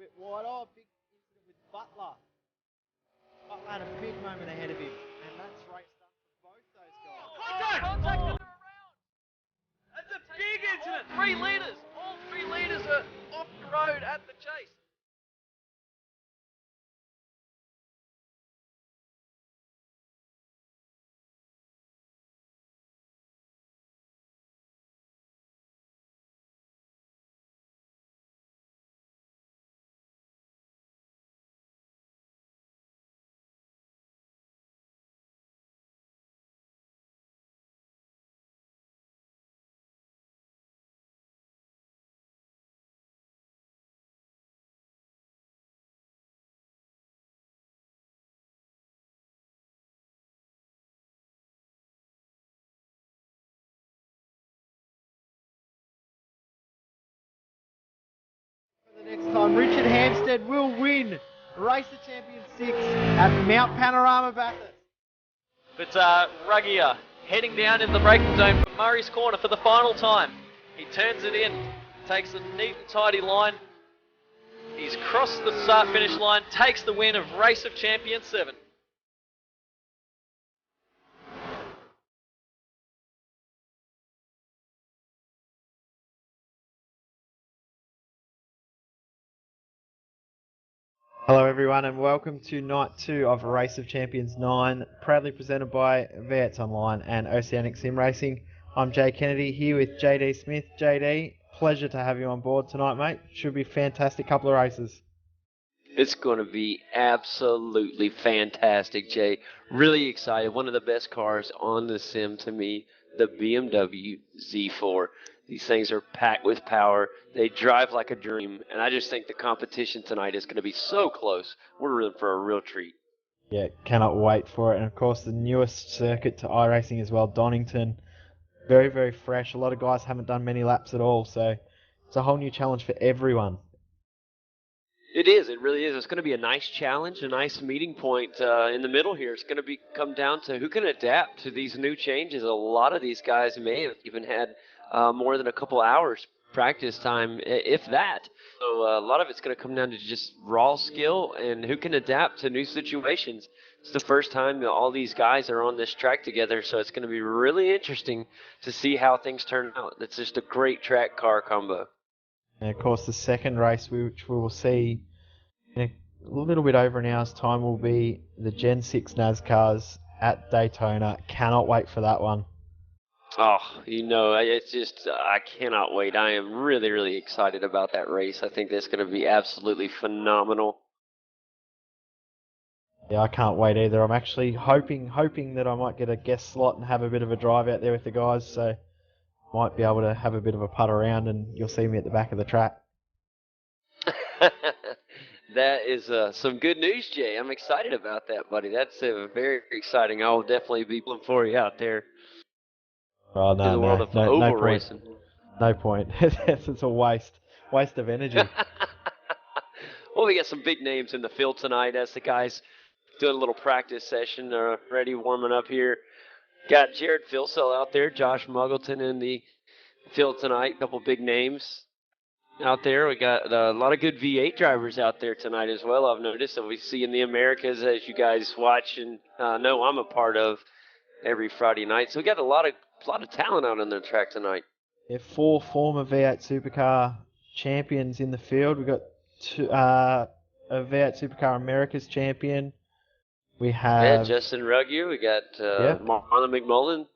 bit wide. Oh, big incident with Butler. Butler had a big moment ahead of him, and that's race done for both those guys. Contact and they're around. That's a big incident. 3 leaders. All 3 leaders are off the road at the chase. For the next time, Richard Hampstead will win Race the Champion 6 at Mount Panorama Bathurst. But Ruggier heading down in the braking zone from Murray's Corner for the final time. He turns it in, takes a neat and tidy line. He's crossed the start-finish line, takes the win of Race of Champions 7. Hello everyone and welcome to night 2 of Race of Champions 9, proudly presented by V8 Online and Oceanic Sim Racing. I'm Jay Kennedy here with JD Smith. JD, pleasure to have you on board tonight, mate. Should be a fantastic couple of races. It's going to be absolutely fantastic, Jay. Really excited. One of the best cars on the sim to me, the BMW Z4. These things are packed with power. They drive like a dream. And I just think the competition tonight is going to be so close. We're in for a real treat. Yeah, cannot wait for it. And of course, the newest circuit to iRacing as well, Donington. Very, very fresh. A lot of guys haven't done many laps at all. So it's a whole new challenge for everyone. It is. It really is. It's going to be a nice challenge, a nice meeting point in the middle here. It's going to come down to who can adapt to these new changes. A lot of these guys may have even had more than a couple hours practice time, if that. So a lot of it's going to come down to just raw skill and who can adapt to new situations. It's the first time that all these guys are on this track together, so it's going to be really interesting to see how things turn out. It's just a great track car combo. And of course, the second race, which we will see in a little bit over an hour's time, will be the Gen 6 NASCARs at Daytona. Cannot wait for that one. Oh, it's just, I cannot wait. I am really, really excited about that race. I think that's going to be absolutely phenomenal. Yeah, I can't wait either. I'm actually hoping that I might get a guest slot and have a bit of a drive out there with the guys, so might be able to have a bit of a putt around and you'll see me at the back of the track. That is some good news, Jay. I'm excited about that, buddy. That's very exciting. I'll definitely be pulling for you out there Oh, in no, the world no, of no, oval no point. racing. No point. It's a waste of energy. Well, we got some big names in the field tonight as the guys doing a little practice session, ready warming up here. Got Jared Filsell out there, Josh Muggleton in the field tonight. A couple big names out there. We got a lot of good V8 drivers out there tonight as well. I've noticed that we see in the Americas, as you guys watch and know I'm a part of every Friday night. So we got a lot of talent out on the track tonight. Yeah, 4 former V8 Supercar champions in the field. We've got a V8 Supercar America's champion. We have Justin Ruggier. We got Yeah. Marlon McMullen.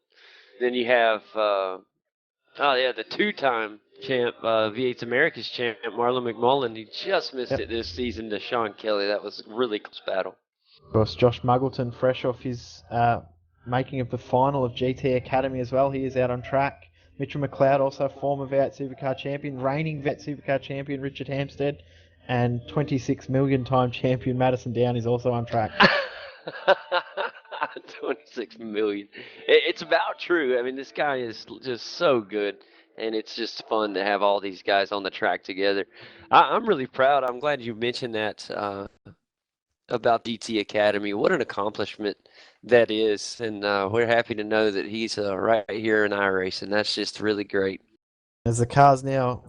Then you have the two-time champ, V8's America's champ, Marlon McMullen. He just missed it this season to Sean Kelly. That was a really close battle. Of course, Josh Muggleton, fresh off his making of the final of GT Academy as well. He is out on track. Mitchell McLeod, also former V8 Supercar champion, reigning V8 Supercar champion Richard Hampstead, and 26 million time champion Madison Down is also on track. 26 million. It's about true. I mean, this guy is just so good, and it's just fun to have all these guys on the track together. I'm really proud. I'm glad you mentioned that about DT Academy. What an accomplishment that is, and we're happy to know that he's right here in iRacing. That's just really great. As the cars now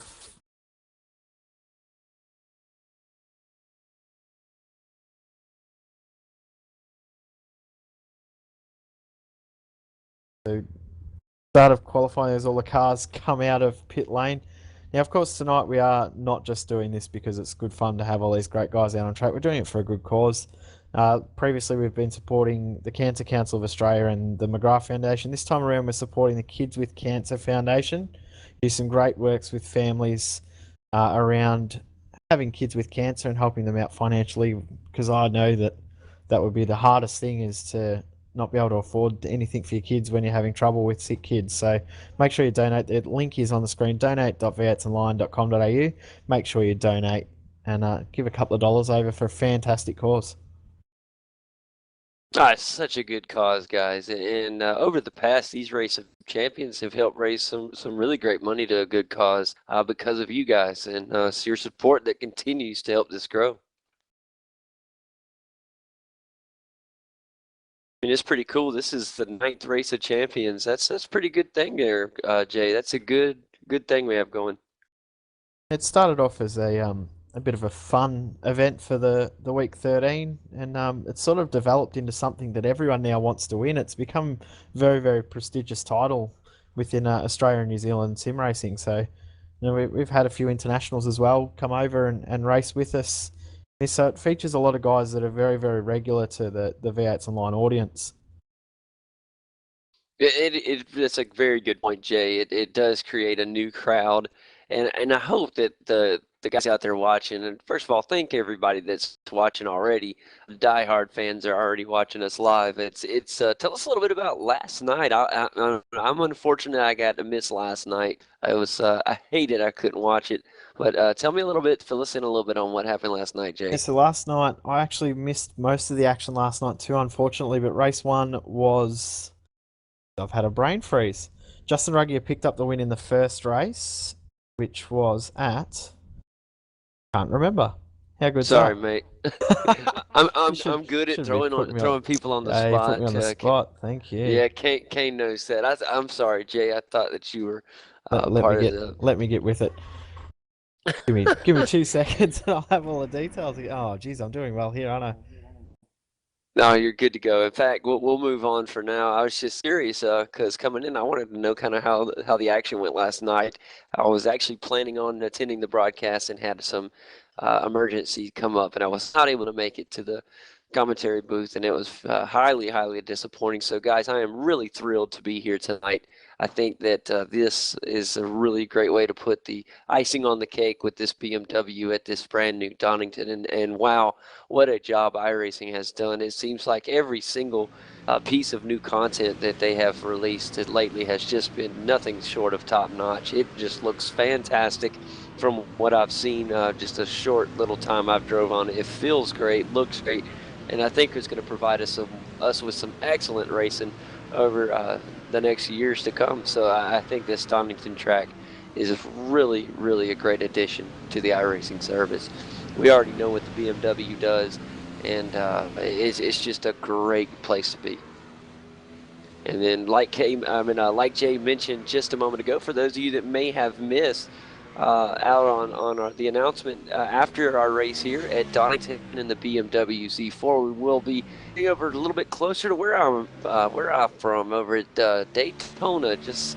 So start of qualifying as all the cars come out of pit lane. Now, of course, tonight we are not just doing this because it's good fun to have all these great guys out on track. We're doing it for a good cause. Previously, we've been supporting the Cancer Council of Australia and the McGrath Foundation. This time around, we're supporting the Kids with Cancer Foundation. Do some great works with families around having kids with cancer and helping them out financially, because I know that would be the hardest thing, is to not be able to afford anything for your kids when you're having trouble with sick kids. So make sure you donate. The link is on the screen, donate.v8online.com.au. Make sure you donate and give a couple of dollars over for a fantastic cause. It's such a good cause, guys. And over the past, these race of champions have helped raise some really great money to a good cause because of you guys, and it's your support that continues to help this grow. I mean, it's pretty cool. This is the 9th race of champions. That's a pretty good thing there, Jay. That's a good thing we have going. It started off as a bit of a fun event for the week 13, and it's sort of developed into something that everyone now wants to win. It's become very, very prestigious title within Australia and New Zealand sim racing. So, we've had a few internationals as well come over and race with us. So it features a lot of guys that are very, very regular to the V8's online audience. That's a very good point, Jay. It does create a new crowd, and I hope that the guys out there watching, and first of all, thank everybody that's watching already. The diehard fans are already watching us live. It's tell us a little bit about last night. I'm unfortunate I got to miss last night. I hated I couldn't watch it, but tell me a little bit, fill us in a little bit on what happened last night, Jay. Yeah, so last night, I actually missed most of the action last night too, unfortunately, but race 1 was... I've had a brain freeze. Justin Ruggier picked up the win in the first race, which was at... Can't remember. How good's Sorry, that? mate. I'm good at throwing people on the spot. You put me on the spot. Thank you. Yeah, Kane knows that. I'm sorry, Jay. I thought that you were let me get with it. Give me 2 seconds and I'll have all the details. Oh, geez, I'm doing well here, aren't I? No, you're good to go. In fact, we'll move on for now. I was just curious because coming in, I wanted to know kind of how the action went last night. I was actually planning on attending the broadcast and had some emergency come up, and I was not able to make it to the commentary booth, and it was highly disappointing. So, guys, I am really thrilled to be here tonight. I think that this is a really great way to put the icing on the cake with this BMW at this brand new Donington. And wow, what a job iRacing has done. It seems like every single piece of new content that they have released lately has just been nothing short of top notch. It just looks fantastic from what I've seen, just a short little time I've drove on it. It feels great, looks great, and I think it's going to provide us with some excellent racing over the next years to come. So I think this Donington track is really a great addition to the iRacing service. We already know what the BMW does, and it's just a great place to be. And then, like Jay mentioned just a moment ago, for those of you that may have missed out on the announcement, after our race here at Donington in the BMW Z4, we will be getting over a little bit closer to where I'm from, over at Daytona, just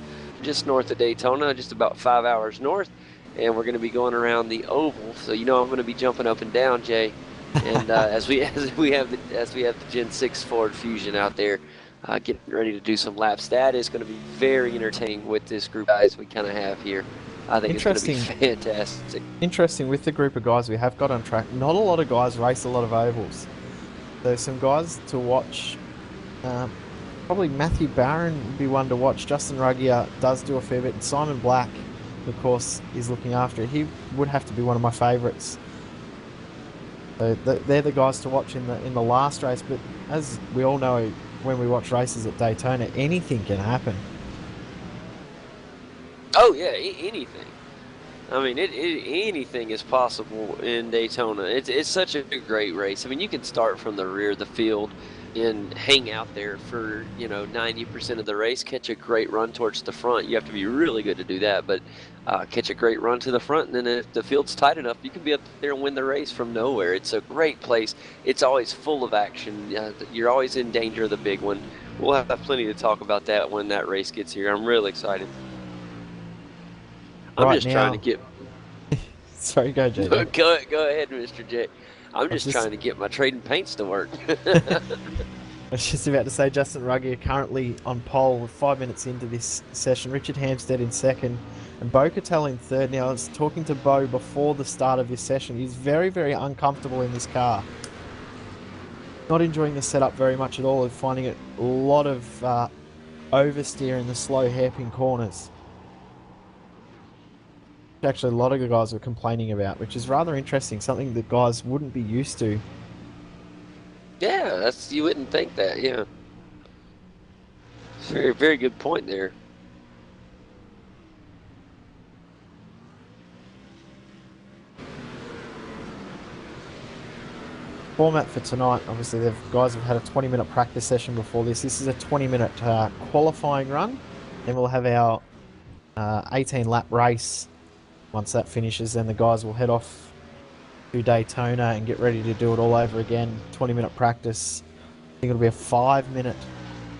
north of Daytona, just about 5 hours north, and we're going to be going around the oval. So I'm going to be jumping up and down, Jay, and as we have the Gen 6 Ford Fusion out there. Getting ready to do some laps. That is going to be very entertaining with this group of guys we kind of have here. I think it's going to be fantastic. Interesting with the group of guys we have got on track. Not a lot of guys race a lot of ovals. There's some guys to watch. Probably Matthew Barron would be one to watch. Justin Ruggier does do a fair bit. And Simon Black, of course, is looking after it. He would have to be one of my favourites. So they're the guys to watch in the last race. But as we all know, when we watch races at Daytona, anything can happen. Oh yeah, anything. I mean, anything is possible in Daytona. It's such a great race. I mean, you can start from the rear of the field and hang out there for 90% of the race, catch a great run towards the front. You have to be really good to do that, but catch a great run to the front, and then if the field's tight enough, you can be up there and win the race from nowhere. It's a great place. It's always full of action. You're always in danger of the big one. We'll have plenty to talk about that when that race gets here. I'm real excited. I'm Right just trying now, to get. sorry, go JD. Go ahead, Mr. J. I'm just just- trying to get my trading paints to work. I was just about to say Justin Ruggier currently on pole with 5 minutes into this session. Richard Hampstead in second and Bo Cattell in third. Now, I was talking to Bo before the start of this session. He's very, very uncomfortable in this car. Not enjoying the setup very much at all and finding it a lot of oversteer in the slow hairpin corners. Actually, a lot of the guys were complaining about, which is rather interesting, something that guys wouldn't be used to. Yeah, you wouldn't think that. Yeah, very very good point there. Format for tonight, obviously, the guys have had a 20-minute practice session before this. This is a 20-minute qualifying run. Then we'll have our 18-lap race. Once that finishes, then the guys will head off to Daytona and get ready to do it all over again. 20-minute practice. I think it'll be a 5-minute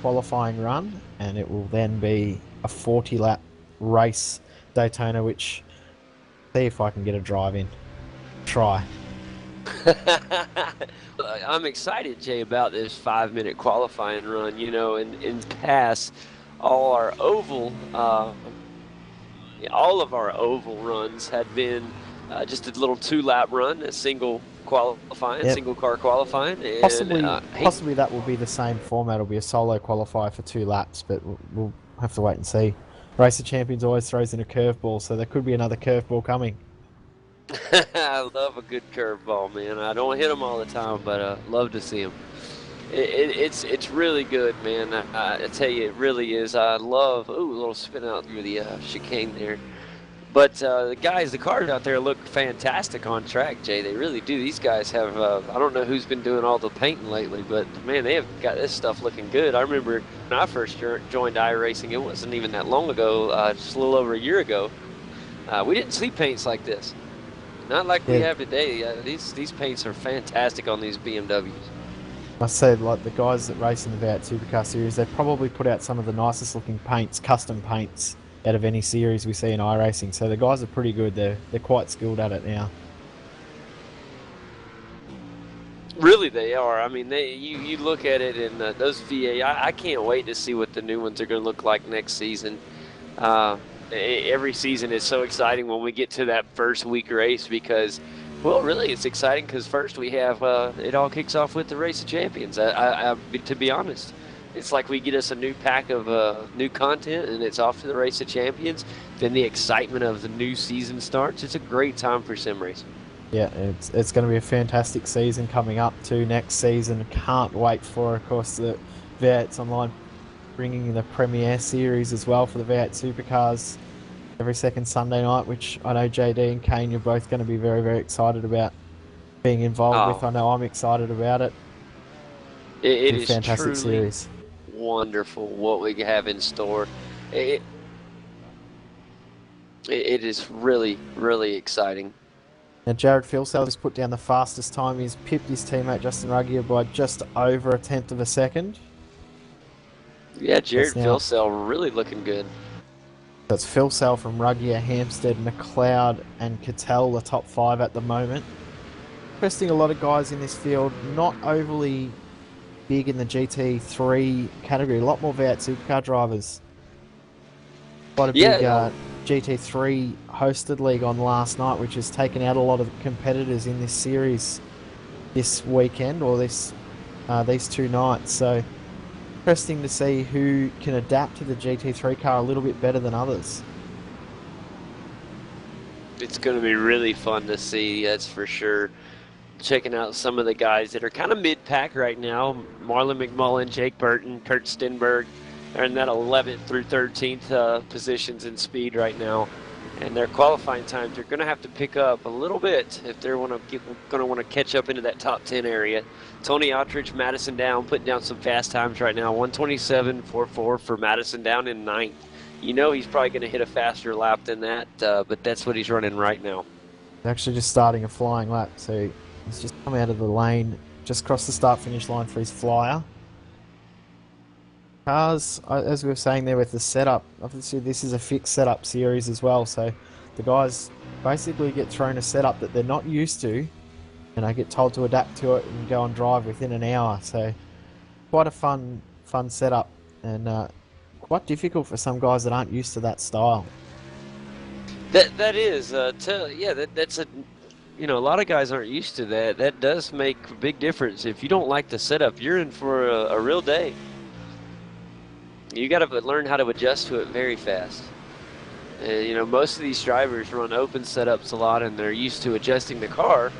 qualifying run, and it will then be a 40-lap race Daytona, which, see if I can get a drive in. Try. I'm excited, Jay, about this 5-minute qualifying run. You know, in past, all of our oval runs had been just a little 2-lap run, a single qualifying, Yep. single car qualifying. And, Possibly that will be the same format. It'll be a solo qualifier for 2 laps, but we'll have to wait and see. Race of Champions always throws in a curveball, so there could be another curveball coming. I love a good curveball, man. I don't hit them all the time, but love to see them. It's really good, man. I tell you, it really is. I love. Ooh, a little spin out through the chicane there. But the cars out there look fantastic on track, Jay. They really do. These guys have. I don't know who's been doing all the painting lately, but man, they have got this stuff looking good. I remember when I first joined iRacing, it wasn't even that long ago, just a little over a year ago. We didn't see paints like this. Not like we have today. These paints are fantastic on these BMWs. I say, like, the guys that race in the V8 Supercar Series, they probably put out some of the nicest looking paints, custom paints, out of any series we see in iRacing. So the guys are pretty good. They're quite skilled at it now. Really, they are. I mean, you look at it, and those VA, I can't wait to see what the new ones are going to look like next season. Every season is so exciting when we get to that first week race because, well, really, it's exciting because first we have it all kicks off with the Race of Champions. To be honest, it's like we get us a new pack of new content, and it's off to the Race of Champions. Then the excitement of the new season starts. It's a great time for sim racing. Yeah, it's going to be a fantastic season coming up to next season. Can't wait for, of course, the V8's Online bringing in the Premier Series as well for the V8 Supercars every second Sunday night, which I know JD and Kane, you're both going to be very, very excited about being involved with. I know I'm excited about it. It is fantastic truly series. Wonderful what we have in store. It is really, really exciting. Now, Jared Filsell has put down the fastest time. He's pipped his teammate Justin Ruggier by just over a tenth of a second. Yeah, Jared Filsell really looking good. That's Filsell from Ruggier, Hampstead, McLeod, and Cattell, the top 5 at the moment. Interesting, a lot of guys in this field, not overly big in the GT3 category. A lot more V8 Supercar drivers. Quite a big GT3 hosted league on last night, which has taken out a lot of competitors in this series this weekend, or these 2 nights. So interesting to see who can adapt to the GT3 car a little bit better than others. It's going to be really fun to see, that's for sure. Checking out some of the guys that are kind of mid-pack right now. Marlon McMullen, Jake Burton, Kurt Stenberg. They're in that 11th through 13th positions in speed right now. And their qualifying times are going to have to pick up a little bit if they're going to want to catch up into that top 10 area. Tony Autrich, Madison Down, putting down some fast times right now. 127.44 for Madison Down in 9th. You know he's probably going to hit a faster lap than that, but that's what he's running right now. Actually just starting a flying lap, so he's just come out of the lane, just crossed the start-finish line for his flyer. Cars, as we were saying there with the setup, obviously this is a fixed setup series as well, so the guys basically get thrown a setup that they're not used to, and I get told to adapt to it and go and drive within an hour. So quite a fun setup, and quite difficult for some guys that aren't used to that style. That is, that's a, a lot of guys aren't used to that. That does make a big difference. If you don't like the setup, you're in for a real day. You got to learn how to adjust to it very fast. Most of these drivers run open setups a lot, and they're used to adjusting the car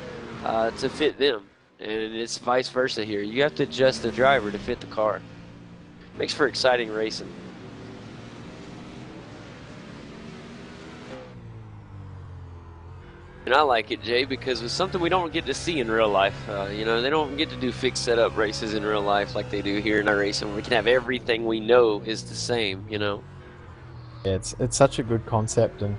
to fit them. And it's vice versa here. You have to adjust the driver to fit the car. Makes for exciting racing. And I like it, Jay, because it's something we don't get to see in real life. They don't get to do fixed setup races in real life like they do here in our racing, where we can have everything we know is the same, Yeah, it's such a good concept, and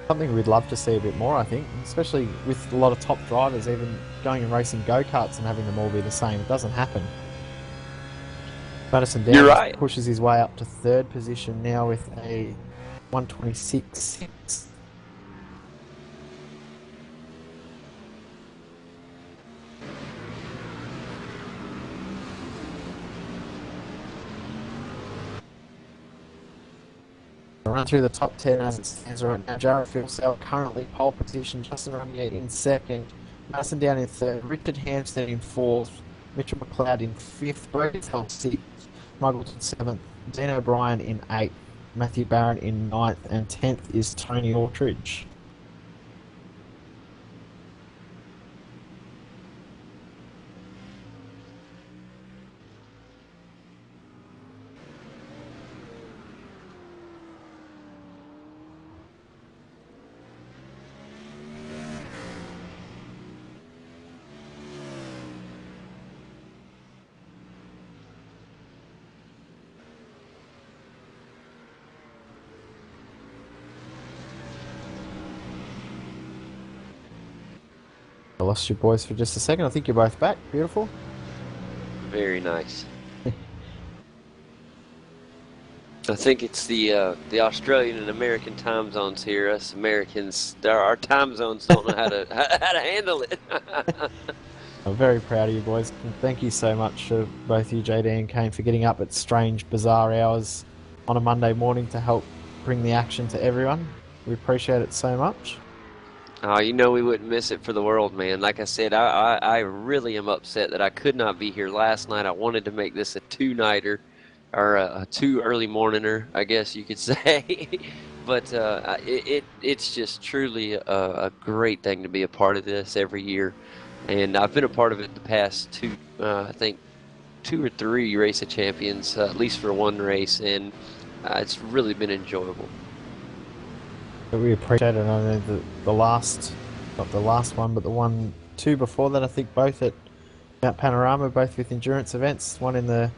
something we'd love to see a bit more, I think, especially with a lot of top drivers even going and racing go-karts and having them all be the same. It doesn't happen. Madison You're Downs right. pushes his way up to third position now with a 126.6. Run through the top 10 as it stands right now. Jarrett Philsell currently pole position, Justin Ramier in second, Madison Down in third, Richard Hampstead in fourth, Mitchell McLeod in fifth, Brody Fell sixth, Muggleton seventh, Dean O'Brien in eighth, Matthew Barron in ninth, and 10th is Tony Aldridge. I lost you boys for just a second. I think you're both back. Beautiful. Very nice. I think it's the Australian and American time zones here. Us Americans, our time zones don't know how to how to handle it. I'm very proud of you boys. Thank you so much for both you, JD and Kane, for getting up at strange, bizarre hours on a Monday morning to help bring the action to everyone. We appreciate it so much. Oh, we wouldn't miss it for the world, man. Like I said, I really am upset that I could not be here last night. I wanted to make this a two-nighter, or a two early morninger, I guess you could say. But it's just truly a great thing to be a part of this every year. And I've been a part of it the past I think 2 or 3 Race of Champions, at least for one race, and it's really been enjoyable. We appreciate it. I know the last, not the last one, but the 2 before that, I think both at Mount Panorama, both with endurance events, one in the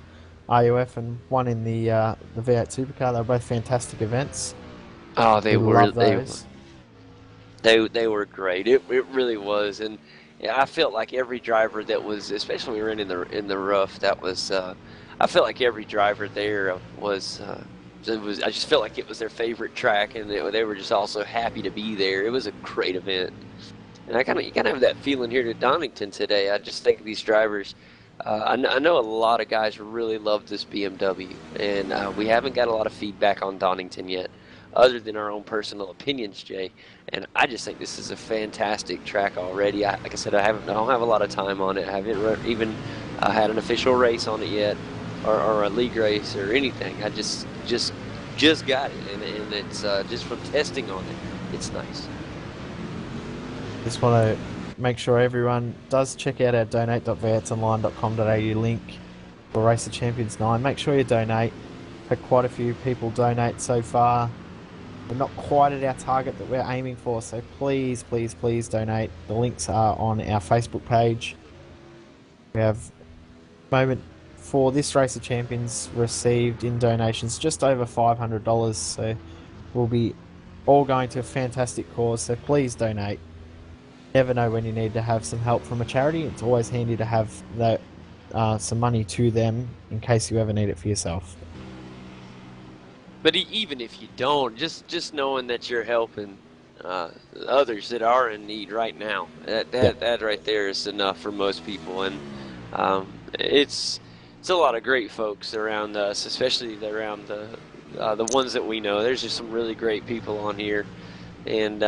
RUF and one in the V8 Supercar. They were both fantastic events. Oh, they were. Those. They were great. It really was, and yeah, I felt like every driver that was, especially when we were in the rough, that was. I felt like every driver there was. I just felt like it was their favorite track, and they were just also happy to be there. It was a great event, and you kind of have that feeling here at Donington today. I just think these drivers. I know a lot of guys really love this BMW, and we haven't got a lot of feedback on Donington yet, other than our own personal opinions, Jay. And I just think this is a fantastic track already. Like I said, I don't have a lot of time on it. I haven't even had an official race on it yet, or a league race or anything. I just got it, and it's just from testing on it, it's nice. Just want to make sure everyone does check out our donate.v8online.com.au link for Race of Champions 9. Make sure you donate. Had quite a few people donate so far. We're not quite at our target that we're aiming for, so please, please, please donate. The links are on our Facebook page. We have moment for this Race of Champions received in donations just over $500, so we'll be all going to a fantastic cause, so please donate. Never know when you need to have some help from a charity. It's always handy to have that some money to them in case you ever need it for yourself. But even if you don't, just knowing that you're helping others that are in need right now, that right there is enough for most people. And it's a lot of great folks around us, especially around the ones that we know. There's just some really great people on here, and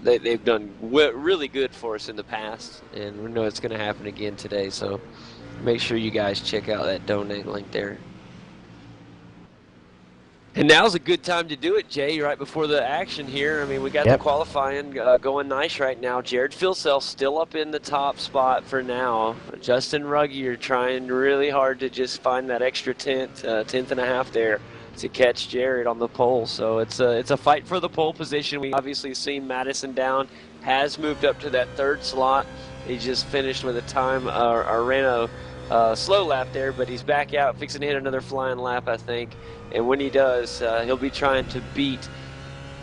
they've done really good for us in the past, and we know it's going to happen again today. So make sure you guys check out that donate link there. And now's a good time to do it, Jay, right before the action here. I mean, we got the qualifying going nice right now. Jared Filsell still up in the top spot for now. Justin Ruggie are trying really hard to just find that extra tenth and a half there to catch Jared on the pole. So it's a fight for the pole position. We obviously seen Madison down, has moved up to that third slot. He just finished with a time, or ran a slow lap there, but he's back out, fixing to hit another flying lap, I think. And when he does, he'll be trying to beat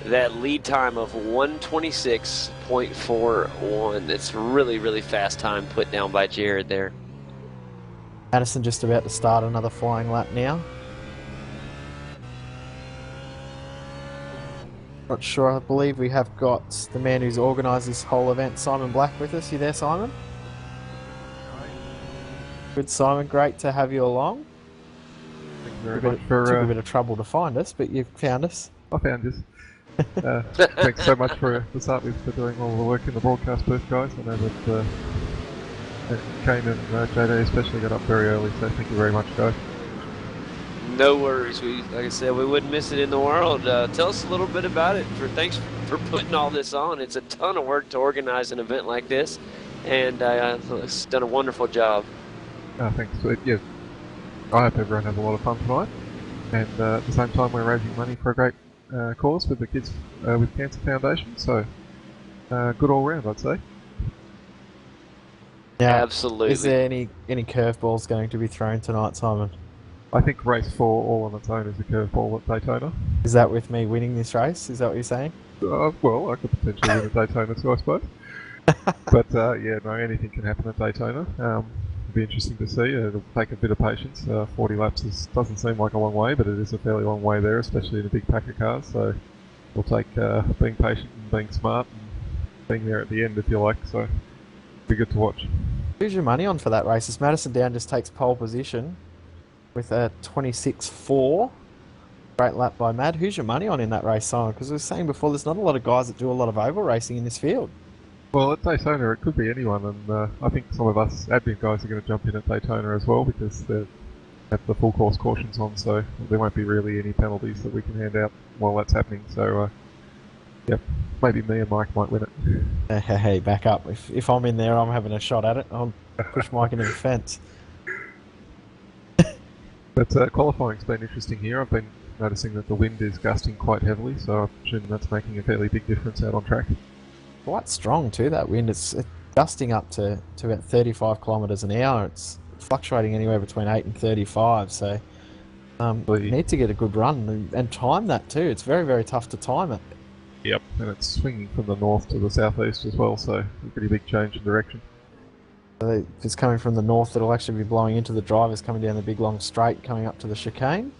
that lead time of 1:26.41. It's really, really fast time put down by Jared there. Madison just about to start another flying lap now. Not sure. I believe we have got the man who's organised this whole event, Simon Black, with us. You there, Simon? Good, Simon. Great to have you along. Thank you very much for... Took a bit of trouble to find us, but you found us. I found us. Thanks so much for doing all the work in the broadcast booth, guys. I know that Kane and JD especially got up very early, so thank you very much, guys. No worries. Like I said, we wouldn't miss it in the world. Tell us a little bit about it. Thanks for putting all this on. It's a ton of work to organize an event like this, and it's done a wonderful job. Thanks. Yeah, I hope everyone has a lot of fun tonight, and at the same time we're raising money for a great cause with the Kids with Cancer Foundation, so good all round, I'd say. Yeah, absolutely. Is there any curveballs going to be thrown tonight, Simon? I think race 4 all on its own is a curveball at Daytona. Is that with me winning this race? Is that what you're saying? Well, I could potentially win at Daytona too, I suppose. But yeah, no, anything can happen at Daytona. It'll be interesting to see. It'll take a bit of patience. 40 laps doesn't seem like a long way, but it is a fairly long way there, especially in a big pack of cars. So it'll take being patient and being smart and being there at the end, if you like. So it'll be good to watch. Who's your money on for that race? As Madison Down just takes pole position with a 26.4. Great lap by Mad. Who's your money on in that race, Simon? Because we were saying before, there's not a lot of guys that do a lot of oval racing in this field. Well, at Daytona it could be anyone, and I think some of us admin guys are going to jump in at Daytona as well, because they've got the full course cautions on, so there won't be really any penalties that we can hand out while that's happening. So, yep, maybe me and Mike might win it. Hey, back up. If I'm in there, I'm having a shot at it. I'll push Mike into the fence. But qualifying's been interesting here. I've been noticing that the wind is gusting quite heavily, so I presume that's making a fairly big difference out on track. Quite strong too, that wind. It's gusting up to about 35 kilometres an hour. It's fluctuating anywhere between 8 and 35, so you need to get a good run and time that too. It's very, very tough to time it. Yep, and it's swinging from the north to the southeast as well, so a pretty big change in direction. So if it's coming from the north, it'll actually be blowing into the drivers coming down the big long straight, coming up to the chicane.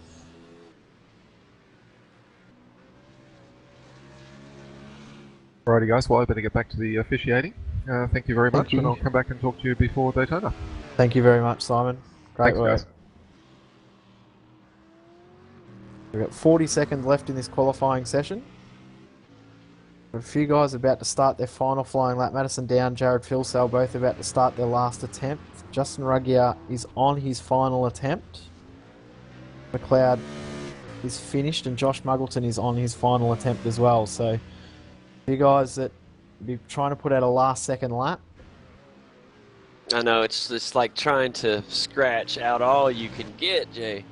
Alrighty guys, well I better get back to the officiating. Thank you very much, and I'll come back and talk to you before Daytona. Thank you very much, Simon. Great work. Guys. We've got 40 seconds left in this qualifying session. A few guys about to start their final flying lap. Madison Down, Jared Filsell both about to start their last attempt. Justin Ruggier is on his final attempt. McLeod is finished, and Josh Muggleton is on his final attempt as well. So, you guys that be trying to put out a last second lap. I know, it's just like trying to scratch out all you can get, Jay.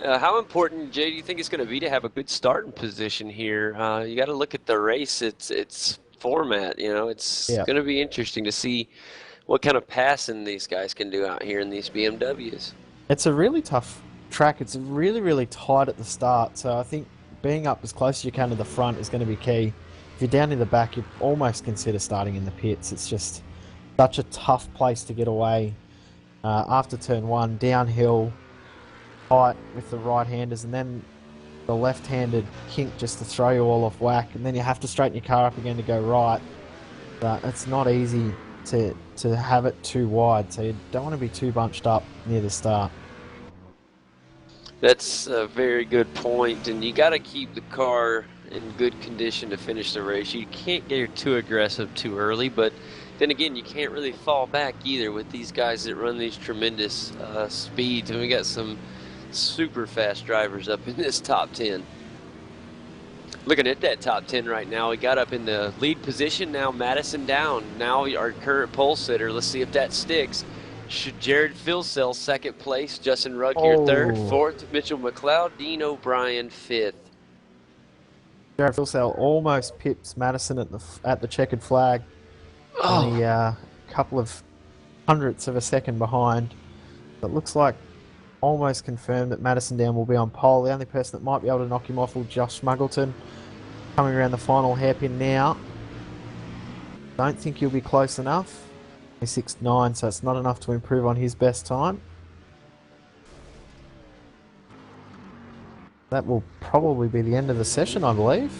How important, Jay, do you think it's going to be to have a good starting position here? You got to look at the race, its format. You know, it's going to be interesting to see what kind of passing these guys can do out here in these BMWs. It's a really tough track. It's really, really tight at the start. So I think being up as close as you can to the front is going to be key. If you're down in the back, you'd almost consider starting in the pits. It's just such a tough place to get away after turn 1, downhill. tight with the right-handers, and then the left-handed kink just to throw you all off whack, and then you have to straighten your car up again to go right. But it's not easy to have it too wide, so you don't want to be too bunched up near the start. That's a very good point, and you got to keep the car in good condition to finish the race. You can't get too aggressive too early, but then again, you can't really fall back either with these guys that run these tremendous speeds, and we got some super fast drivers up in this top 10. Looking at that top 10 right now, we got up in the lead position now, Madison down. Now our current pole sitter, let's see if that sticks. Jared Philsell, second place. Justin Rugg here, third. Fourth, Mitchell McLeod. Dean O'Brien, fifth. Jared Philsell almost pips Madison at the checkered flag. Only a couple of hundredths of a second behind. It looks like almost confirmed that Madison Down will be on pole. The only person that might be able to knock him off will Josh Muggleton. Coming around the final hairpin now. Don't think he'll be close enough. 6.9, so it's not enough to improve on his best time. That will probably be the end of the session, I believe.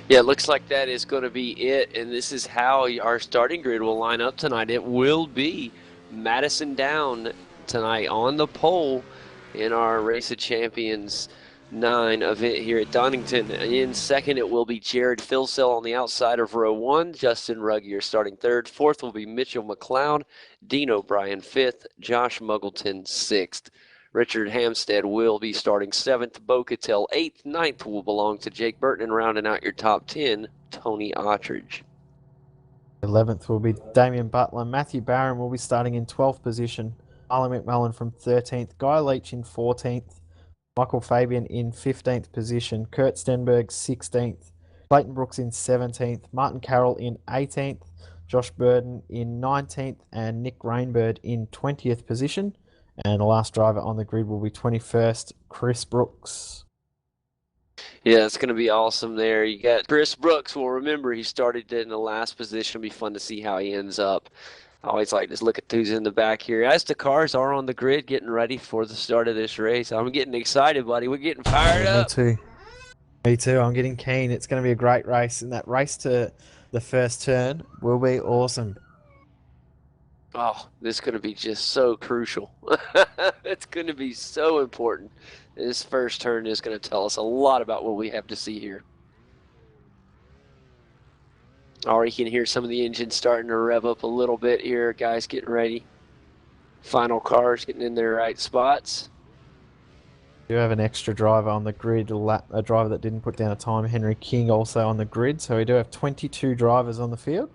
Yeah, it looks like that is going to be it, and this is how our starting grid will line up tonight. It will be Madison Down tonight on the pole in our Race of Champions 9 event here at Donington. In second, it will be Jared Philsell on the outside of row 1. Justin Ruggier starting third. Fourth will be Mitchell McLeod. Dean O'Brien fifth. Josh Muggleton sixth. Richard Hamstead will be starting seventh. Bo Cattell eighth. Ninth will belong to Jake Burton, and rounding out your top 10, Tony Ottridge. 11th will be Damien Butler. Matthew Barron will be starting in 12th position. Marlon McMullen from 13th. Guy Leach in 14th. Michael Fabian in 15th position. Kurt Stenberg 16th. Clayton Brooks in 17th. Martin Carroll in 18th. Josh Burden in 19th. And Nick Rainbird in 20th position. And the last driver on the grid will be 21st, Chris Brooks. Yeah, it's going to be awesome there. You got Chris Brooks. Well, remember, he started in the last position. It'll be fun to see how he ends up. I always like to look at who's in the back here. As the cars are on the grid getting ready for the start of this race, I'm getting excited, buddy. We're getting fired up. Me too. I'm getting keen. It's going to be a great race, and that race to the first turn will be awesome. Oh, this is going to be just so crucial. It's going to be so important. This first turn is going to tell us a lot about what we have to see here. Already can hear some of the engines starting to rev up a little bit here. Guys getting ready. Final cars getting in their right spots. We do have an extra driver on the grid, a driver that didn't put down a time. Henry King also on the grid. So we do have 22 drivers on the field.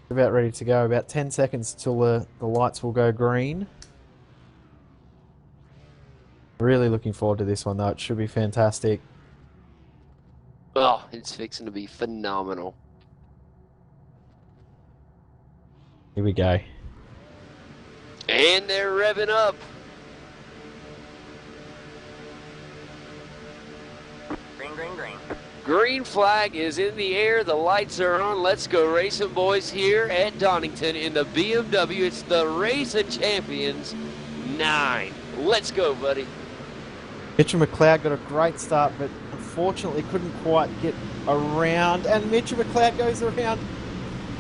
About ready to go. About 10 seconds till the lights will go green. Really looking forward to this one, though. It should be fantastic. Oh, it's fixing to be phenomenal. Here we go. And they're revving up. Green, green, green. Green flag is in the air. The lights are on. Let's go racing, boys, here at Donington in the BMW. It's the Race of Champions 9. Let's go, buddy. Mitchell McLeod got a great start, but unfortunately couldn't quite get around. And Mitchell McLeod goes around.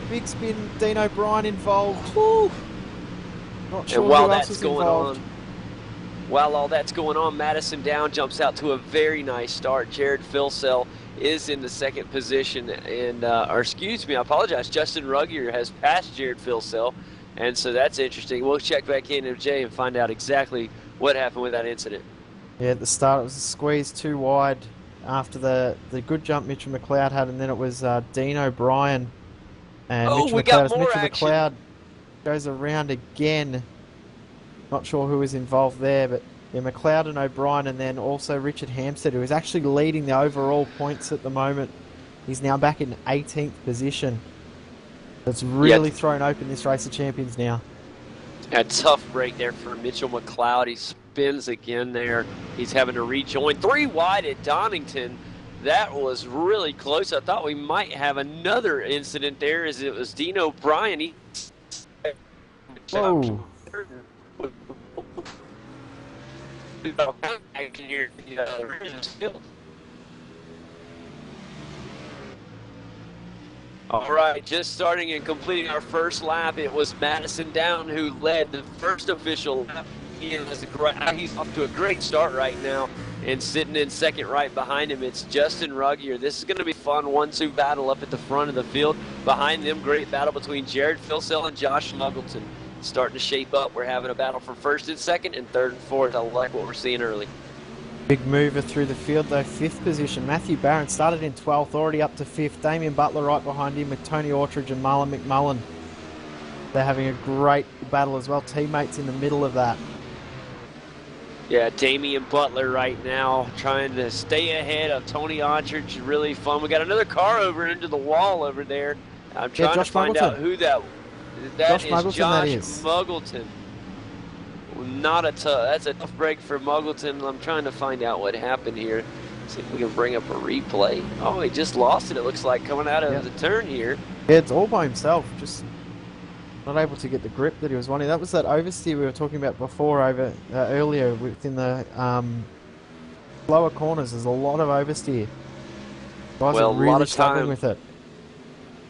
Big spin. Dean O'Brien involved. Woo. Not sure and while who else that's was going involved. on, while all that's going on, Madison Down jumps out to a very nice start. Jared Philsell is in the second position, and or excuse me, I apologize. Justin Ruggier has passed Jared Philsell, and so that's interesting. We'll check back in with Jay and find out exactly what happened with that incident. Yeah, at the start it was a squeeze too wide after the good jump Mitchell McLeod had, and then it was Dean O'Brien. And Mitchell McLeod goes around again. Not sure who was involved there, but yeah, McLeod and O'Brien, and then also Richard Hamstead, who is actually leading the overall points at the moment. He's now back in 18th position. It's really thrown open this Race of Champions now. A tough break there for Mitchell McLeod. He spins again there. He's having to rejoin. 3 wide at Donington. That was really close. I thought we might have another incident there, as it was Dean O'Brien. He Whoa. All right, just starting and completing our first lap, it was Madison Down who led the first official lap. He's off to a great start right now, and sitting in second right behind him, it's Justin Ruggier. This is going to be a fun 1-2 battle up at the front of the field. Behind them, great battle between Jared Filsell and Josh Muggleton. Starting to shape up. We're having a battle for first and second and third and fourth. I like what we're seeing early. Big mover through the field though, 5th position. Matthew Barron started in 12th, already up to 5th. Damien Butler right behind him with Tony Autridge and Marlon McMullen. They're having a great battle as well. Teammates in the middle of that. Yeah, Damian Butler right now trying to stay ahead of Tony Autridge. Really fun. We got another car over into the wall over there. I'm trying to find out who that Josh is. Muggleton, Josh that is. Muggleton. That's a tough break for Muggleton. I'm trying to find out what happened here. See if we can bring up a replay. Oh, he just lost it, it looks like, coming out of the turn here. Yeah, it's all by himself. Just not able to get the grip that he was wanting. That was that oversteer we were talking about before earlier within the lower corners. There's a lot of oversteer. Guys are really struggling with it.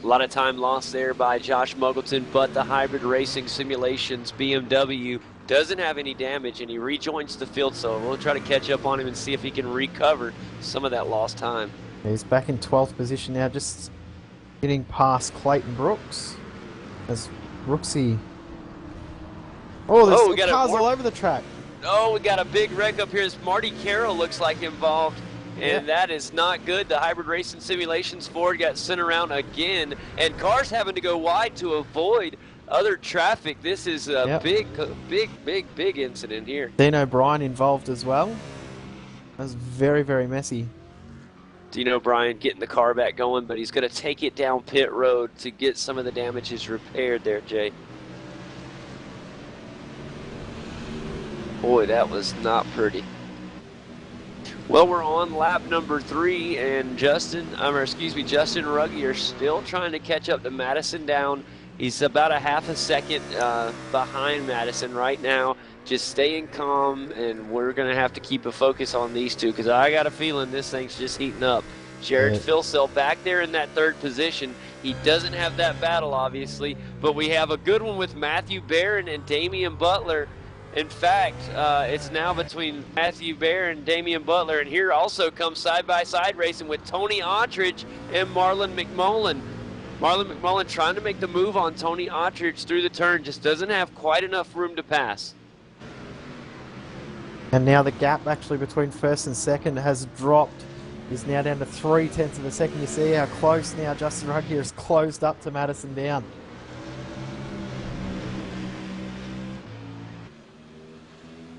A lot of time lost there by Josh Muggleton, but the Hybrid Racing Simulations BMW doesn't have any damage, and he rejoins the field, so we'll try to catch up on him and see if he can recover some of that lost time. He's back in 12th position now, just getting past Clayton Brooks. As Brooksy... Oh, there's cars all over the track. Oh, we got a big wreck up here. Marty Carroll looks like involved. And that is not good. The Hybrid Racing Simulations Ford got sent around again, and cars having to go wide to avoid other traffic. This is a big incident here. Dean O'Brien involved as well. That's very, very messy. Dean O'Brien getting the car back going, but he's going to take it down pit road to get some of the damages repaired there, Jay. Boy, that was not pretty. Well, we're on lap number 3, and Justin Ruggier still trying to catch up to Madison Down. He's about a half a second behind Madison right now, just staying calm, and we're going to have to keep a focus on these two, because I got a feeling this thing's just heating up. Jared Filsell back there in that 3rd position. He doesn't have that battle, obviously, but we have a good one with Matthew Barron and Damian Butler. In fact, it's now between Matthew Bear and Damian Butler, and here also comes side-by-side racing with Tony Autridge and Marlon McMullen. Marlon McMullen trying to make the move on Tony Autridge through the turn, just doesn't have quite enough room to pass. And now the gap actually between 1st and 2nd has dropped. He's now down to 0.3 of a second. You see how close now Justin Ruggier is closed up to Madison Down.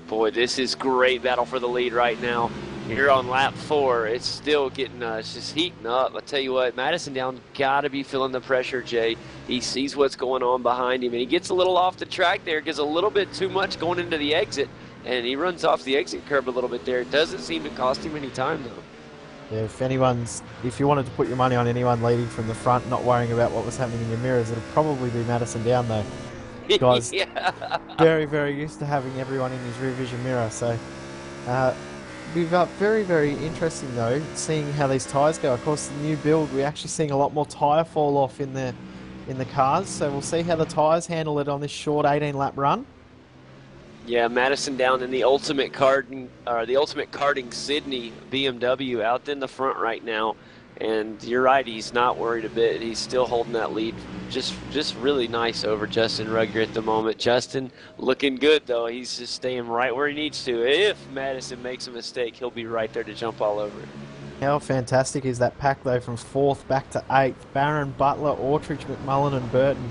Boy, this is great battle for the lead right now. Here on lap 4, it's still getting, it's just heating up. I tell you what, Madison Down got to be feeling the pressure, Jay. He sees what's going on behind him, and he gets a little off the track there, gets a little bit too much going into the exit, and he runs off the exit curb a little bit there. It doesn't seem to cost him any time, though. Yeah, if you wanted to put your money on anyone leading from the front, not worrying about what was happening in your mirrors, it'll probably be Madison Down, though. Guys, very, very used to having everyone in his rear vision mirror. So, we've very, very interesting though, seeing how these tyres go. Of course, the new build, we're actually seeing a lot more tyre fall off in the cars. So we'll see how the tyres handle it on this short 18-lap run. Yeah, Madison Down in the Ultimate Karting Sydney BMW out in the front right now. And you're right, he's not worried a bit. He's still holding that lead. Just really nice over Justin Ruggier at the moment. Justin looking good, though. He's just staying right where he needs to. If Madison makes a mistake, he'll be right there to jump all over it. How fantastic is that pack, though, from 4th back to 8th? Barron, Butler, Autridge, McMullen, and Burton.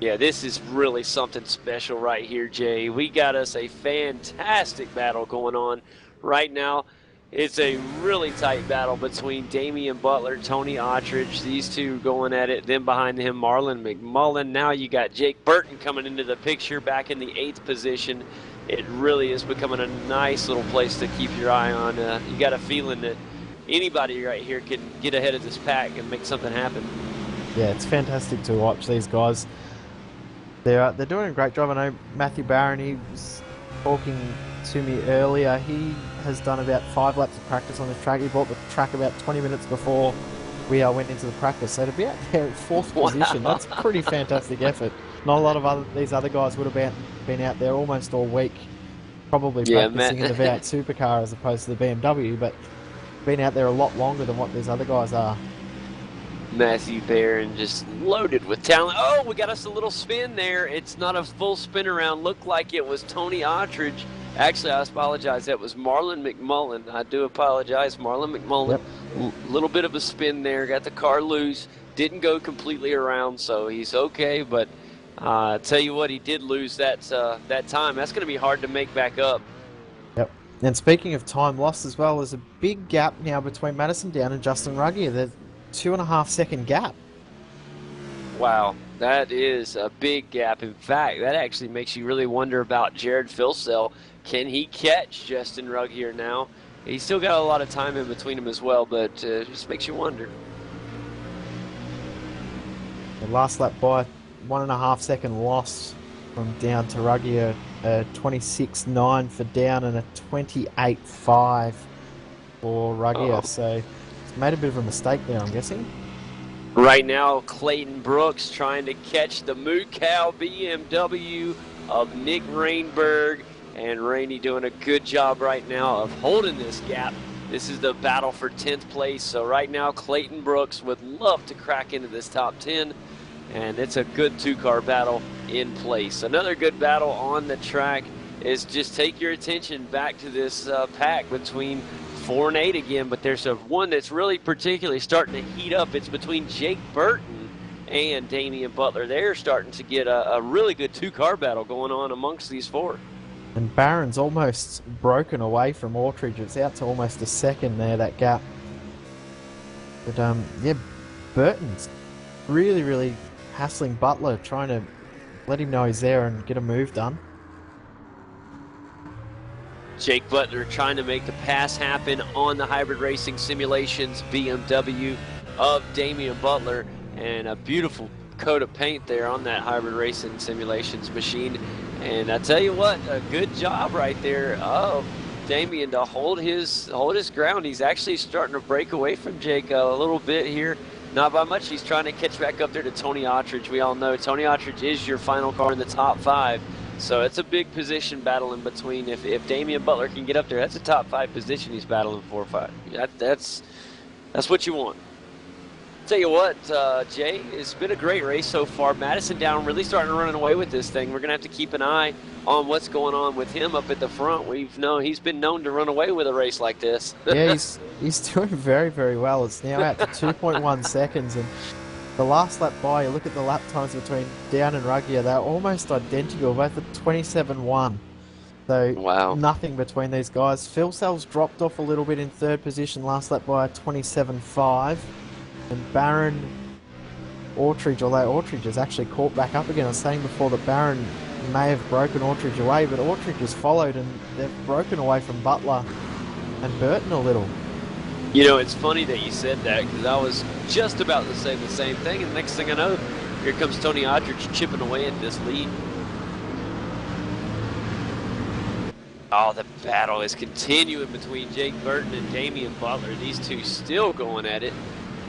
Yeah, this is really something special right here, Jay. We got us a fantastic battle going on right now. It's a really tight battle between Damian Butler, Tony Autridge, these two going at it. Then behind him, Marlon McMullen. Now you got Jake Burton coming into the picture back in the 8th position. It really is becoming a nice little place to keep your eye on. You got a feeling that anybody right here can get ahead of this pack and make something happen. Yeah, it's fantastic to watch these guys. They're doing a great job. I know Matthew Barron, he was talking to me earlier. He has done about 5 laps of practice on this track. He bought the track about 20 minutes before we went into the practice. So to be out there at 4th position, that's a pretty fantastic effort. Not a lot of these other guys would have been out there almost all week, probably practicing in the V8 supercar as opposed to the BMW, but been out there a lot longer than what these other guys are. Matthew Barron just loaded with talent. Oh, we got us a little spin there. It's not a full spin around. Looked like it was Tony Attridge. Actually, I apologize. That was Marlon McMullen. I do apologize. Marlon McMullen. Yep. Little bit of a spin there. Got the car loose. Didn't go completely around, so he's okay. But tell you what, he did lose that time. That's going to be hard to make back up. Yep. And speaking of time lost as well, there's a big gap now between Madison Down and Justin Ruggier. There's 2.5 second gap. Wow, that is a big gap. In fact, that actually makes you really wonder about Jared Filsell. Can he catch Justin Ruggier now? He's still got a lot of time in between him as well, but just makes you wonder. The last lap by 1.5 second loss from Down to Ruggier, 26.9 for Down and a 28.5 for Ruggier. Oh. So he's made a bit of a mistake there, I'm guessing. Right now, Clayton Brooks trying to catch the Moo Cow BMW of Nick Rainberg. And Rainey doing a good job right now of holding this gap. This is the battle for 10th place. So right now, Clayton Brooks would love to crack into this top 10. And it's a good 2-car battle in place. Another good battle on the track is just take your attention back to this pack between 4 and 8 again. But there's one that's really particularly starting to heat up. It's between Jake Burton and Damian Butler. They're starting to get a really good 2-car battle going on amongst these 4. And Barron's almost broken away from Attridge. It's out to almost a second there, that gap. But yeah, Burton's really, really hassling Butler, trying to let him know he's there and get a move done. Jake Butler trying to make the pass happen on the Hybrid Racing Simulations BMW of Damian Butler, and a beautiful coat of paint there on that Hybrid Racing Simulations machine. And I tell you what, a good job right there of Damian to hold his ground. He's actually starting to break away from Jake a little bit here. Not by much. He's trying to catch back up there to Tony Attridge. We all know Tony Attridge is your final car in the top 5. So it's a big position battle in between. If Damian Butler can get up there, that's a top 5 position he's battling for. That's what you want. Tell you what, Jay, it's been a great race so far. Madison Down really starting to run away with this thing. We're going to have to keep an eye on what's going on with him up at the front. He's been known to run away with a race like this. Yeah, he's doing very, very well. It's now out to 2.1 seconds, and the last lap by, you look at the lap times between Down and Ruggier, they're almost identical, both at 27.1. So wow. Nothing between these guys. Filsell's dropped off a little bit in 3rd position, last lap by 27.5. And Barron, Attridge, although Attridge has actually caught back up again. I was saying before that Barron may have broken Attridge away, but Attridge has followed and they've broken away from Butler and Burton a little. You know, it's funny that you said that, because I was just about to say the same thing, and the next thing I know, here comes Tony Attridge chipping away at this lead. Oh, the battle is continuing between Jake Burton and Damian Butler. These two still going at it.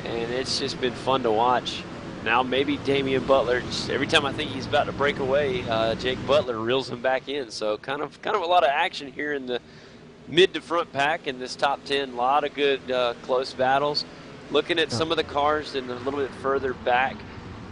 And it's just been fun to watch. Now maybe Damian Butler, every time I think he's about to break away, Jake Butler reels him back in. So kind of a lot of action here in the mid to front pack in this top 10. A lot of good close battles. Looking at some of the cars and a little bit further back.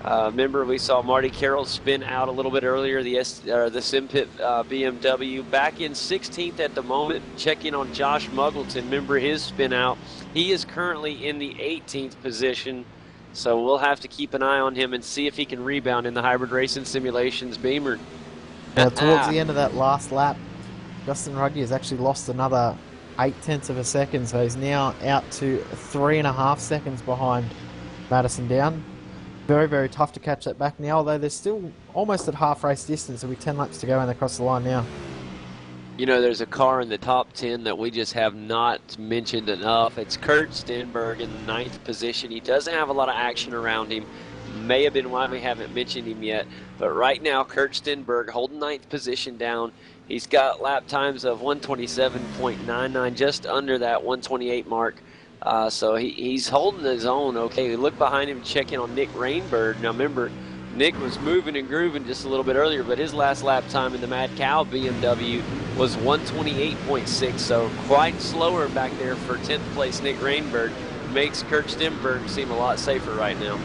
Remember, we saw Marty Carroll spin out a little bit earlier, the Simpit BMW. Back in 16th at the moment, checking on Josh Muggleton. Remember his spin out. He is currently in the 18th position, so we'll have to keep an eye on him and see if he can rebound in the Hybrid Racing Simulations Beamer. Now, towards the end of that last lap, Justin Ruggier has actually lost another 0.8 of a second, so he's now out to 3.5 seconds behind Madison Down. Very, very tough to catch that back now, although they're still almost at half race distance. There'll be 10 laps to go and they're across the line now. You know, there's a car in the top 10 that we just have not mentioned enough. It's Kurt Stenberg in the 9th position. He doesn't have a lot of action around him. May have been why we haven't mentioned him yet. But right now, Kurt Stenberg holding 9th position down. He's got lap times of 127.99, just under that 128 mark. So he's holding his own. Okay, look behind him, checking on Nick Rainbird. Now remember, Nick was moving and grooving just a little bit earlier, but his last lap time in the Mad Cow BMW was 128.6, so quite slower back there for 10th place Nick Rainbird. Makes Kurt Stenberg seem a lot safer right now.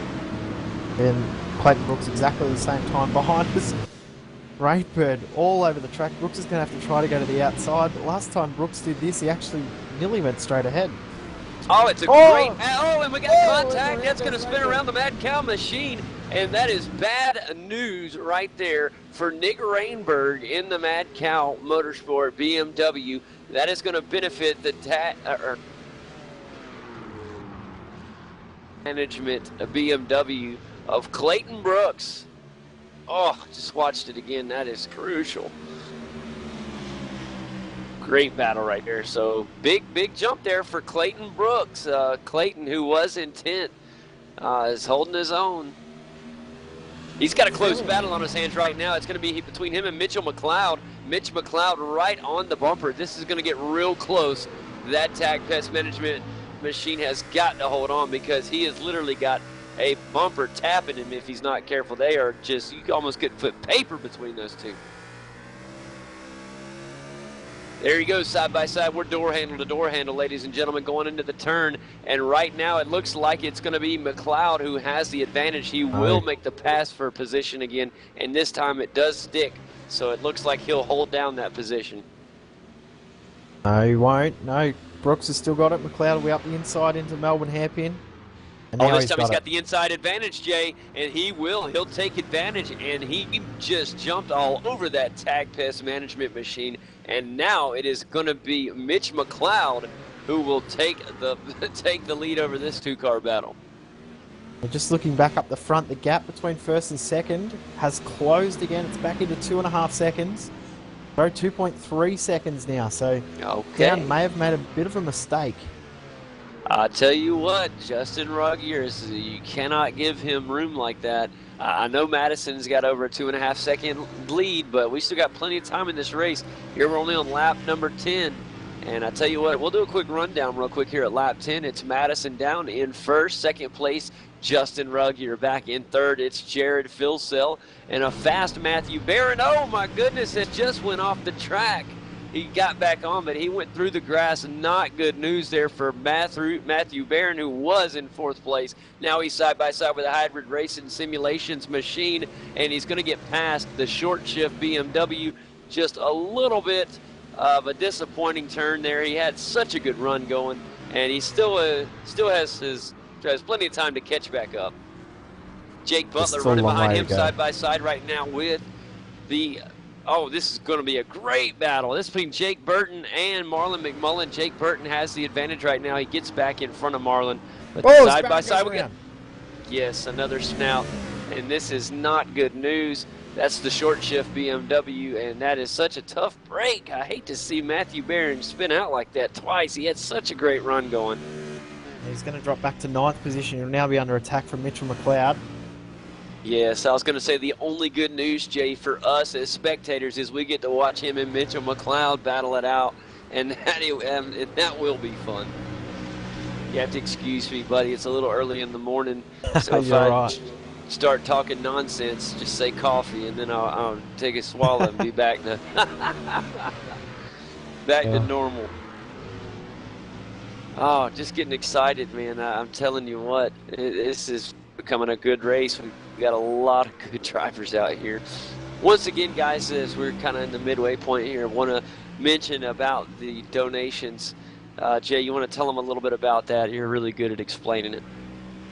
And Clayton Brooks exactly the same time behind us. Rainbird all over the track. Brooks is going to have to try to go to the outside, but last time Brooks did this, he actually nearly went straight ahead. Oh, it's a great... Oh, and we got contact. That's going to spin around the Mad Cow machine. And that is bad news right there for Nick Rainberg in the Mad Cow Motorsport BMW. That is going to benefit the management of BMW of Clayton Brooks. Oh, just watched it again. That is crucial. Great battle right there. So big jump there for Clayton Brooks. Clayton, who was in 10th, is holding his own. He's got a close battle on his hands right now. It's going to be between him and Mitchell McLeod. Mitch McLeod right on the bumper. This is going to get real close. That Tag Pest Management machine has got to hold on because he has literally got a bumper tapping him if he's not careful. They are just, you almost could put paper between those two. There he goes, side by side. We're door handle to door handle, ladies and gentlemen, going into the turn. And right now it looks like it's going to be McLeod who has the advantage. He will make the pass for position again, and this time it does stick. So it looks like he'll hold down that position. No, he won't. No, Brooks has still got it. McLeod will be up the inside into Melbourne hairpin. And oh, this time he's got the inside advantage, Jay, and he'll take advantage, and he just jumped all over that Tag Pest Management machine, and now it is going to be Mitch McLeod who will take the lead over this two-car battle. Just looking back up the front, the gap between first and second has closed again. It's back into 2.5 seconds. So 2.3 seconds now, so Dan may have made a bit of a mistake. I tell you what, Justin Ruggier, you cannot give him room like that. I know Madison's got over a 2.5 second lead, but we still got plenty of time in this race. Here we're only on lap number 10. And I tell you what, we'll do a quick rundown real quick here at lap 10. It's Madison down in first. Second place, Justin Ruggier. Back in third, it's Jared Filsell. And a fast Matthew Barron. Oh my goodness, it just went off the track. He got back on, but he went through the grass. Not good news there for Matthew Barron, who was in fourth place. Now he's side by side with a Hybrid Racing Simulations machine, and he's going to get past the short shift BMW. Just a little bit of a disappointing turn there. He had such a good run going, and he still has plenty of time to catch back up. Jake Butler running behind him side by side right now with the... Oh, this is going to be a great battle. This is between Jake Burton and Marlon McMullen. Jake Burton has the advantage right now. He gets back in front of Marlon. But side by side, we got... Yes, another snout. And this is not good news. That's the short shift BMW, and that is such a tough break. I hate to see Matthew Barron spin out like that twice. He had such a great run going. He's going to drop back to 9th position. He'll now be under attack from Mitchell McLeod. Yes, I was going to say the only good news, Jay, for us as spectators is we get to watch him and Mitchell McLeod battle it out, and that will be fun. You have to excuse me, buddy. It's a little early in the morning, so if I start talking nonsense, just say coffee, and then I'll take a swallow and be back to to normal. Oh, just getting excited, man. I'm telling you what, this is becoming a good race. We've got a lot of good drivers out here. Once again, guys, as we're kind of in the midway point here, I want to mention about the donations. Jay, you want to tell them a little bit about that? You're really good at explaining it.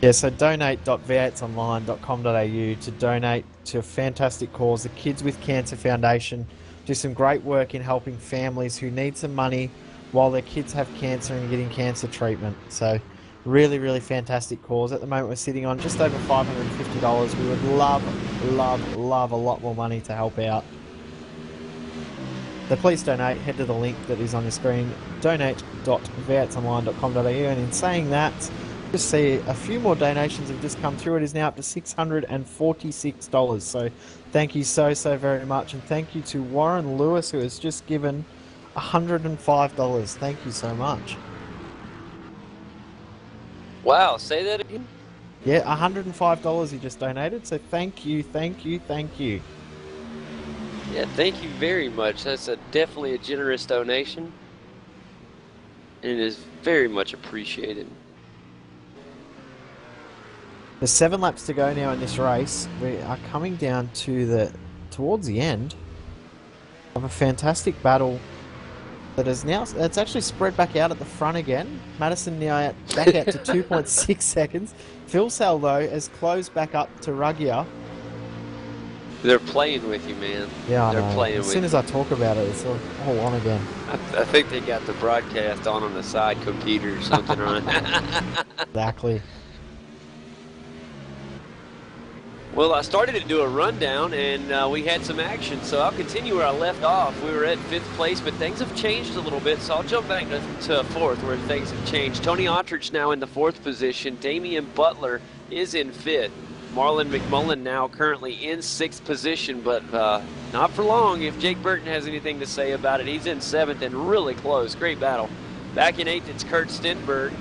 Yeah, so donate.v8online.com.au to donate to a fantastic cause, the Kids with Cancer Foundation. Do some great work in helping families who need some money while their kids have cancer and getting cancer treatment. So really, really fantastic cause. At the moment, we're sitting on just over $550. We would love a lot more money to help out. then please donate. Head to the link that is on your screen, donate.v8online.com.au, and in saying that, just see a few more donations have just come through. It is now up to $646. So thank you so very much, and thank you to Warren Lewis, who has just given $105. Thank you so much. Wow, say that again? Yeah, $105 he just donated, so thank you. Yeah, thank you very much. That's definitely a generous donation. And it is very much appreciated. There's 7 laps to go now in this race. We are coming down to towards the end of a fantastic battle that is now, it's actually spread back out at the front again. Madison now back out to 2.6 seconds. Phil Sell, though, has closed back up to Ruggier. They're playing with you, man. Yeah, I They're know. playing As with soon you. as I talk about it, it's all on again. I think they got the broadcast on the side computer or something on it. Exactly. Well, I started to do a rundown, and we had some action, so I'll continue where I left off. We were at 5th place, but things have changed a little bit, so I'll jump back to 4th, where things have changed. Tony Autrich now in the 4th position. Damian Butler is in 5th. Marlon McMullen now currently in 6th position, but not for long. If Jake Burton has anything to say about it, he's in 7th and really close. Great battle. Back in 8th, it's Kurt Stenberg.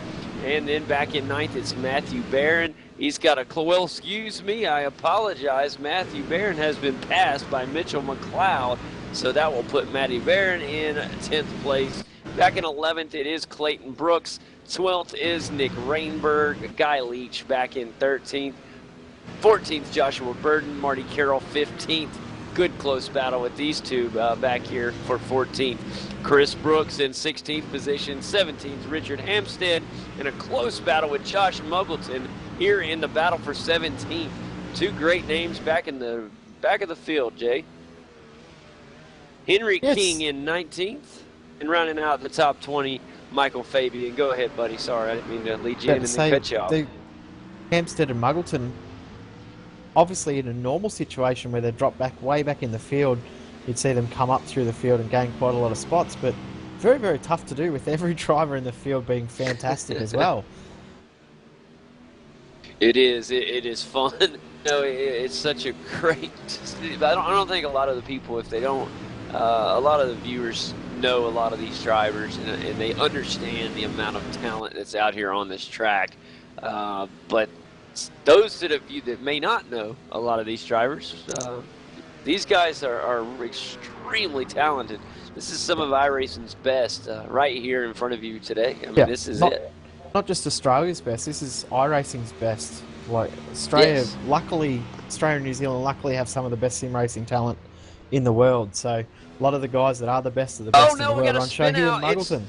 And then back in 9th, it's Matthew Barron. He's got well, excuse me, I apologize. Matthew Barron has been passed by Mitchell McLeod, so that will put Matty Barron in 10th place. Back in 11th, it is Clayton Brooks. 12th is Nick Rainberg. Guy Leach back in 13th. 14th, Joshua Burden. Marty Carroll, 15th. Good close battle with these two back here for 14th. Chris Brooks in 16th position. 17th, Richard Hampstead. In a close battle with Josh Muggleton here in the battle for 17th. Two great names back in the back of the field, Jay. Henry King in 19th. And rounding out the top 20, Michael Fabian. Go ahead, buddy. Sorry, I didn't mean to lead you in and then cut you off. Hampstead and Muggleton, obviously in a normal situation where they're dropped way back in the field, you'd see them come up through the field and gain quite a lot of spots, but very tough to do with every driver in the field being fantastic as well. It is. It is fun. It's such a great. I don't think a lot of the people, if they don't, a lot of the viewers know a lot of these drivers and they understand the amount of talent that's out here on this track. But those of you that may not know a lot of these drivers, these guys are extremely talented. This is some of iRacing's best right here in front of you today. I mean, this is it. Not just Australia's best, this is iRacing's best. Like Australia, luckily, Australia and New Zealand luckily have some of the best sim racing talent in the world. So a lot of the guys that are the best of the best in the world are on show here in Muggleton.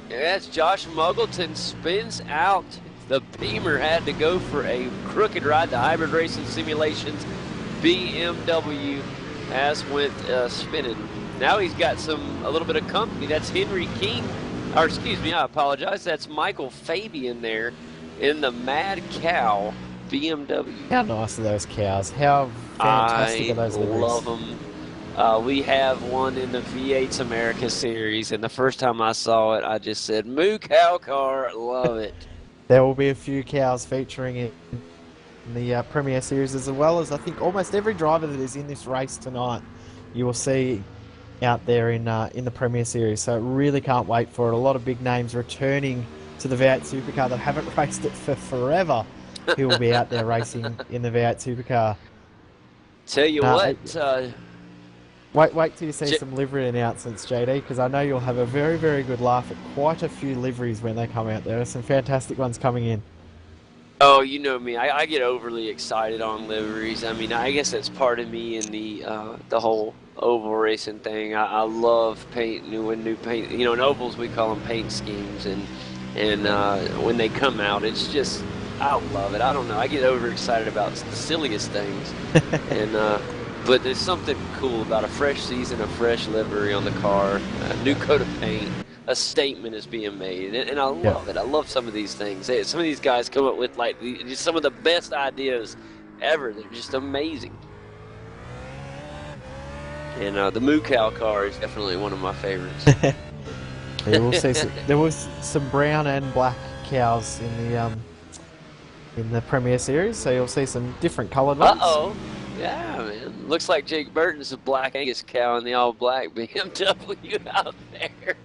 Yes, Josh Muggleton spins out. The Beamer had to go for a crooked ride. The Hybrid Racing Simulations BMW has went spinning. Now he's got a little bit of company. That's Henry King, or excuse me, I apologize. That's Michael Fabian there in the Mad Cow BMW. How nice are those cows? How fantastic are those liveries? I love them. We have one in the V8's America Series, and the first time I saw it, I just said, "Moo cow car, love it." There will be a few cows featuring it in the Premier Series, as well as I think almost every driver that is in this race tonight you will see out there in the Premier Series. So really can't wait for it. A lot of big names returning to the V8 Supercar that haven't raced it for forever, who will be out there racing in the V8 Supercar. Tell you what. Wait till you see some livery announcements, JD, because I know you'll have a very good laugh at quite a few liveries when they come out. There are some fantastic ones coming in. Oh, you know me. I get overly excited on liveries. I mean, I guess that's part of me in the whole oval racing thing. I love paint, new paint. You know, in ovals we call them paint schemes, and when they come out, it's just, I love it. I don't know. I get overexcited about the silliest things, and but there's something cool about a fresh season, a fresh livery on the car, a new coat of paint. A statement is being made, and I love it. I love some of these things. Some of these guys come up with just some of the best ideas ever. They're just amazing. And the Moo Cow car is definitely one of my favorites. Yeah, we'll see. There was some brown and black cows in the Premier Series, so you'll see some different coloured ones. Uh-oh. Yeah, man. Looks like Jake Burton's a black Angus cow in the all-black BMW out there.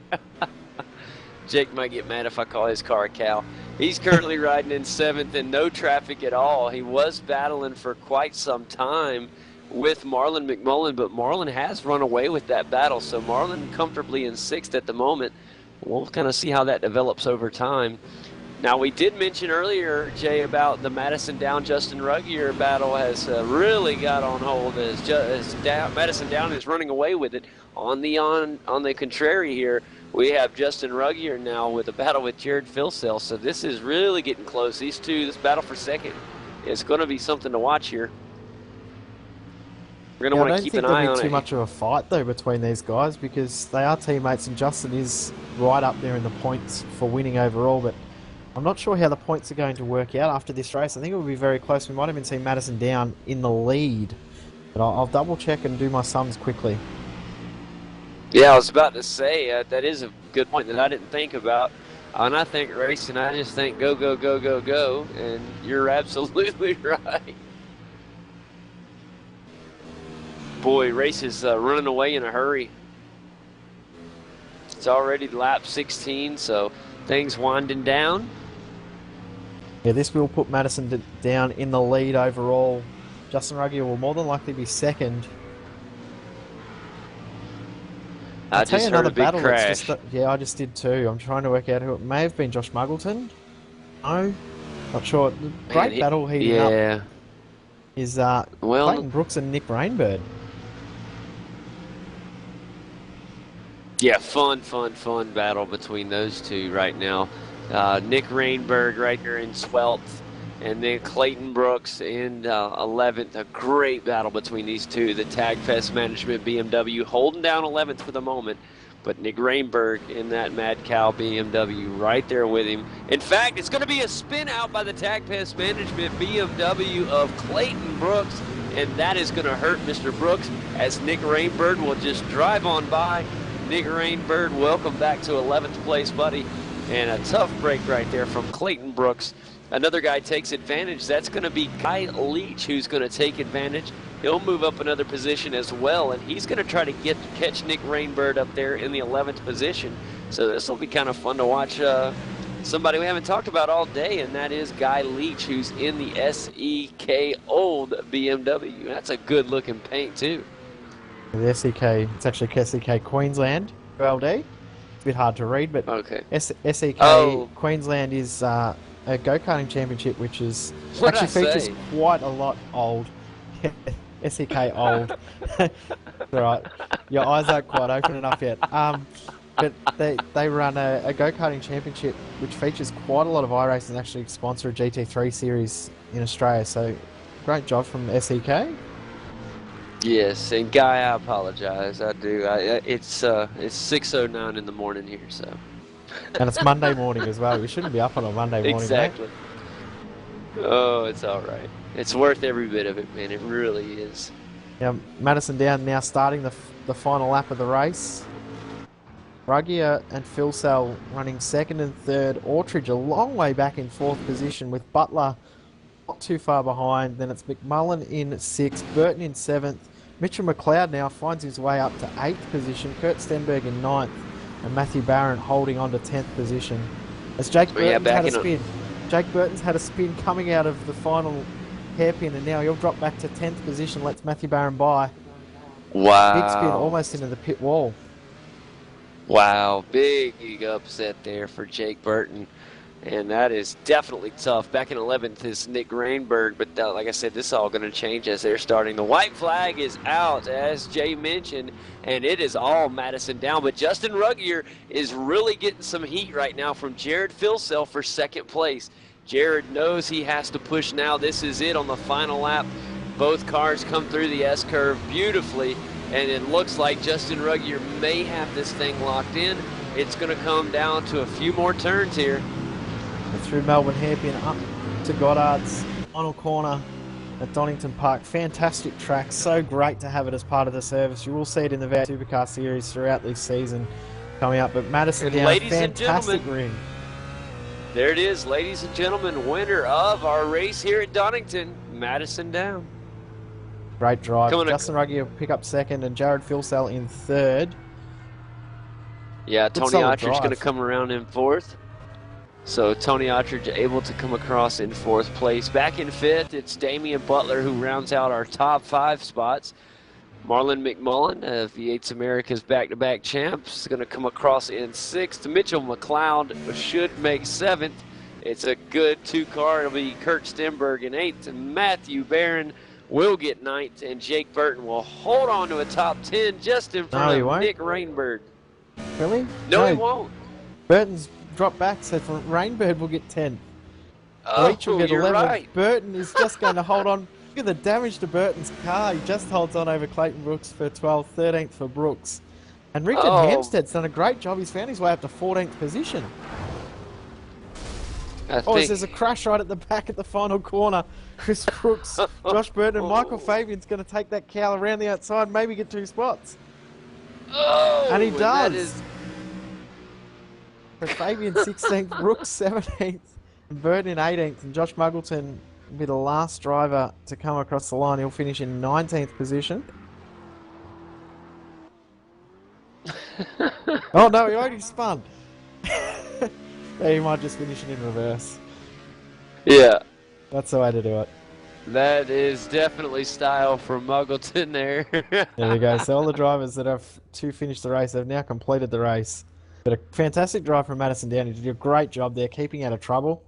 Jake might get mad if I call his car a cow. He's currently riding in 7th and no traffic at all. He was battling for quite some time with Marlon McMullen, but Marlon has run away with that battle. So Marlon comfortably in 6th at the moment. We'll kind of see how that develops over time. Now, we did mention earlier, Jay, about the Madison Down Justin Ruggier battle has really got on hold as Madison Down is running away with it. On the contrary here, we have Justin Ruggier now with a battle with Jared Filsell. So this is really getting close. These two, this battle for second is going to be something to watch here. We're going to want to keep an eye on it. I don't think there'll be too much of a fight, though, between these guys because they are teammates and Justin is right up there in the points for winning overall. But I'm not sure how the points are going to work out after this race. I think it will be very close. We might even see Madison Down in the lead. But I'll double check and do my sums quickly. Yeah, I was about to say, that is a good point that I didn't think about. When I think racing, I just think go, go, go, go, go. And you're absolutely right. Boy, race is running away in a hurry. It's already lap 16, so things winding down. Yeah, this will put Madison Down in the lead overall. Justin Ruggier will more than likely be second. I just heard a big crash. Yeah, I just did too. I'm trying to work out who it may have been. Josh Muggleton? No, not sure. Great battle heating up is Clayton Brooks and Nick Rainbird. Yeah, fun battle between those two right now. Nick Rainbird right there in 12th, and then Clayton Brooks in 11th. A great battle between these two. The Tag Fest Management BMW holding down 11th for the moment, but Nick Rainbird in that Mad Cow BMW right there with him. In fact, it's going to be a spin out by the Tag Fest Management BMW of Clayton Brooks, and that is going to hurt Mr. Brooks as Nick Rainbird will just drive on by. Nick Rainbird, welcome back to 11th place, buddy. And a tough break right there from Clayton Brooks. Another guy takes advantage. That's going to be Guy Leach who's going to take advantage. He'll move up another position as well, and he's going to try to catch Nick Rainbird up there in the 11th position. So this will be kind of fun to watch somebody we haven't talked about all day, and that is Guy Leach, who's in the SEK old BMW. That's a good-looking paint, too. The SEK, it's actually SEK Queensland LD. It's a bit hard to read, but okay. SEK Queensland is a go-karting championship, which is features quite a lot old. SEK old. Right, your eyes aren't quite open enough yet. But they run a go-karting championship which features quite a lot of iRacing and actually sponsor a GT3 series in Australia. So great job from SEK. Yes, and Guy, I apologize. I do. It's 6:09 in the morning here, so. And it's Monday morning as well. We shouldn't be up on a Monday morning. Exactly. Mate. Oh, it's all right. It's worth every bit of it, man. It really is. Yeah, Madison Down now starting the final lap of the race. Ruggier and Filsell running second and third. Ortridge a long way back in fourth position with Butler not too far behind. Then it's McMullen in sixth, Burton in seventh. Mitchell McLeod now finds his way up to eighth position. Kurt Stenberg in ninth, and Matthew Barron holding on to 10th position. As Jake Burton's had a spin. Jake Burton's had a spin coming out of the final hairpin, and now he'll drop back to 10th position. Lets Matthew Barron by. Wow. Big spin, almost into the pit wall. Wow, big upset there for Jake Burton. And that is definitely tough. Back in 11th is Nick Rainbird, but like I said, this is all going to change as they're starting. The white flag is out, as Jay mentioned, and it is all Madison Down. But Justin Ruggier is really getting some heat right now from Jared Filsell for second place. Jared knows he has to push now. This is it on the final lap. Both cars come through the S-curve beautifully, and it looks like Justin Ruggier may have this thing locked in. It's going to come down to a few more turns here. Through Melbourne hairpin up to Goddard's final corner. at Donington Park. Fantastic track, so great to have it as part of the service. You will see it in the V8 Supercar Series throughout this season coming up. But Madison And Down, ladies and fantastic gentlemen, ring. There it is, ladies and gentlemen, winner of our race here at Donington, Madison Down. Great drive. Coming Justin Ruggie will pick up second and Jared Filsell in third. Yeah, Good Tony solid Autry's going to drive. come around in fourth. So Tony Autry able to come across in fourth place. Back in fifth, it's Damian Butler who rounds out our top 5 spots. Marlon McMullen, V8's America's back-to-back champs, is going to come across in sixth. Mitchell McLeod should make seventh. It's a good 2-car. It'll be Kurt Stenberg in eighth, and Matthew Barron will get ninth, and Jake Burton will hold on to a top 10 just in front of Nick Rainbird. Really? No, he won't. Burton's dropped back, so Rainbird will get 10. Oh, Leach will get you're 11. right. Burton is just going to hold on. Look at the damage to Burton's car. He just holds on over Clayton Brooks for 12th, 13th for Brooks. And Richard Hampstead's done a great job. He's found his way up to 14th position. There's a crash right at the back at the final corner. Chris Brooks, Josh Burton, and Michael Fabian's going to take that cow around the outside, maybe get 2 spots. And he does. For Fabian 16th, Brooks 17th, and Burton in 18th, and Josh Muggleton will be the last driver to come across the line. He'll finish in 19th position. Oh no, he already spun. Yeah, he might just finish it in reverse. Yeah. That's the way to do it. That is definitely style from Muggleton there. There we go. So all the drivers that have to finish the race have now completed the race. But a fantastic drive from Madison Down. He did a great job there, keeping out of trouble.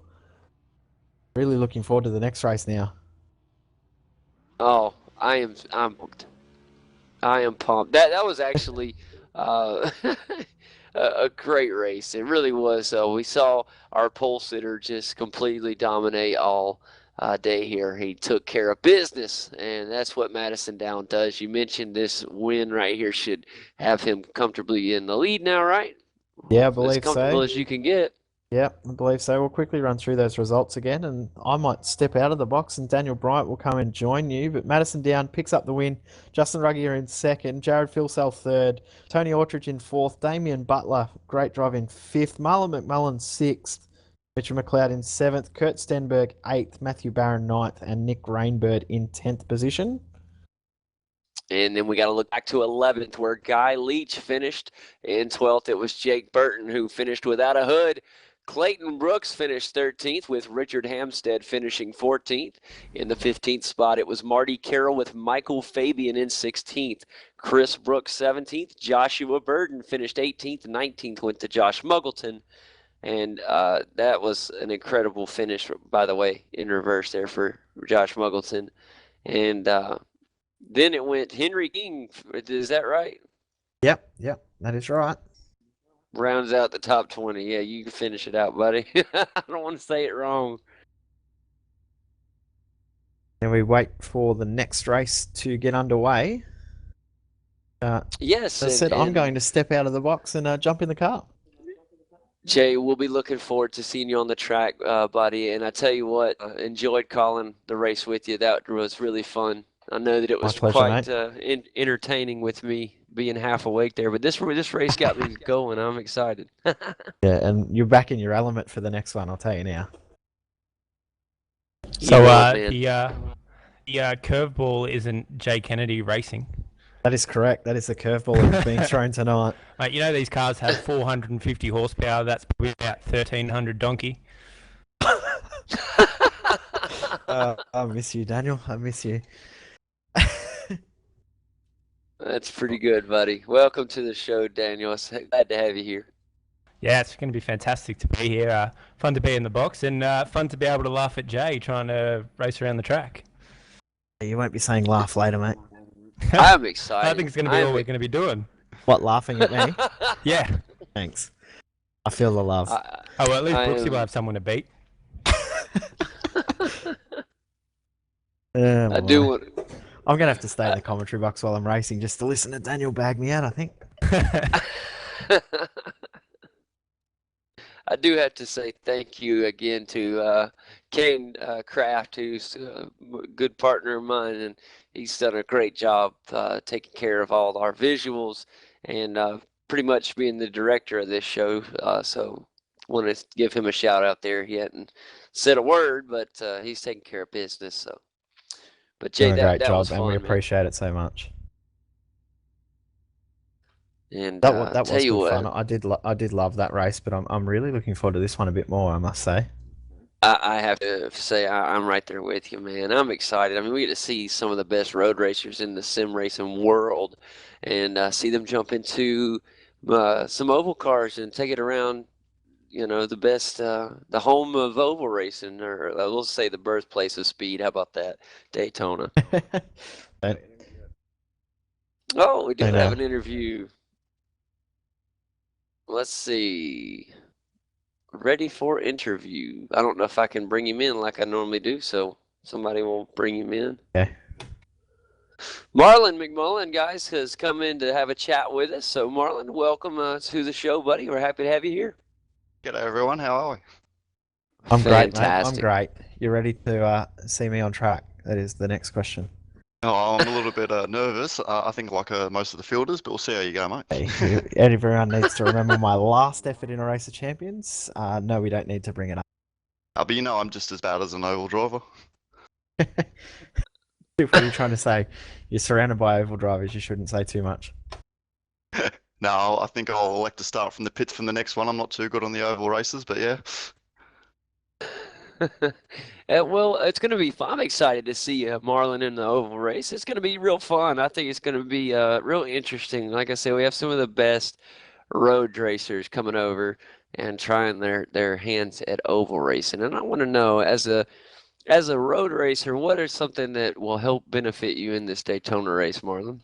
Really looking forward to the next race now. Oh, I'm pumped. I am pumped. That was actually a great race. It really was. We saw our pole sitter just completely dominate all day here. He took care of business, and that's what Madison Down does. You mentioned this win right here should have him comfortably in the lead now, right? Yeah, I believe so. As comfortable as you can get. Yeah, I believe so. We'll quickly run through those results again, and I might step out of the box and Daniel Bryant will come and join you. But Madison Down picks up the win. Justin Ruggier in second. Jared Filsell third. Tony Autry in fourth. Damian Butler, great drive, in fifth. Marlon McMullen sixth. Mitchell McLeod in seventh. Kurt Stenberg eighth. Matthew Barron ninth. And Nick Rainbird in 10th position. And then we got to look back to 11th, where Guy Leach finished. In 12th, it was Jake Burton, who finished without a hood. Clayton Brooks finished 13th, with Richard Hampstead finishing 14th. In the 15th spot, it was Marty Carroll with Michael Fabian in 16th. Chris Brooks 17th. Joshua Burton finished 18th. 19th went to Josh Muggleton. And that was an incredible finish, by the way, in reverse there for Josh Muggleton. And then it went Henry King. Is that right? Yep, that is right. Rounds out the top 20. Yeah, you can finish it out, buddy. I don't want to say it wrong. And we wait for the next race to get underway. Yes. As I said, I'm going to step out of the box and jump in the car. Jay, we'll be looking forward to seeing you on the track, buddy. And I tell you what, enjoyed calling the race with you. That was really fun. I know that it was quite entertaining with me being half awake there, but this race got me going. I'm excited. Yeah, and you're back in your element for the next one, I'll tell you now. So the curveball isn't Jay Kennedy racing. That is correct. That is the curveball that's being thrown tonight. Mate, you know these cars have 450 horsepower. That's probably about 1,300 donkey. I miss you, Daniel. I miss you. That's pretty good, buddy. Welcome to the show, Daniel. Glad to have you here. Yeah, it's going to be fantastic to be here. Fun to be in the box and fun to be able to laugh at Jay trying to race around the track. You won't be saying laugh later, mate. I'm excited. I think it's going to be all we're going to be doing. What, laughing at me? Yeah. Thanks. I feel the love. Well, at least Brooksy will have someone to beat. I do want... I'm going to have to stay in the commentary box while I'm racing just to listen to Daniel bag me out, I think. I do have to say thank you again to Kane Kraft, who's a good partner of mine, and he's done a great job taking care of all our visuals and pretty much being the director of this show. So want to give him a shout out there. He hadn't said a word, but he's taking care of business. So, but Jay, Doing a great that was job, and we fun, man. appreciate it so much. And That tell was you good what, fun. I did love that race, but I'm really looking forward to this one a bit more, I must say. I have to say I'm right there with you, man. I'm excited. I mean, we get to see some of the best road racers in the sim racing world, and see them jump into some oval cars and take it around. The best, the home of oval racing, or we'll say the birthplace of speed. How about that, Daytona? And, Oh, we do and have an interview. Let's see. Ready for interview. I don't know if I can bring him in like I normally do, so somebody will bring him in. yeah. Marlon McMullen, guys, has come in to have a chat with us. So, Marlon, welcome to the show, buddy. We're happy to have you here. G'day everyone, how are we? I'm great, mate. I'm Fantastic. great. You ready to see me on track? That is the next question. Oh, I'm a little bit nervous, I think like most of the fielders, but we'll see how you go, mate. Hey, everyone needs to remember my last effort in a race of champions. No, we don't need to bring it up. But you know I'm just as bad as an oval driver. What are you trying to say? You're surrounded by oval drivers. You shouldn't say too much. No, I think I'll elect to start from the pits from the next one. I'm not too good on the oval races, but yeah. Well, it's going to be fun. I'm excited to see Marlon in the oval race. It's going to be real fun. I think it's going to be real interesting. Like I said, we have some of the best road racers coming over and trying their hands at oval racing. And I want to know, as a road racer, what is something that will help benefit you in this Daytona race, Marlon?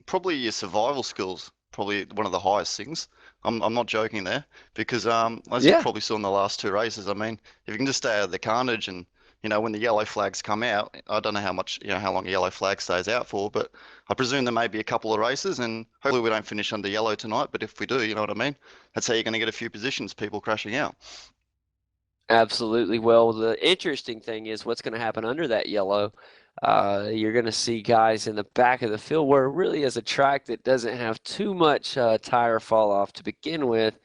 Probably your survival skills, probably one of the highest things. I'm not joking there, because as you Yeah. probably saw in the last two races, I mean, if you can just stay out of the carnage and when the yellow flags come out, I don't know how long a yellow flag stays out for, but I presume there may be a couple of races, and hopefully we don't finish under yellow tonight. But if we do, you know what I mean? That's how you're going to get a few positions, people crashing out. Absolutely. Well, the interesting thing is what's going to happen under that yellow. You're going to see guys in the back of the field where it really is a track that doesn't have too much tire fall off to begin with.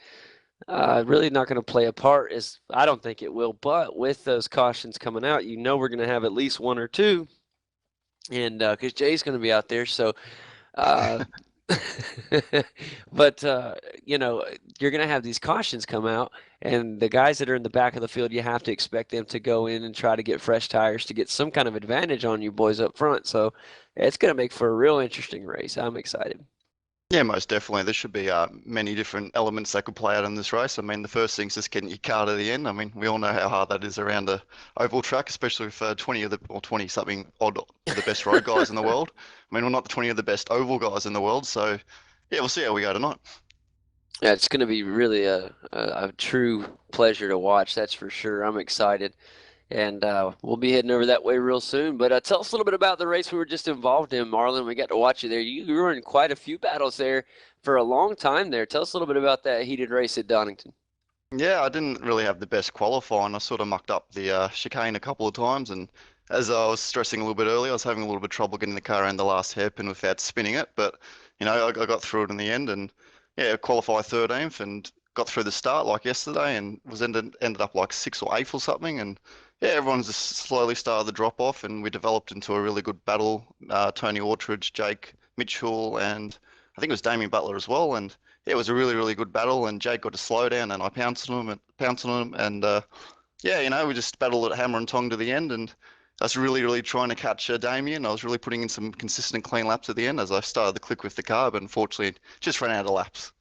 Really not going to play a part, as I don't think it will. But with those cautions coming out, we're going to have at least one or two, and because Jay's going to be out there, so. But you're going to have these cautions come out, and the guys that are in the back of the field, you have to expect them to go in and try to get fresh tires to get some kind of advantage on you boys up front. So it's going to make for a real interesting race. I'm excited. Yeah, most definitely. There should be many different elements that could play out in this race. I mean, the first thing's just getting your car to the end. I mean, we all know how hard that is around a oval track, especially with 20 something odd of the best road guys in the world. I mean, we're not the 20 of the best oval guys in the world, so yeah, we'll see how we go tonight. Yeah, it's going to be really a true pleasure to watch. That's for sure. I'm excited. And we'll be heading over that way real soon. But tell us a little bit about the race we were just involved in, Marlon. We got to watch you there. You were in quite a few battles there for a long time there. Tell us a little bit about that heated race at Donington. Yeah, I didn't really have the best qualifying. I sort of mucked up the chicane a couple of times, and as I was stressing a little bit earlier, I was having a little bit of trouble getting the car around the last hairpin without spinning it. But I got through it in the end, and yeah, qualified 13th, and got through the start like yesterday, and was ended up like 6th or 8th or something. And yeah, everyone's just slowly started the drop off, and we developed into a really good battle. Tony Ortridge, Jake Mitchell, and I think it was Damien Butler as well. And yeah, it was a really, really good battle, and Jake got a slow down, and I pounced on him, and yeah, we just battled it hammer and tong to the end, and I was really, really trying to catch Damien. I was really putting in some consistent clean laps at the end as I started to click with the car, but unfortunately just ran out of laps.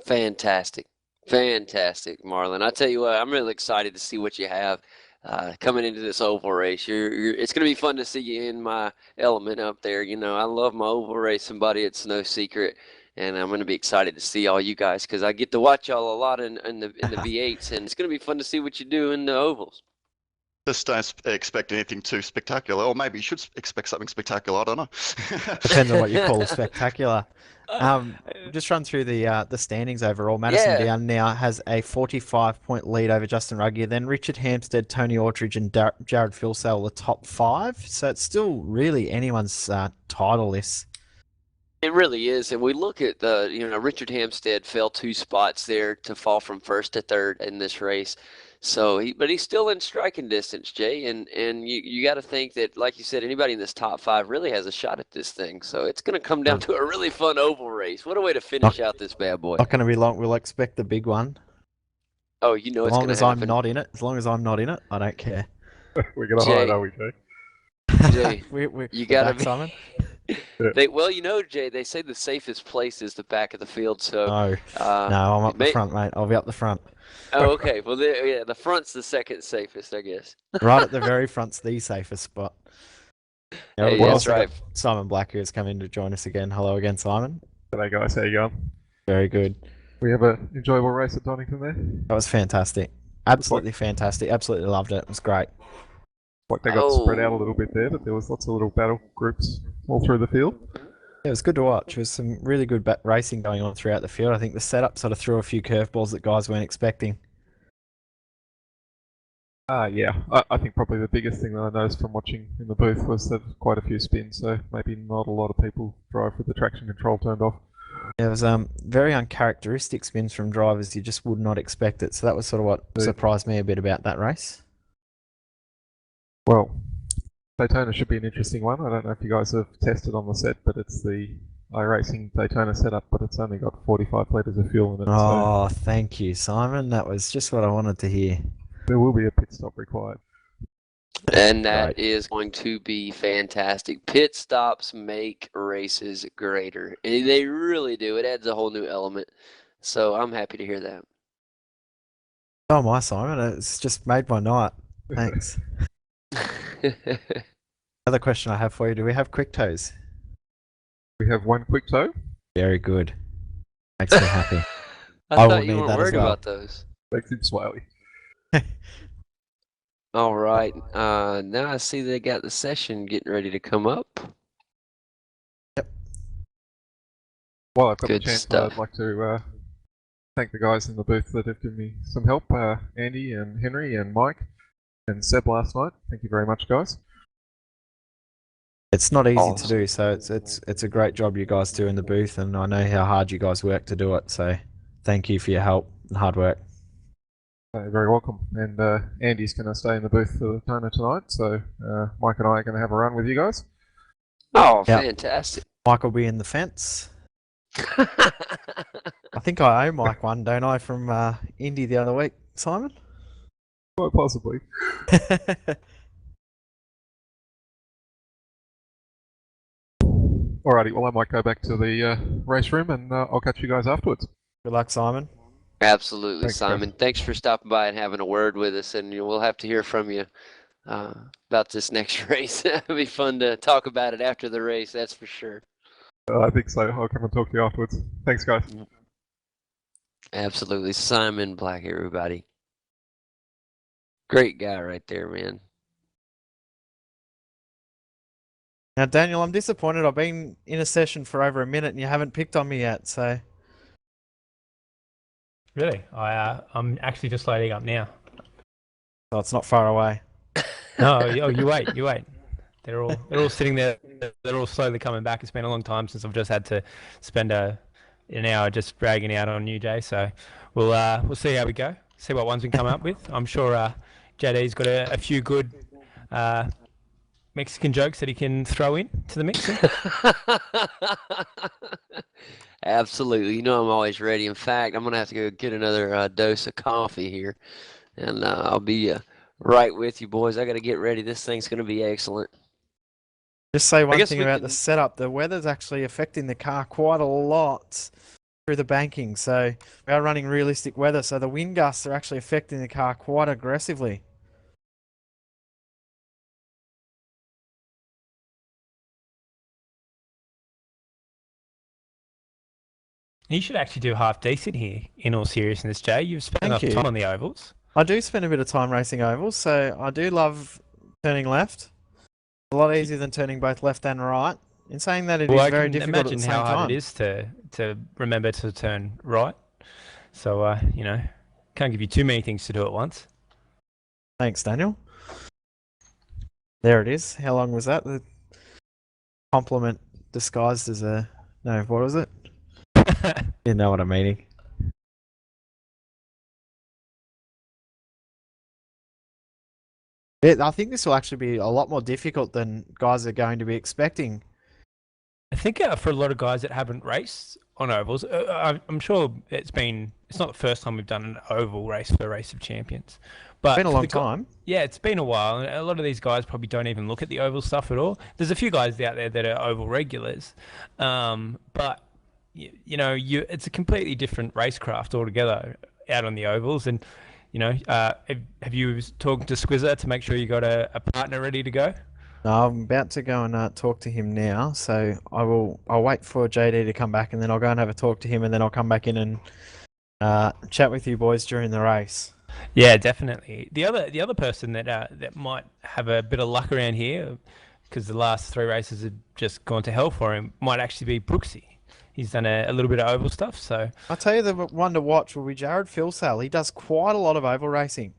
Fantastic. Fantastic, Marlon. I tell you what, I'm really excited to see what you have coming into this oval race. It's going to be fun to see you in my element up there. I love my oval racing, buddy. It's no secret. And I'm going to be excited to see all you guys because I get to watch y'all a lot in the V8s, and it's going to be fun to see what you do in the ovals. Just don't expect anything too spectacular, or maybe you should expect something spectacular. I don't know. Depends on what you call spectacular. Just run through the standings overall. Madison Yeah. Down now has a 45-point lead over Justin Ruggier. Then Richard Hampstead, Tony Autridge, and Jared Filsell the top 5. So it's still really anyone's title list. It really is, and we look at Richard Hampstead fell 2 spots there to fall from first to third in this race. So, but he's still in striking distance, Jay, and you got to think that, like you said, anybody in this top 5 really has a shot at this thing. So it's going to come down to a really fun oval race. What a way to finish out this bad boy. Not going to be long. We'll expect the big one. Oh, you know As it's long going as to happen. I'm not in it. As long as I'm not in it, I don't care. We're going to hide, are we, Jay? Jay, you gotta back, Simon. Jay, they say the safest place is the back of the field. So No, I'm up the front, mate. I'll be up the front. Oh, okay. Well, the front's the second safest, I guess. Right at the very front's the safest spot. Hey, we that's also right. got Simon Black, who's come in to join us again. Hello again, Simon. G'day, guys. How you going? Very good. We have an enjoyable race at Donington there. That was fantastic. Absolutely fantastic. Absolutely loved it. It was great. Like they got spread out a little bit there, but there was lots of little battle groups all through the field. It was good to watch. There was some really good racing going on throughout the field. I think the setup sort of threw a few curveballs that guys weren't expecting. Yeah. I think probably the biggest thing that I noticed from watching in the booth was that quite a few spins, so maybe not a lot of people drive with the traction control turned off. There was very uncharacteristic spins from drivers. You just would not expect it. So that was sort of what surprised me a bit about that race. Well, Daytona should be an interesting one. I don't know if you guys have tested on the set, but it's the iRacing Daytona setup, but it's only got 45 litres of fuel in it. Oh, thank you, Simon. That was just what I wanted to hear. There will be a pit stop required. And that is going to be fantastic. Pit stops make races greater. And they really do. It adds a whole new element. So I'm happy to hear that. Oh, my Simon. It's just made my night. Thanks. Another question I have for you. Do we have quick toes? We have one quick toe. Very good. Makes me happy. I will thought you need weren't that as worried well. about those. Makes him smiley. All right. Now I see they got the session getting ready to come up. Yep. Well, I've got Good the chance. stuff. I'd like to thank the guys in the booth that have given me some help. Andy and Henry and Mike and Seb last night. Thank you very much, guys. It's not easy to do, so it's a great job you guys do in the booth, and I know how hard you guys work to do it. So thank you for your help and hard work. You're very welcome. And Andy's going to stay in the booth for the Daytona tonight, so Mike and I are going to have a run with you guys. Oh, Yep. fantastic. Mike will be in the fence. I think I owe Mike one, don't I, from Indy the other week, Simon? Quite possibly. Alrighty, well I might go back to the race room and I'll catch you guys afterwards. Good luck, Simon. Absolutely, Thanks, Simon. guys. Thanks for stopping by and having a word with us, and we'll have to hear from you about this next race. It'll be fun to talk about it after the race, that's for sure. I think so. I'll come and talk to you afterwards. Thanks, guys. Absolutely. Simon Black, everybody. Great guy right there, man. Now, Daniel, I'm disappointed. I've been in a session for over a minute and you haven't picked on me yet, so... Really? I'm actually just loading up now. Oh, it's not far away. No, you wait. They're all sitting there. They're all slowly coming back. It's been a long time since I've just had to spend an hour just bragging out on you, Jay. So we'll see how we go. See what ones we can come up with. I'm sure JD's got a few good Mexican jokes that he can throw in to the mix. Absolutely. You know I'm always ready. In fact, I'm going to have to go get another dose of coffee here, and I'll be right with you, boys. I got to get ready. This thing's going to be excellent. Just say one thing about the setup. The weather's actually affecting the car quite a lot through the banking. So we are running realistic weather. So the wind gusts are actually affecting the car quite aggressively. You should actually do half decent here, in all seriousness, Jay. You've spent enough time on the ovals. I do spend a bit of time racing ovals, so I do love turning left. A lot easier than turning both left and right. In saying that, it Well, is I very can difficult at the imagine same how hard time. it is to remember to turn right. So, can't give you too many things to do at once. Thanks, Daniel. There it is. How long was that? The compliment disguised as a... No, what was it? You know what I'm meaning. I think this will actually be a lot more difficult than guys are going to be expecting. I think for a lot of guys that haven't raced on ovals, I'm sure it's not the first time we've done an oval race for Race of Champions. But Been a long time. Yeah, it's been a while. And a lot of these guys probably don't even look at the oval stuff at all. There's a few guys out there that are oval regulars. But, it's a completely different racecraft altogether out on the ovals. And, have you talked to Squizzer to make sure you got a partner ready to go? No, I'm about to go and talk to him now, so I'll wait for JD to come back, and then I'll go and have a talk to him, and then I'll come back in and chat with you boys during the race. Yeah, definitely. The other person that might have a bit of luck around here, because the last 3 races have just gone to hell for him, might actually be Brooksy. He's done a little bit of oval stuff, so... I'll tell you, the one to watch will be Jared Filsale. He does quite a lot of oval racing.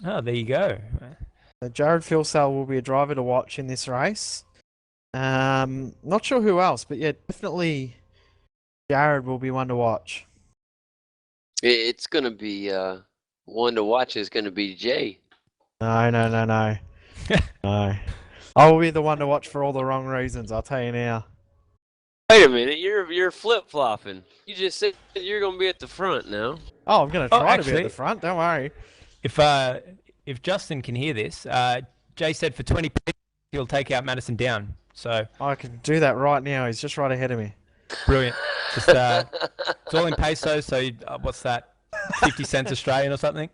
Oh, there you go. So Jared Filsale will be a driver to watch in this race. Not sure who else, but yeah, definitely Jared will be one to watch. It's going to be one to watch is going to be Jay. No. No. I will be the one to watch for all the wrong reasons, I'll tell you now. Wait a minute, you're flip-flopping. You just said you're going to be at the front now. Oh, I'm going to try to be actually, at the front, don't worry. If Justin can hear this, Jay said for 20 he'll take out Madison down. So I can do that right now. He's just right ahead of me. Brilliant. Just it's all in pesos, so what's that? 50 cents Australian or something?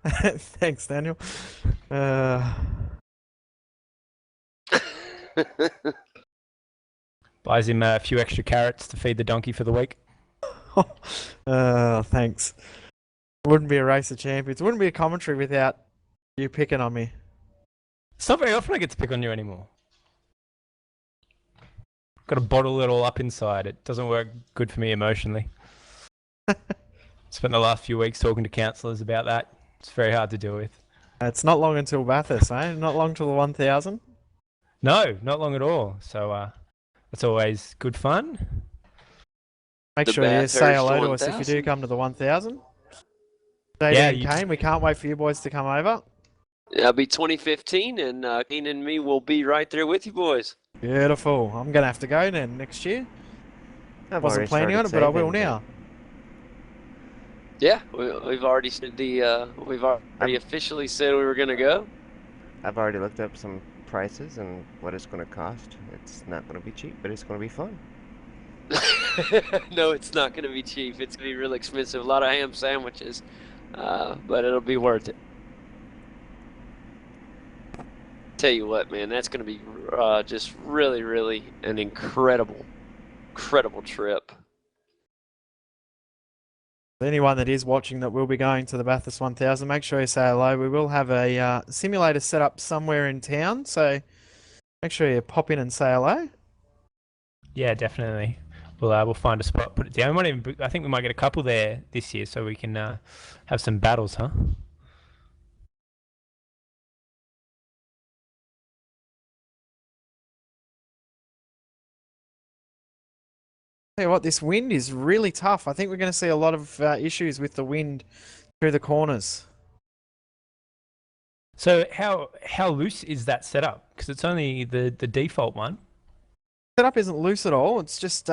Thanks, Daniel. Buys him a few extra carrots to feed the donkey for the week. Thanks. Wouldn't be a Race of Champions. Wouldn't be a commentary without you picking on me. It's not very often I get to pick on you anymore. Got to bottle it all up inside. It doesn't work good for me emotionally. Spent the last few weeks talking to counsellors about that. It's very hard to deal with. It's not long until Bathurst, eh? Not long till the 1000. No, not long at all. So it's always good fun. Make sure you say hello to us if you do come to the 1000. JD and Kane, we can't wait for you boys to come over. It'll be 2015, and Kane and me will be right there with you boys. Beautiful. I'm going to have to go then next year. I wasn't planning on it, but I will now. Yeah, we've already said we've already officially said we were going to go. I've already looked up some prices and what it's going to cost. It's not going to be cheap, but it's going to be fun. No, it's not going to be cheap. It's going to be real expensive. A lot of ham sandwiches, but it'll be worth it. Tell you what, man, that's going to be just really, really an incredible trip. Anyone that is watching that will be going to the Bathurst 1000, make sure you say hello. We will have a simulator set up somewhere in town, so make sure you pop in and say hello. Yeah, definitely. We'll find a spot, put it down. I think we might get a couple there this year, so we can have some battles, huh? Tell you what, this wind is really tough. I think we're going to see a lot of issues with the wind through the corners. So how loose is that setup? Because it's only the default one. Setup isn't loose at all. It's just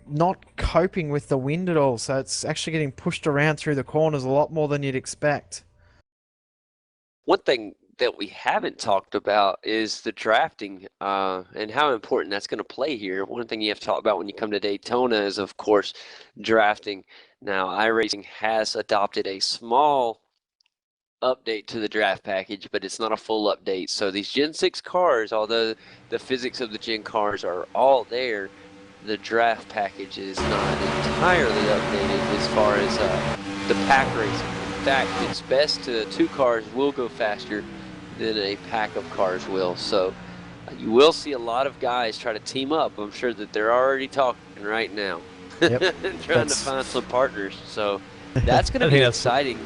not coping with the wind at all. So it's actually getting pushed around through the corners a lot more than you'd expect. One thing that we haven't talked about is the drafting and how important that's going to play here. One thing you have to talk about when you come to Daytona is, of course, drafting. Now, iRacing has adopted a small update to the draft package, but it's not a full update. So these Gen 6 cars, although the physics of the Gen cars are all there, the draft package is not entirely updated as far as the pack racing. In fact, it's best to 2 cars will go faster than a pack of cars will. So you will see a lot of guys try to team up. I'm sure that they're already talking right now. Yep. Trying to find some partners. So that's going to be exciting.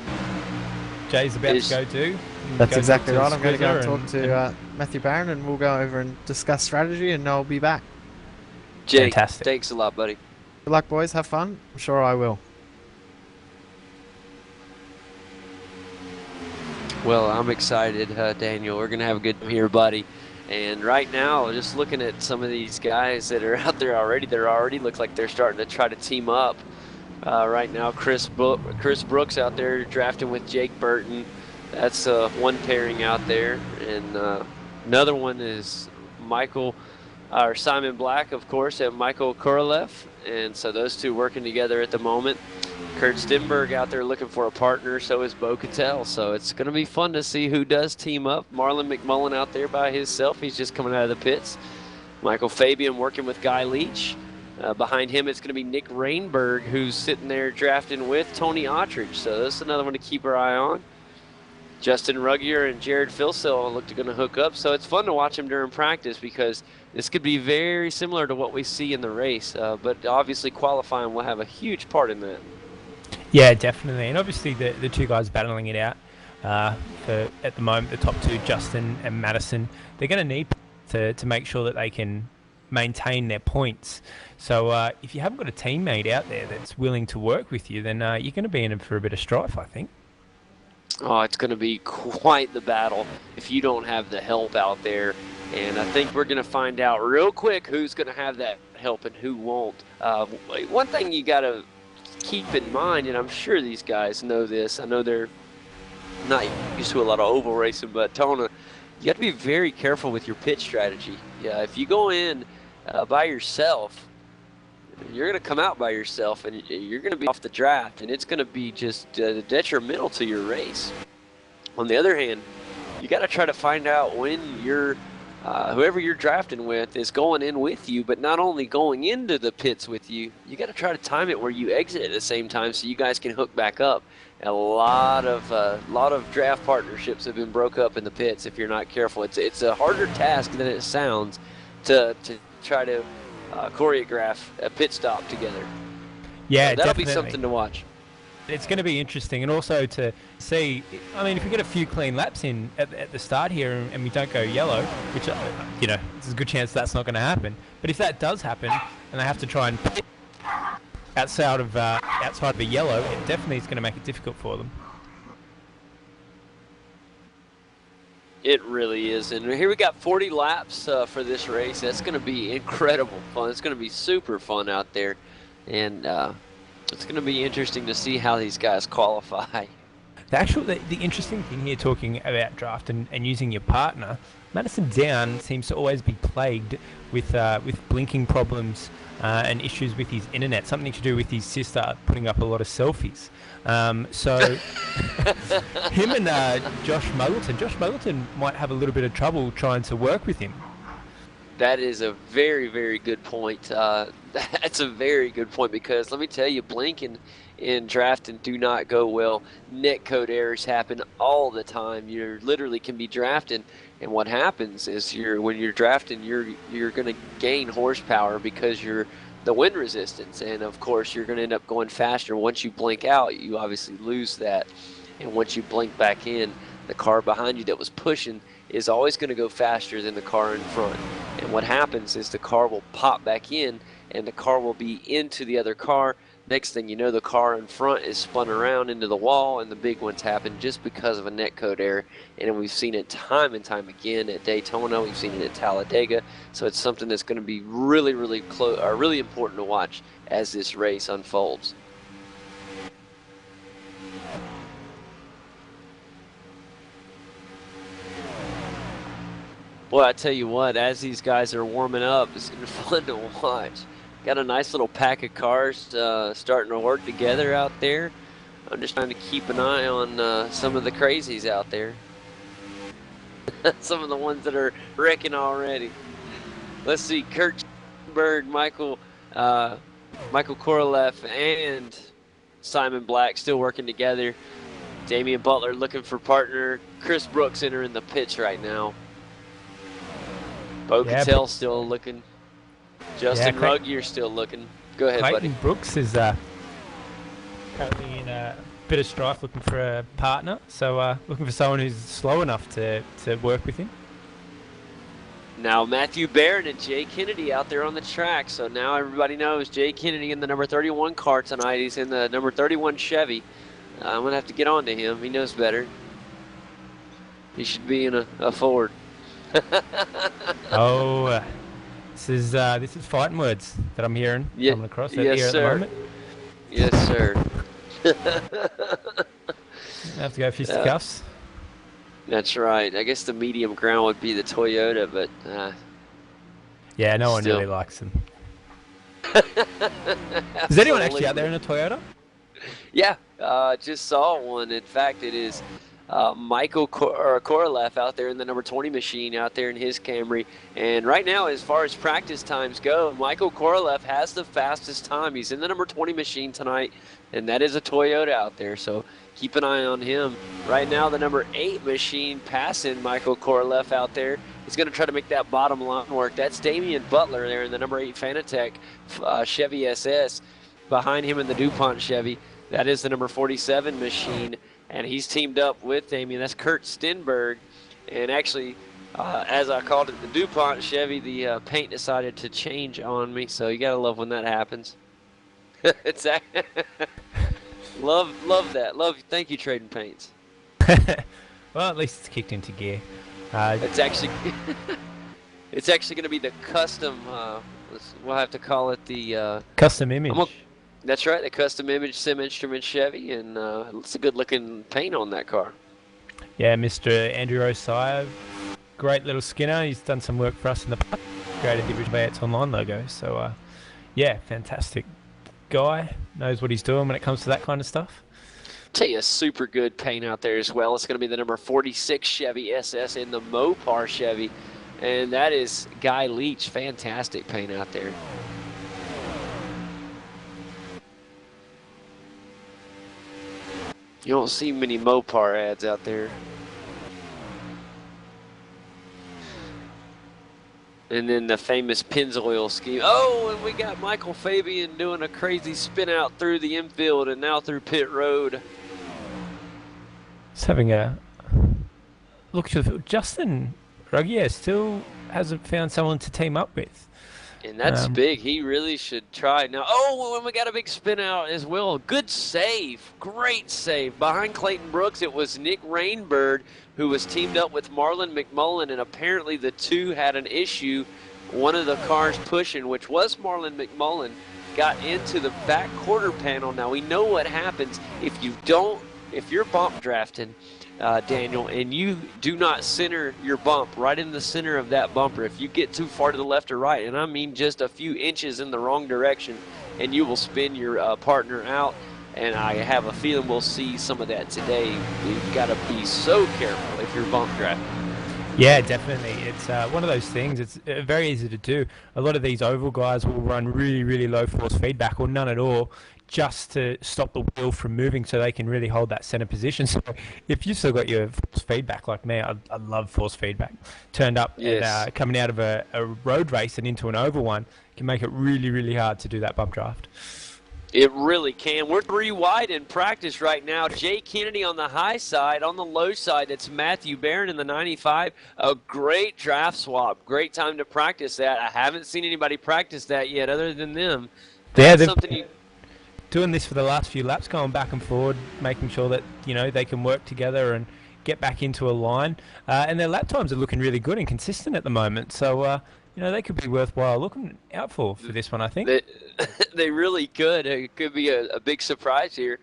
Jay's about to go to. That's exactly right. I'm going to go and talk to Matthew Barron, and we'll go over and discuss strategy, and I'll be back. Jake, thanks a lot, buddy. Good luck, boys. Have fun. I'm sure I will. Well, I'm excited, Daniel. We're going to have a good time here, buddy. And right now, just looking at some of these guys that are out there already, look like they're starting to try to team up. Right now, Chris Brooks out there drafting with Jake Burton. That's one pairing out there. And another one is Simon Black, of course, and Michael Korolev. And so those two working together at the moment. Kurt Stenberg out there looking for a partner, so is Bo Cattell. So it's going to be fun to see who does team up. Marlon McMullen out there by himself. He's just coming out of the pits. Michael Fabian working with Guy Leach. Behind him, it's going to be Nick Rainberg, who's sitting there drafting with Tony Ottridge. So that's another one to keep our eye on. Justin Ruggier and Jared Filsell look going to hook up. So it's fun to watch them during practice because this could be very similar to what we see in the race. But obviously qualifying will have a huge part in that. Yeah, definitely. And obviously the 2 guys battling it out for, at the moment, the top 2, Justin and Madison, they're going to need to make sure that they can maintain their points. So if you haven't got a teammate out there that's willing to work with you, then you're going to be in for a bit of strife, I think. Oh, it's going to be quite the battle if you don't have the help out there. And I think we're going to find out real quick who's going to have that help and who won't. One thing you got to keep in mind, and I'm sure these guys know this, I know they're not used to a lot of oval racing, but Daytona, you have to be very careful with your pit strategy. Yeah, if you go in by yourself, you're going to come out by yourself, and you're going to be off the draft, and it's going to be just detrimental to your race. On the other hand, you got to try to find out when you're whoever you're drafting with is going in with you, but not only going into the pits with you, you got to try to time it where you exit at the same time so you guys can hook back up. A lot of draft partnerships have been broke up in the pits if you're not careful. It's a harder task than it sounds to try to choreograph a pit stop together. Yeah, so that'll definitely be something to watch. It's going to be interesting, and also to see, I mean, if we get a few clean laps in at the start here and we don't go yellow, which, there's a good chance that's not going to happen. But if that does happen and they have to try and pit outside of a yellow, it definitely is going to make it difficult for them. It really is. And here we got 40 laps for this race. That's going to be incredible fun. It's going to be super fun out there. And it's going to be interesting to see how these guys qualify. The interesting thing here, talking about draft and using your partner, Madison Down seems to always be plagued with blinking problems and issues with his internet, something to do with his sister putting up a lot of selfies. So him and Josh Muggleton might have a little bit of trouble trying to work with him. That is a very, very good point. That's a very good point because let me tell you, blinking in drafting do not go well. Netcode errors happen all the time. You literally can be drafting, and what happens is when you're drafting, you're going to gain horsepower because you're the wind resistance, and of course you're going to end up going faster. Once you blink out, you obviously lose that, and once you blink back in, the car behind you that was pushing is always going to go faster than the car in front. And what happens is the car will pop back in and the car will be into the other car. Next thing you know, the car in front is spun around into the wall, and the big ones happen just because of a netcode error. And we've seen it time and time again at Daytona. We've seen it at Talladega. So it's something that's going to be really, really close, or really important to watch as this race unfolds. Boy, I tell you what, as these guys are warming up, it's going to be fun to watch. Got a nice little pack of cars starting to work together out there. I'm just trying to keep an eye on some of the crazies out there. Some of the ones that are wrecking already. Let's see, Kurt Bird, Michael Michael Korolev and Simon Black still working together. Damian Butler looking for partner. Chris Brooks entering the pits right now. Bo Cattell still looking. Justin Ruggier still looking. Go ahead, Clayton buddy. Brooks is currently in a bit of strife looking for a partner. So looking for someone who's slow enough to work with him. Now Matthew Barron and Jay Kennedy out there on the track. So now everybody knows Jay Kennedy in the number 31 car tonight. He's in the number 31 Chevy. I'm going to have to get on to him. He knows better. He should be in a Ford. This is fighting words that I'm hearing coming across out yes, here sir. at the moment. Yes, sir. I have to go fisticuffs. That's right. I guess the medium ground would be the Toyota, but yeah, no one really likes them. Is anyone actually out there in a Toyota? Yeah, just saw one. In fact, it is Michael Korolev out there in the number 20 machine out there in his Camry. And right now, as far as practice times go, Michael Korolev has the fastest time. He's in the number 20 machine tonight, and that is a Toyota out there. So keep an eye on him. Right now, the number 8 machine passing Michael Korolev out there. He's going to try to make that bottom line work. That's Damian Butler there in the number 8 Fanatec Chevy SS. Behind him in the DuPont Chevy, that is the number 47 machine, and he's teamed up with Damian. That's Kurt Stenberg. And actually, as I called it, the DuPont Chevy, the paint decided to change on me, so you got to love when that happens. It's love that. Thank you, Trading Paints. Well, at least it's kicked into gear. It's actually it's actually going to be the custom. We'll have to call it the custom image. That's right, the custom image Sim Instrument Chevy, and it's a good-looking paint on that car. Yeah, Mr. Andrew Osaya, great little Skinner. He's done some work for us in the past. Created the original Bayets Online logo. So, yeah, fantastic guy. Knows what he's doing when it comes to that kind of stuff. Tell you, a super good paint out there as well. It's going to be the number 46 Chevy SS in the Mopar Chevy, and that is Guy Leach. Fantastic paint out there. You don't see many Mopar ads out there. And then the famous Pennzoil scheme. Oh, and we got Michael Fabian doing a crazy spin out through the infield and now through pit road. Just having a look to the field. Justin Ruggier still hasn't found someone to team up with. And that's big. He really should try. Now, and we got a big spin out as well. Good save. Great save. Behind Clayton Brooks, it was Nick Rainbird who was teamed up with Marlon McMullen, and apparently the two had an issue. One of the cars pushing, which was Marlon McMullen, got into the back quarter panel. Now, we know what happens if you're bump drafting, Daniel, and you do not center your bump right in the center of that bumper. If you get too far to the left or right, and I mean just a few inches in the wrong direction, and you will spin your partner out. And I have a feeling we'll see some of that today. You've got to be so careful if you're bump drafting. Yeah, definitely. It's one of those things. It's very easy to do. A lot of these oval guys will run really, really low force feedback or none at all, just to stop the wheel from moving so they can really hold that center position. So if you've still got your force feedback like me, I love force feedback. Turned up and coming out of a road race and into an oval one can make it really, really hard to do that bump draft. It really can. We're 3 wide in practice right now. Jay Kennedy on the high side. On the low side, it's Matthew Barron in the 95. A great draft swap. Great time to practice that. I haven't seen anybody practice that yet other than them. That's something doing this for the last few laps, going back and forward, making sure that they can work together and get back into a line. And their lap times are looking really good and consistent at the moment. So, they could be worthwhile looking out for this one, I think. They really could. It could be a big surprise here.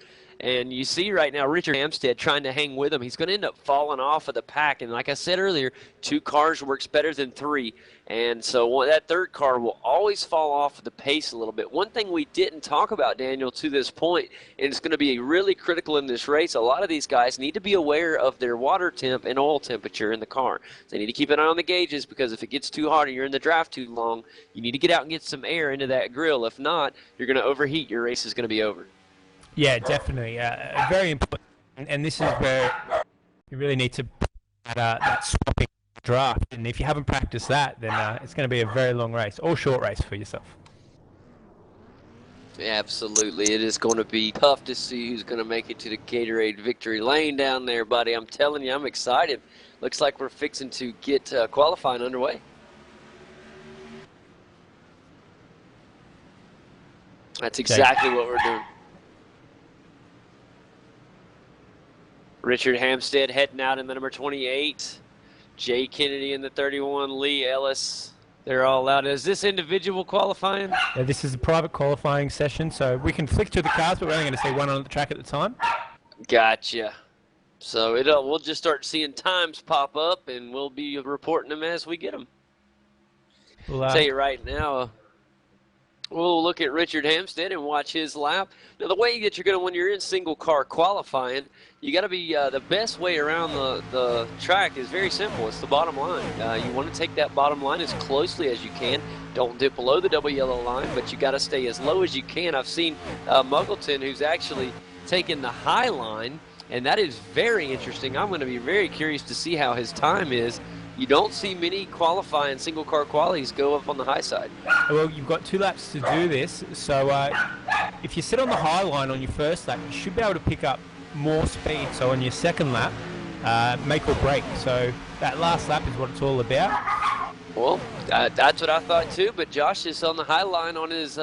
And you see right now Richard Hampstead trying to hang with him. He's going to end up falling off of the pack. And like I said earlier, 2 cars works better than 3. And so that third car will always fall off of the pace a little bit. One thing we didn't talk about, Daniel, to this point, and it's going to be really critical in this race, a lot of these guys need to be aware of their water temp and oil temperature in the car. So they need to keep an eye on the gauges, because if it gets too hot and you're in the draft too long, you need to get out and get some air into that grill. If not, you're going to overheat. Your race is going to be over. Yeah, definitely. Very important. And this is where you really need to put that swapping draft. And if you haven't practiced that, then it's going to be a very long race or short race for yourself. Absolutely. It is going to be tough to see who's going to make it to the Gatorade victory lane down there, buddy. I'm telling you, I'm excited. Looks like we're fixing to get qualifying underway. That's exactly what we're doing. Richard Hampstead heading out in the number 28. Jay Kennedy in the 31. Lee Ellis. They're all out. Is this individual qualifying? Yeah, this is a private qualifying session, so we can flick through the cars, but we're only going to see one on the track at the time. Gotcha. So we'll just start seeing times pop up, and we'll be reporting them as we get them. I'll tell you right now, we'll look at Richard Hampstead and watch his lap. Now, the way that you're going to, when you're in single car qualifying, you got to be the best way around the track is very simple. It's the bottom line. You want to take that bottom line as closely as you can. Don't dip below the double yellow line, but you got to stay as low as you can. I've seen Muggleton, who's actually taken the high line, and that is very interesting. I'm going to be very curious to see how his time is. You don't see many qualifying single car qualities go up on the high side. Well, you've got 2 laps to do this, so if you sit on the high line on your first lap, you should be able to pick up more speed. So on your second lap, make or break. So that last lap is what it's all about. Well, that's what I thought too. But Josh is on the high line on his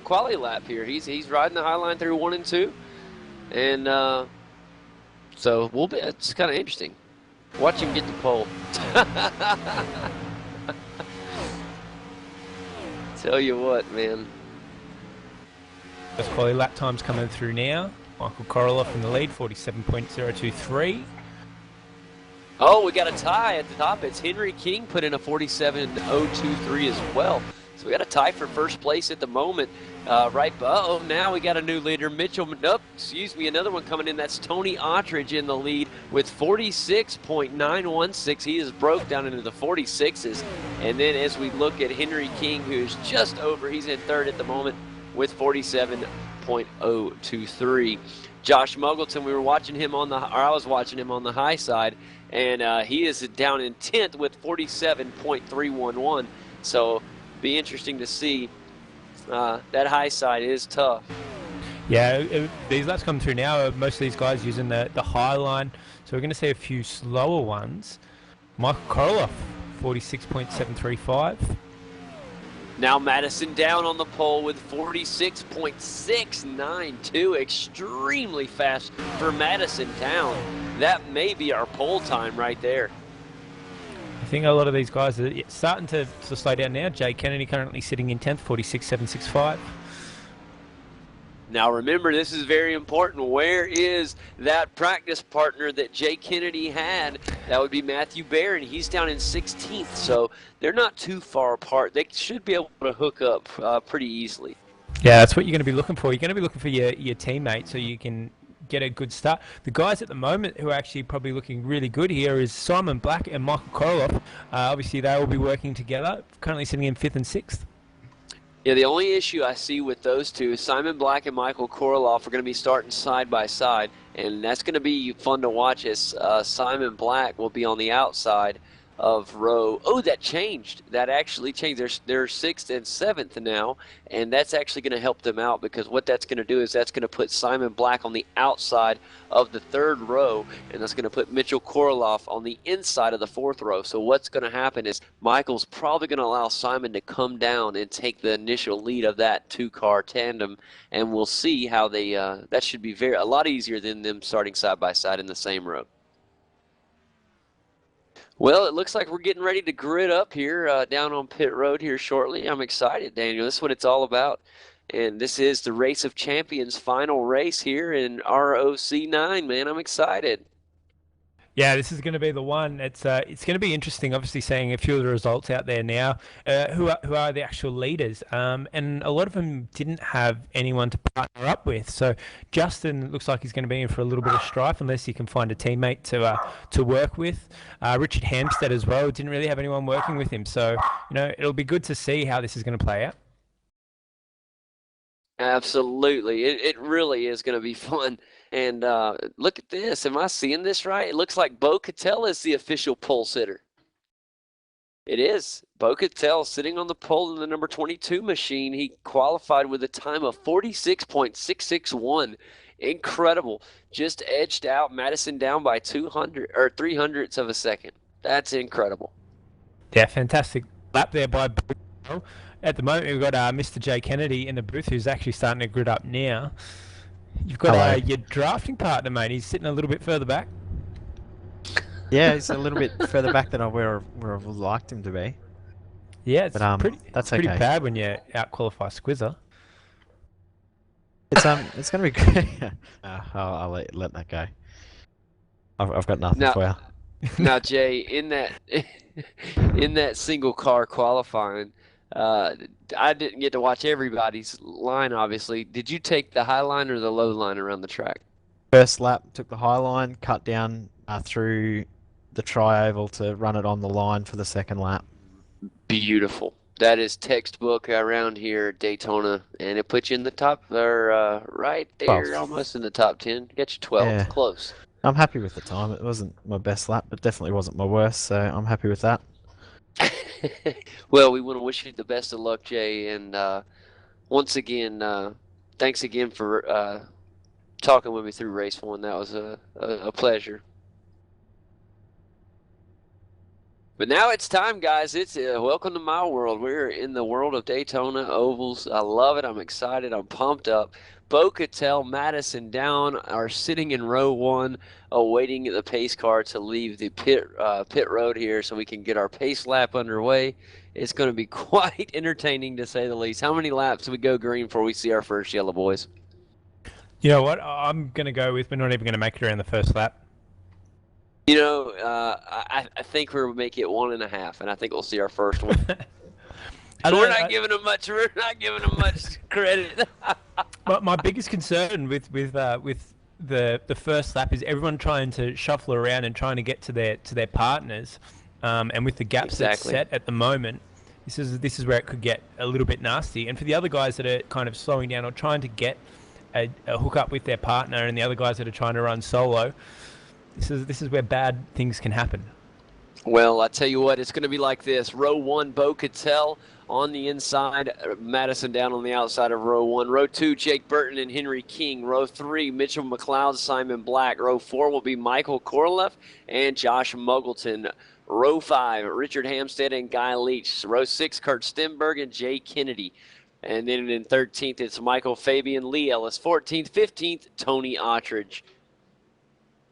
quali lap here. He's riding the high line through 1 and 2, and so it's kind of interesting. Watch him get the pole. Tell you what, man. First quality lap times coming through now. Michael Korolev in the lead, 47.023. Oh, we got a tie at the top. It's Henry King put in a 47.023 as well. So we got a tie for first place at the moment. Now we got a new leader, Mitchell. Another one coming in. That's Tony Ottridge in the lead with 46.916. He is broke down into the 46s. And then as we look at Henry King, who's just over, he's in third at the moment with 47.023. Josh Muggleton, I was watching him on the high side, and he is down in 10th with 47.311. So be interesting to see. That high side is tough. Yeah, these laps come through now. Most of these guys using the high line. So we're going to see a few slower ones. Michael Korolev, 46.735. Now Madison down on the pole with 46.692. Extremely fast for Madison down. That may be our pole time right there. I think a lot of these guys are starting to slow down now. Jay Kennedy currently sitting in 10th, 46.765. Now remember, this is very important. Where is that practice partner that Jay Kennedy had? That would be Matthew Barron. He's down in 16th, so they're not too far apart. They should be able to hook up pretty easily. Yeah, that's what you're going to be looking for. You're going to be looking for your teammate so you can get a good start. The guys at the moment who are actually probably looking really good here is Simon Black and Michael Korolev. Obviously, they will be working together, currently sitting in 5th and 6th. Yeah, the only issue I see with those two is Simon Black and Michael Korolev are going to be starting side by side, and that's going to be fun to watch as Simon Black will be on the outside of row. Oh, that changed. That actually changed. They're 6th and 7th now, and that's actually going to help them out because what that's going to do is that's going to put Simon Black on the outside of the 3rd row, and that's going to put Mitchell Korolev on the inside of the 4th row. So what's going to happen is Michael's probably going to allow Simon to come down and take the initial lead of that 2-car tandem, and we'll see how they that should be a lot easier than them starting side by side in the same row. Well, it looks like we're getting ready to grid up here down on pit road here shortly. I'm excited, Daniel. This is what it's all about. And this is the Race of Champions final race here in ROC9, man. I'm excited. Yeah, this is going to be the one. It's going to be interesting. Obviously, seeing a few of the results out there now. Who are the actual leaders? And a lot of them didn't have anyone to partner up with. So Justin looks like he's going to be in for a little bit of strife unless he can find a teammate to work with. Richard Hampstead as well didn't really have anyone working with him. So it'll be good to see how this is going to play out. Absolutely. It really is going to be fun. And look at this. Am I seeing this right? It looks like Bo Cattell is the official pole sitter. It is. Bo Cattell sitting on the pole in the number 22 machine. He qualified with a time of 46.661. Incredible. Just edged out Madison down by 300ths of a second. That's incredible. Yeah, fantastic lap there by Bo Cattell. At the moment, we've got Mr. J. Kennedy in the booth, who's actually starting to grid up now. You've got your drafting partner, mate. He's sitting a little bit further back. Yeah, he's a little bit further back than I where I would liked him to be. Yeah, it's that's pretty okay. bad when you out-qualify Squizzer. It's going to be great. I'll let that go. I've got nothing for you. Now, Jay, in that single car qualifying, I didn't get to watch everybody's line, obviously. Did you take the high line or the low line around the track? First lap, took the high line, cut down through the tri-oval to run it on the line for the second lap. Beautiful. That is textbook around here at Daytona, and it puts you in the top, or right there, 12. almost in the top 10. Get you 12, Yeah. Close. I'm happy with the time. It wasn't my best lap, but definitely wasn't my worst, so I'm happy with that. Well, we want to wish you the best of luck, Jay, and once again, thanks again for talking with me through race one. That was a pleasure. But now it's time, guys. It's welcome to my world. We're in the world of Daytona ovals. I love it. I'm excited. I'm pumped up. Bo Cattell, Madison Down are sitting in row one, awaiting the pace car to leave the pit road here so we can get our pace lap underway. It's going to be quite entertaining, to say the least. How many laps do we go green before we see our first yellow, boys? You know what? I'm going to go with we're not even going to make it around the first lap. You know, I think we'll make it 1.5, and I think we'll see our first one. We're not giving them much credit. My biggest concern with the first lap is everyone trying to shuffle around and trying to get to their partners, and with the gaps that's set at the moment, this is where it could get a little bit nasty. And for the other guys that are kind of slowing down or trying to get a hook up with their partner, and the other guys that are trying to run solo, this is where bad things can happen. Well, I tell you what, it's going to be like this. Row 1, Bo Cattell on the inside, Madison Down on the outside of row 1. Row 2, Jake Burton and Henry King. Row 3, Mitchell McLeod, Simon Black. Row 4 will be Michael Korleff and Josh Muggleton. Row 5, Richard Hampstead and Guy Leach. Row 6, Kurt Stenberg and Jay Kennedy. And then in 13th, it's Michael Fabian, Lee Ellis. 14th, 15th, Tony Ottridge.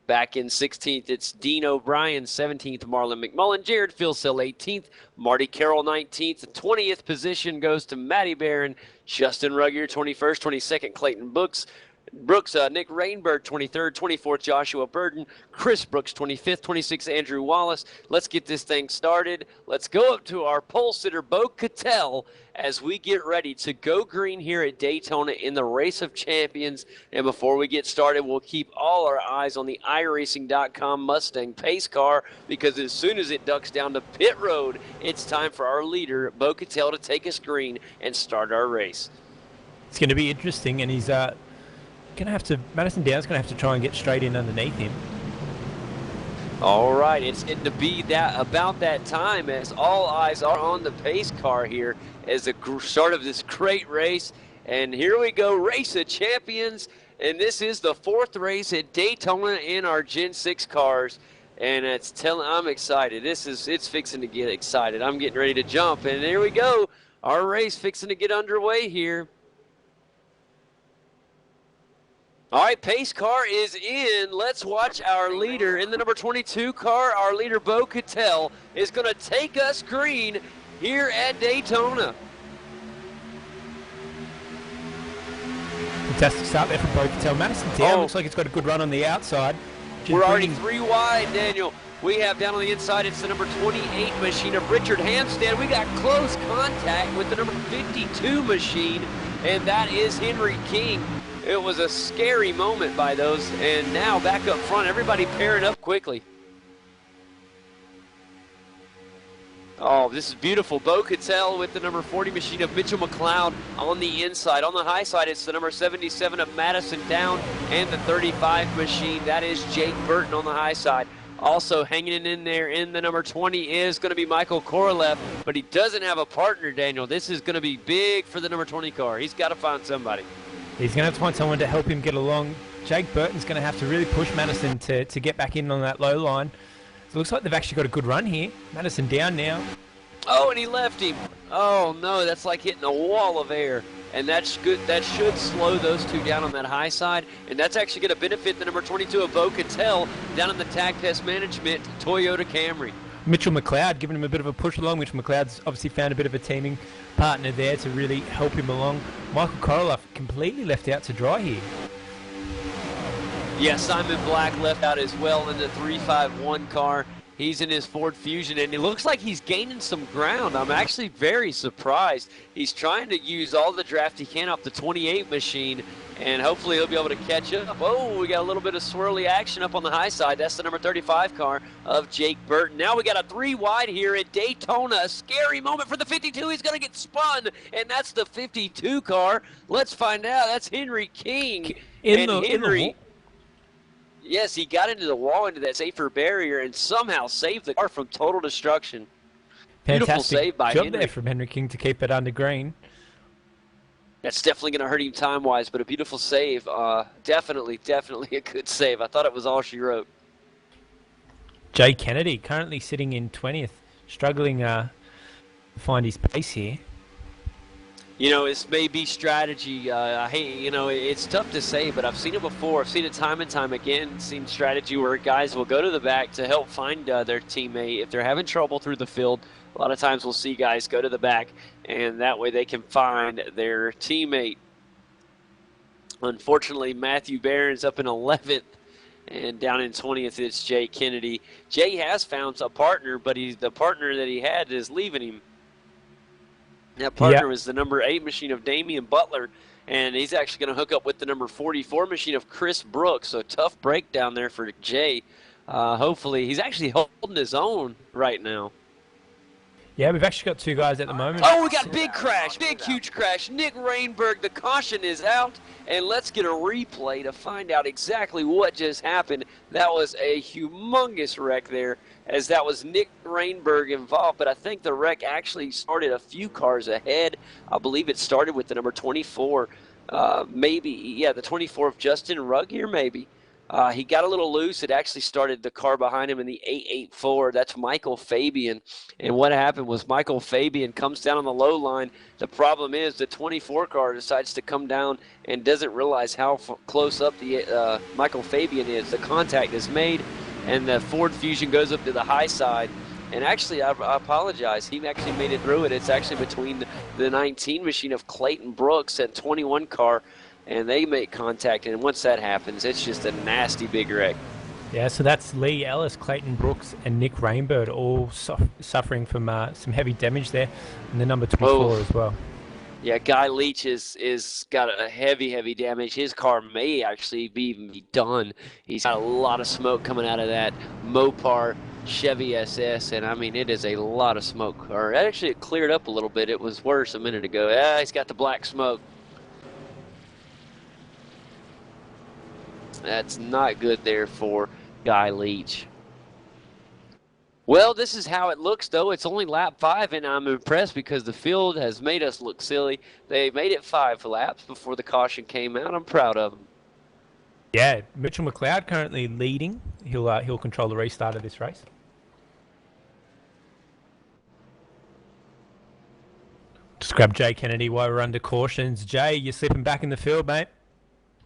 Back in 16th, it's Dean O'Brien. 17th, Marlon McMullen. Jared Philsell, 18th. Marty Carroll, 19th. 20th position goes to Matty Barron. Justin Ruggier, 21st. 22nd, Clayton Brooks. Nick Rainbird, 23rd. 24th, Joshua Burden. Chris Brooks, 25th. 26th, Andrew Wallace. Let's get this thing started. Let's go up to our pole sitter, Bo Cattell, as we get ready to go green here at Daytona in the Race of Champions. And before we get started, we'll keep all our eyes on the iRacing.com Mustang pace car, because as soon as it ducks down to pit road, it's time for our leader, Bo Cattell, to take us green and start our race. It's going to be interesting, and he's Madison Down's going to have to try and get straight in underneath him. All right, it's getting to be about that time, as all eyes are on the pace car here as the start of this great race. And here we go, Race of Champions, and this is the 4th race at Daytona in our Gen 6 cars. And I'm excited. It's fixing to get excited. I'm getting ready to jump, and here we go. Our race fixing to get underway here. All right, pace car is in. Let's watch our leader in the number 22 car. Our leader, Bo Cattell, is going to take us green here at Daytona. Fantastic start there from Bocatel. Madison down. Looks like it's got a good run on the outside. We're already 3 wide, Daniel. We have down on the inside, it's the number 28 machine of Richard Hampstead. We got close contact with the number 52 machine, and that is Henry King. It was a scary moment by those, and now back up front, everybody pairing up quickly. Oh, this is beautiful. Bo Cattell with the number 40 machine of Mitchell McLeod on the inside. On the high side, it's the number 77 of Madison Down and the 35 machine. That is Jake Burton on the high side. Also hanging in there in the number 20 is going to be Michael Korolev, but he doesn't have a partner, Daniel. This is going to be big for the number 20 car. He's got to find somebody. He's going to have to find someone to help him get along. Jake Burton's going to have to really push Madison to get back in on that low line. It looks like they've actually got a good run here. Madison down now. Oh, and he left him. Oh, no, that's like hitting a wall of air. And that's good. That should slow those two down on that high side. And that's actually going to benefit the number 22 of Bo Cattell down in the Tag Test Management Toyota Camry. Mitchell McLeod giving him a bit of a push along. Mitchell McLeod's obviously found a bit of a teaming partner there to really help him along. Michael Korolev completely left out to dry here. Yeah, Simon Black left out as well in the 351 car. He's in his Ford Fusion, and it looks like he's gaining some ground. I'm actually very surprised. He's trying to use all the draft he can off the 28 machine, and hopefully he'll be able to catch up. Oh, we got a little bit of swirly action up on the high side. That's the number 35 car of Jake Burton. Now we got a 3 wide here at Daytona. A scary moment for the 52. He's going to get spun, and that's the 52 car. Let's find out. That's Henry King. Henry. Yes, he got into the wall, into that safer barrier, and somehow saved the car from total destruction. Fantastic Beautiful save by job Henry. there from Henry King to keep it under green. That's definitely going to hurt him time-wise, but a beautiful save. Definitely a good save. I thought it was all she wrote. Jay Kennedy currently sitting in 20th, struggling to find his pace here. You know, this may be strategy. It's tough to say, but I've seen it before. I've seen it time and time again. Seen strategy where guys will go to the back to help find their teammate. If they're having trouble through the field, a lot of times we'll see guys go to the back, and that way they can find their teammate. Unfortunately, Matthew Barron's up in 11th, and down in 20th it's Jay Kennedy. Jay has found a partner, but the partner that he had is leaving him. That partner was the number 8 machine of Damian Butler, and he's actually going to hook up with the number 44 machine of Chris Brooks. So tough breakdown there for Jay. Hopefully, he's actually holding his own right now. Yeah, we've actually got 2 guys at the moment. Oh, we got big crash, big huge crash. Nick Rainberg, the caution is out, and let's get a replay to find out exactly what just happened. That was a humongous wreck there, as that was Nick Rainberg involved, but I think the wreck actually started a few cars ahead. I believe it started with the number 24, the 24 of Justin Rugg here, maybe. He got a little loose. It actually started the car behind him in the 884. That's Michael Fabian. And what happened was Michael Fabian comes down on the low line. The problem is the 24 car decides to come down and doesn't realize how close up the Michael Fabian is. The contact is made, and the Ford Fusion goes up to the high side. And actually, I apologize. He actually made it through it. It's actually between the 19 machine of Clayton Brooks and 21 car. And they make contact, and once that happens, it's just a nasty big wreck. Yeah, so that's Lee Ellis, Clayton Brooks, and Nick Rainbird all suffering from some heavy damage there, and the number 24 as well. Yeah, Guy Leach is got a heavy damage. His car may actually even be done. He's got a lot of smoke coming out of that Mopar Chevy SS, and I mean, it is a lot of smoke. Or actually, it cleared up a little bit. It was worse a minute ago. He's got the black smoke. That's not good there for Guy Leach. Well, this is how it looks, though. It's only lap 5, and I'm impressed because the field has made us look silly. They made it 5 laps before the caution came out. I'm proud of them. Yeah, Mitchell McLeod currently leading. He'll control the restart of this race. Just grab Jay Kennedy while we're under cautions. Jay, you're slipping back in the field, mate.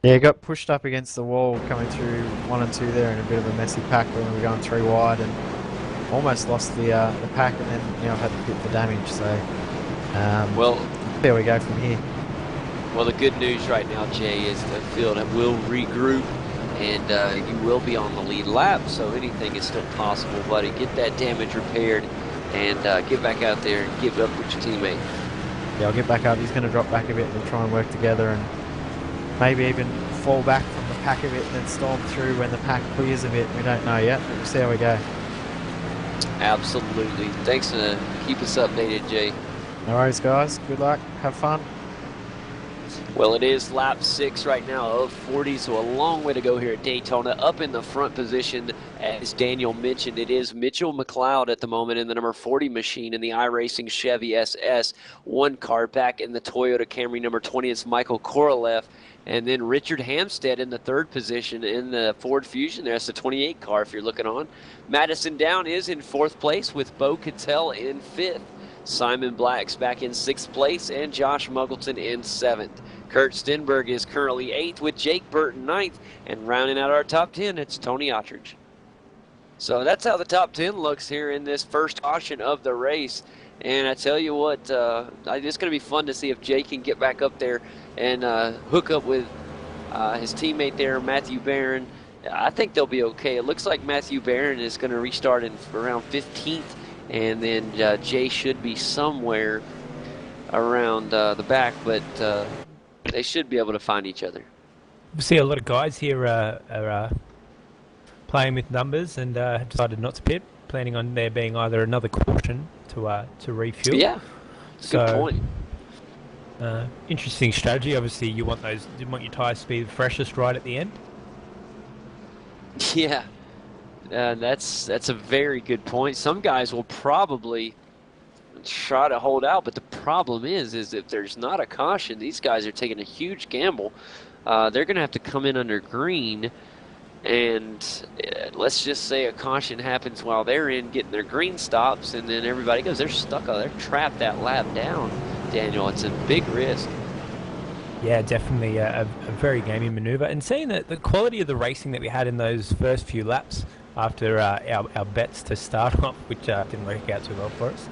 Yeah, got pushed up against the wall coming through 1 and 2 there in a bit of a messy pack when we were going 3 wide and almost lost the pack, and then I've had to pit for damage. So, well, there we go from here. Well, the good news right now, Jay, is the field will regroup, and you will be on the lead lap, so anything is still possible, buddy. Get that damage repaired and get back out there and give up with your teammate. Yeah, I'll get back up. He's going to drop back a bit and try and work together and maybe even fall back from the pack a bit and then storm through when the pack clears a bit. We don't know yet, but we'll see how we go. Absolutely. Thanks for keep us updated, Jay. No worries, guys. Good luck. Have fun. Well, it is lap 6 right now of 40, so a long way to go here at Daytona. Up in the front position, as Daniel mentioned, it is Mitchell McLeod at the moment in the number 40 machine in the iRacing Chevy SS. One car back in the Toyota Camry number 20 is Michael Korolev. And then Richard Hampstead in the 3rd position in the Ford Fusion. That's the 28 car if you're looking on. Madison Down is in 4th place with Bo Cattell in 5th. Simon Black's back in 6th place, and Josh Muggleton in 7th. Kurt Stenberg is currently 8th with Jake Burton 9th, and rounding out our top 10, it's Tony Ottridge. So that's how the top 10 looks here in this first caution of the race. And I tell you what, it's going to be fun to see if Jake can get back up there and hook up with his teammate there, Matthew Barron. I think they'll be okay. It looks like Matthew Barron is going to restart in around 15th. And then Jay should be somewhere around the back, but they should be able to find each other. We see a lot of guys here are playing with numbers and have decided not to pit, planning on there being either another caution to refuel. Yeah, good point. Interesting strategy. Obviously, you want your tyres to be the freshest right at the end. Yeah. That's a very good point. Some guys will probably try to hold out, but the problem is if there's not a caution, these guys are taking a huge gamble. They're going to have to come in under green, and let's just say a caution happens while they're in getting their green stops, and then everybody goes, they're stuck, they're trapped that lap down. Daniel, it's a big risk. Yeah, definitely a very gamey manoeuvre. And seeing that the quality of the racing that we had in those first few laps after our bets to start off, which didn't work out too well for us,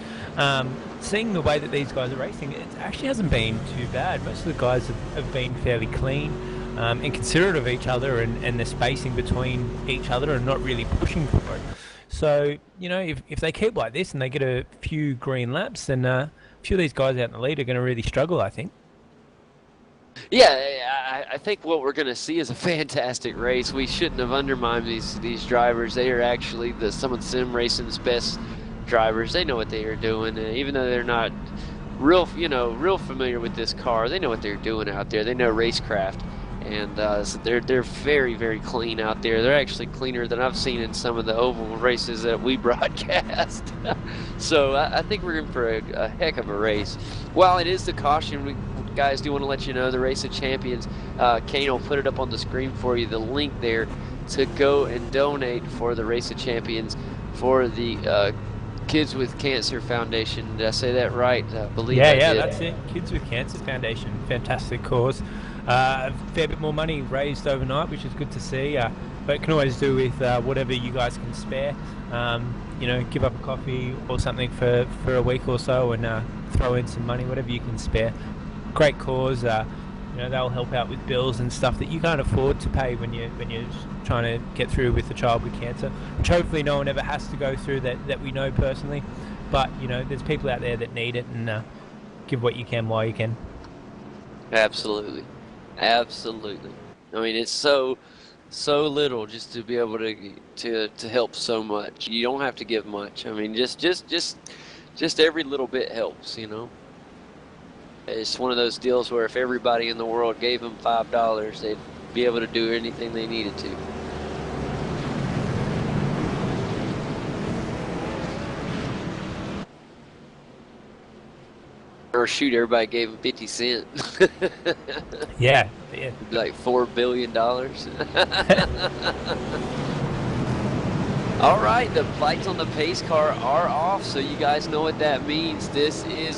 seeing the way that these guys are racing, it actually hasn't been too bad. Most of the guys have been fairly clean and considerate of each other and the spacing between each other and not really pushing for it. So, if they keep like this and they get a few green laps, then a few of these guys out in the lead are going to really struggle, I think. Yeah, I think what we're going to see is a fantastic race. We shouldn't have undermined these drivers. They are actually some of sim racing's best drivers. They know what they are doing, even though they're not real familiar with this car. They know what they're doing out there. They know racecraft, and so they're very, very clean out there. They're actually cleaner than I've seen in some of the oval races that we broadcast. So I think we're in for a heck of a race. While it is the caution, guys, do want to let you know the Race of Champions. Kane will put it up on the screen for you, the link there to go and donate for the Race of Champions for the Kids with Cancer Foundation. Did I say that right? I believe I did. Yeah, that's it. Kids with Cancer Foundation. Fantastic cause. A fair bit more money raised overnight, which is good to see. But it can always do with whatever you guys can spare. Give up a coffee or something for a week or so and throw in some money, whatever you can spare. Great cause. They'll help out with bills and stuff that you can't afford to pay when you're trying to get through with a child with cancer, which hopefully no one ever has to go through that we know personally. But there's people out there that need it, and give what you can while you can. Absolutely. I mean, it's so little just to be able to help so much. You don't have to give much. I mean, just every little bit helps. It's one of those deals where if everybody in the world gave them $5, they'd be able to do anything they needed to. Or shoot, everybody gave them 50 cents. Yeah. Like $4 billion. All right, the lights on the pace car are off, so you guys know what that means.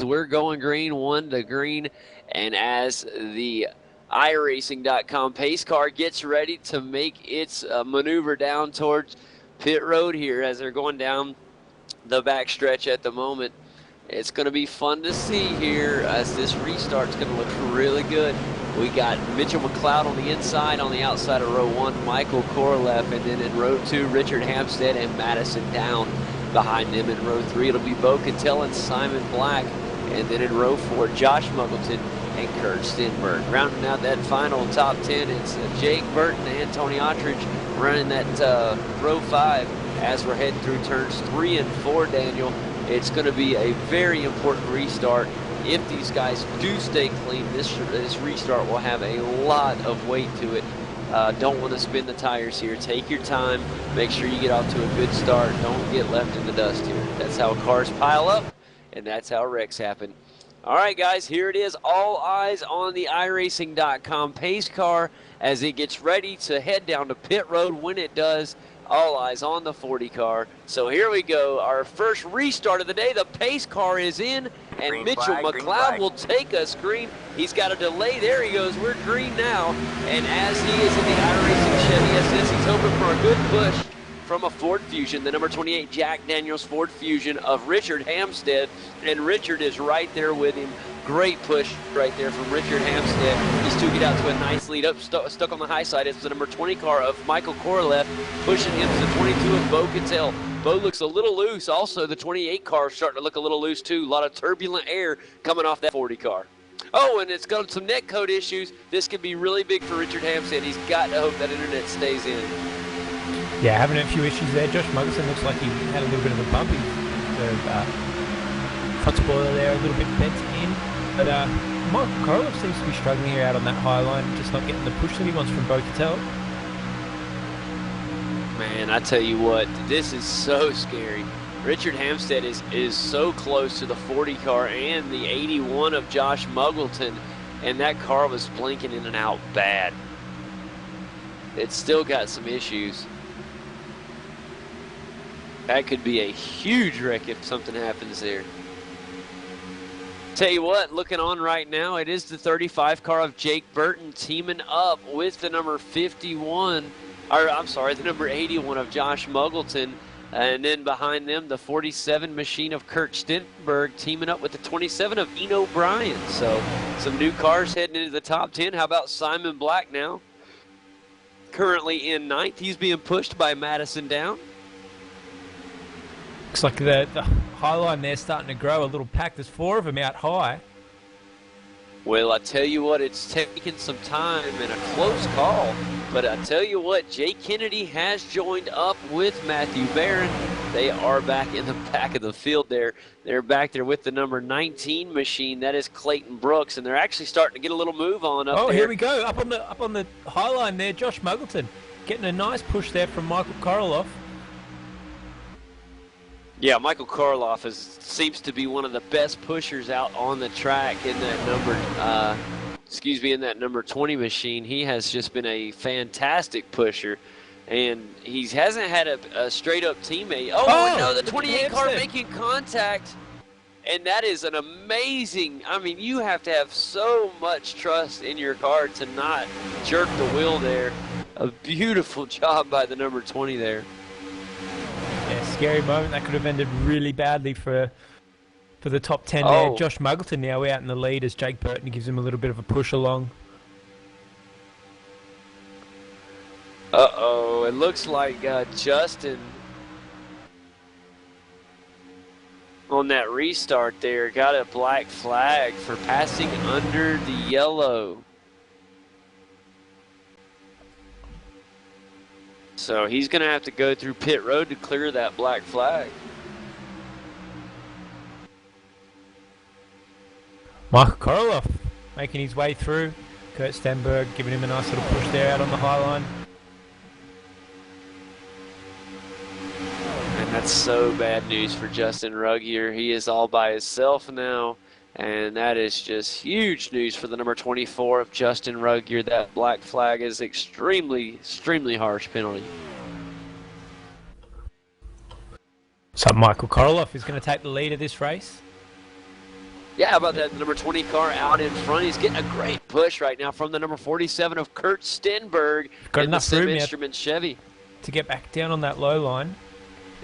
We're going green, 1 to green, and as the iRacing.com pace car gets ready to make its maneuver down towards pit road here as they're going down the back stretch at the moment. It's going to be fun to see here as this restart's going to look really good. We got Mitchell McLeod on the inside, on the outside of row 1, Michael Korolev, and then in row 2, Richard Hampstead and Madison Down. Behind them in row 3, it'll be Bo Cattell and Simon Black. And then in row 4, Josh Muggleton and Kurt Stenberg. Rounding out that final top 10, it's Jake Burton and Tony Ottridge running that row 5 as we're heading through turns 3 and 4, Daniel. It's going to be a very important restart. If these guys do stay clean, this restart will have a lot of weight to it. Don't want to spin the tires here. Take your time. Make sure you get off to a good start. Don't get left in the dust here. That's how cars pile up, and that's how wrecks happen. All right, guys, here it is. All eyes on the iRacing.com pace car as it gets ready to head down to pit road. When it does, all eyes on the 40 car. So here we go. Our first restart of the day. The pace car is in, and Green Mitchell flag, green McLeod flag. will take us green. He's got a delay. There he goes. We're green now. And as he is in the iRacing Chevy SS, he's hoping for a good push from a Ford Fusion, the number 28 Jack Daniels Ford Fusion of Richard Hampstead. And Richard is right there with him. Great push right there from Richard Hampstead. These two get out to a nice lead up. Stuck on the high side is the number 20 car of Michael Korolev, pushing him to the 22 of Bo Cattell. Bo looks a little loose. Also, the 28 car is starting to look a little loose too. A lot of turbulent air coming off that 40 car. Oh, and it's got some net code issues. This could be really big for Richard Hampstead. He's got to hope that internet stays in. Yeah, having a few issues there. Josh Muggleton looks like he had a little bit of a bumpy. The front spoiler there, a little bit bent in. But Michael Korolev seems to be struggling here out on that high line, just not getting the push that he wants from Bo Cattell. Man, I tell you what, this is so scary. Richard Hampstead is so close to the 40 car and the 81 of Josh Muggleton, and that car was blinking in and out bad. It's still got some issues. That could be a huge wreck if something happens there. Tell you what, looking on right now, it is the 35 car of Jake Burton teaming up with the number 51, or I'm sorry, the number 81 of Josh Muggleton. And then behind them, the 47 machine of Kurt Stenberg teaming up with the 27 of Eno Bryan. So some new cars heading into the top 10. How about Simon Black now? Currently in 9th. He's being pushed by Madison Down. Looks like the high line there starting to grow a little pack. There's 4 of them out high. Well, I tell you what, it's taken some time and a close call. But I tell you what, Jay Kennedy has joined up with Matthew Barron. They are back in the back of the field there. They're back there with the number 19 machine. That is Clayton Brooks, and they're actually starting to get a little move on up there. Oh, here we go. Up on the high line there, Josh Muggleton getting a nice push there from Michael Korolev. Yeah, Michael Korolev seems to be one of the best pushers out on the track in that number 20 machine. He has just been a fantastic pusher, and he hasn't had a straight-up teammate. Oh, no, the 28 car making contact, and that is an amazing, I mean, you have to have so much trust in your car to not jerk the wheel there. A beautiful job by the number 20 there. Yeah, scary moment. That could have ended really badly for the top 10 there. Josh Muggleton now out in the lead as Jake Burton gives him a little bit of a push along. Uh-oh, it looks like Justin on that restart there got a black flag for passing under the yellow. So he's going to have to go through pit road to clear that black flag. Michael Korolev making his way through. Kurt Stenberg giving him a nice little push there out on the high line. And that's so bad news for Justin Ruggier. He is all by himself now. And that is just huge news for the number 24 of Justin Ruggier. That black flag is extremely, extremely harsh penalty. So Michael Korolev is going to take the lead of this race. Yeah, how about that number 20 car out in front? He's getting a great push right now from the number 47 of Kurt Stenberg Got in the enough Sim room Instruments Chevy. To get back down on that low line.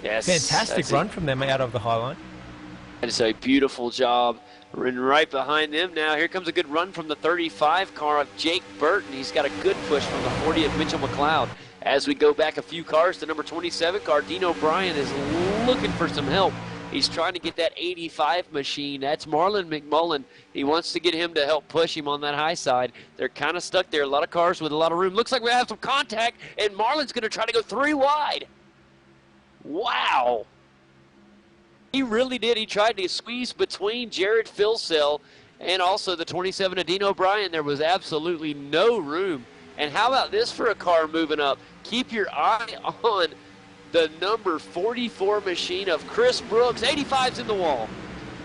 Yes. Fantastic run from them out of the high line. That is a beautiful job. And right behind them now, here comes a good run from the 35 car of Jake Burton. He's got a good push from the 40 of Mitchell McLeod. As we go back a few cars, the number 27 car, Dean O'Brien, is looking for some help. He's trying to get that 85 machine. That's Marlon McMullen. He wants to get him to help push him on that high side. They're kind of stuck there. A lot of cars with a lot of room. Looks like we have some contact, and Marlon's going to try to go 3 wide. Wow. He really did. He tried to squeeze between Jared Filsell and also the 27 of Dean O'Brien. There was absolutely no room. And how about this for a car moving up? Keep your eye on the number 44 machine of Chris Brooks. 85's in the wall.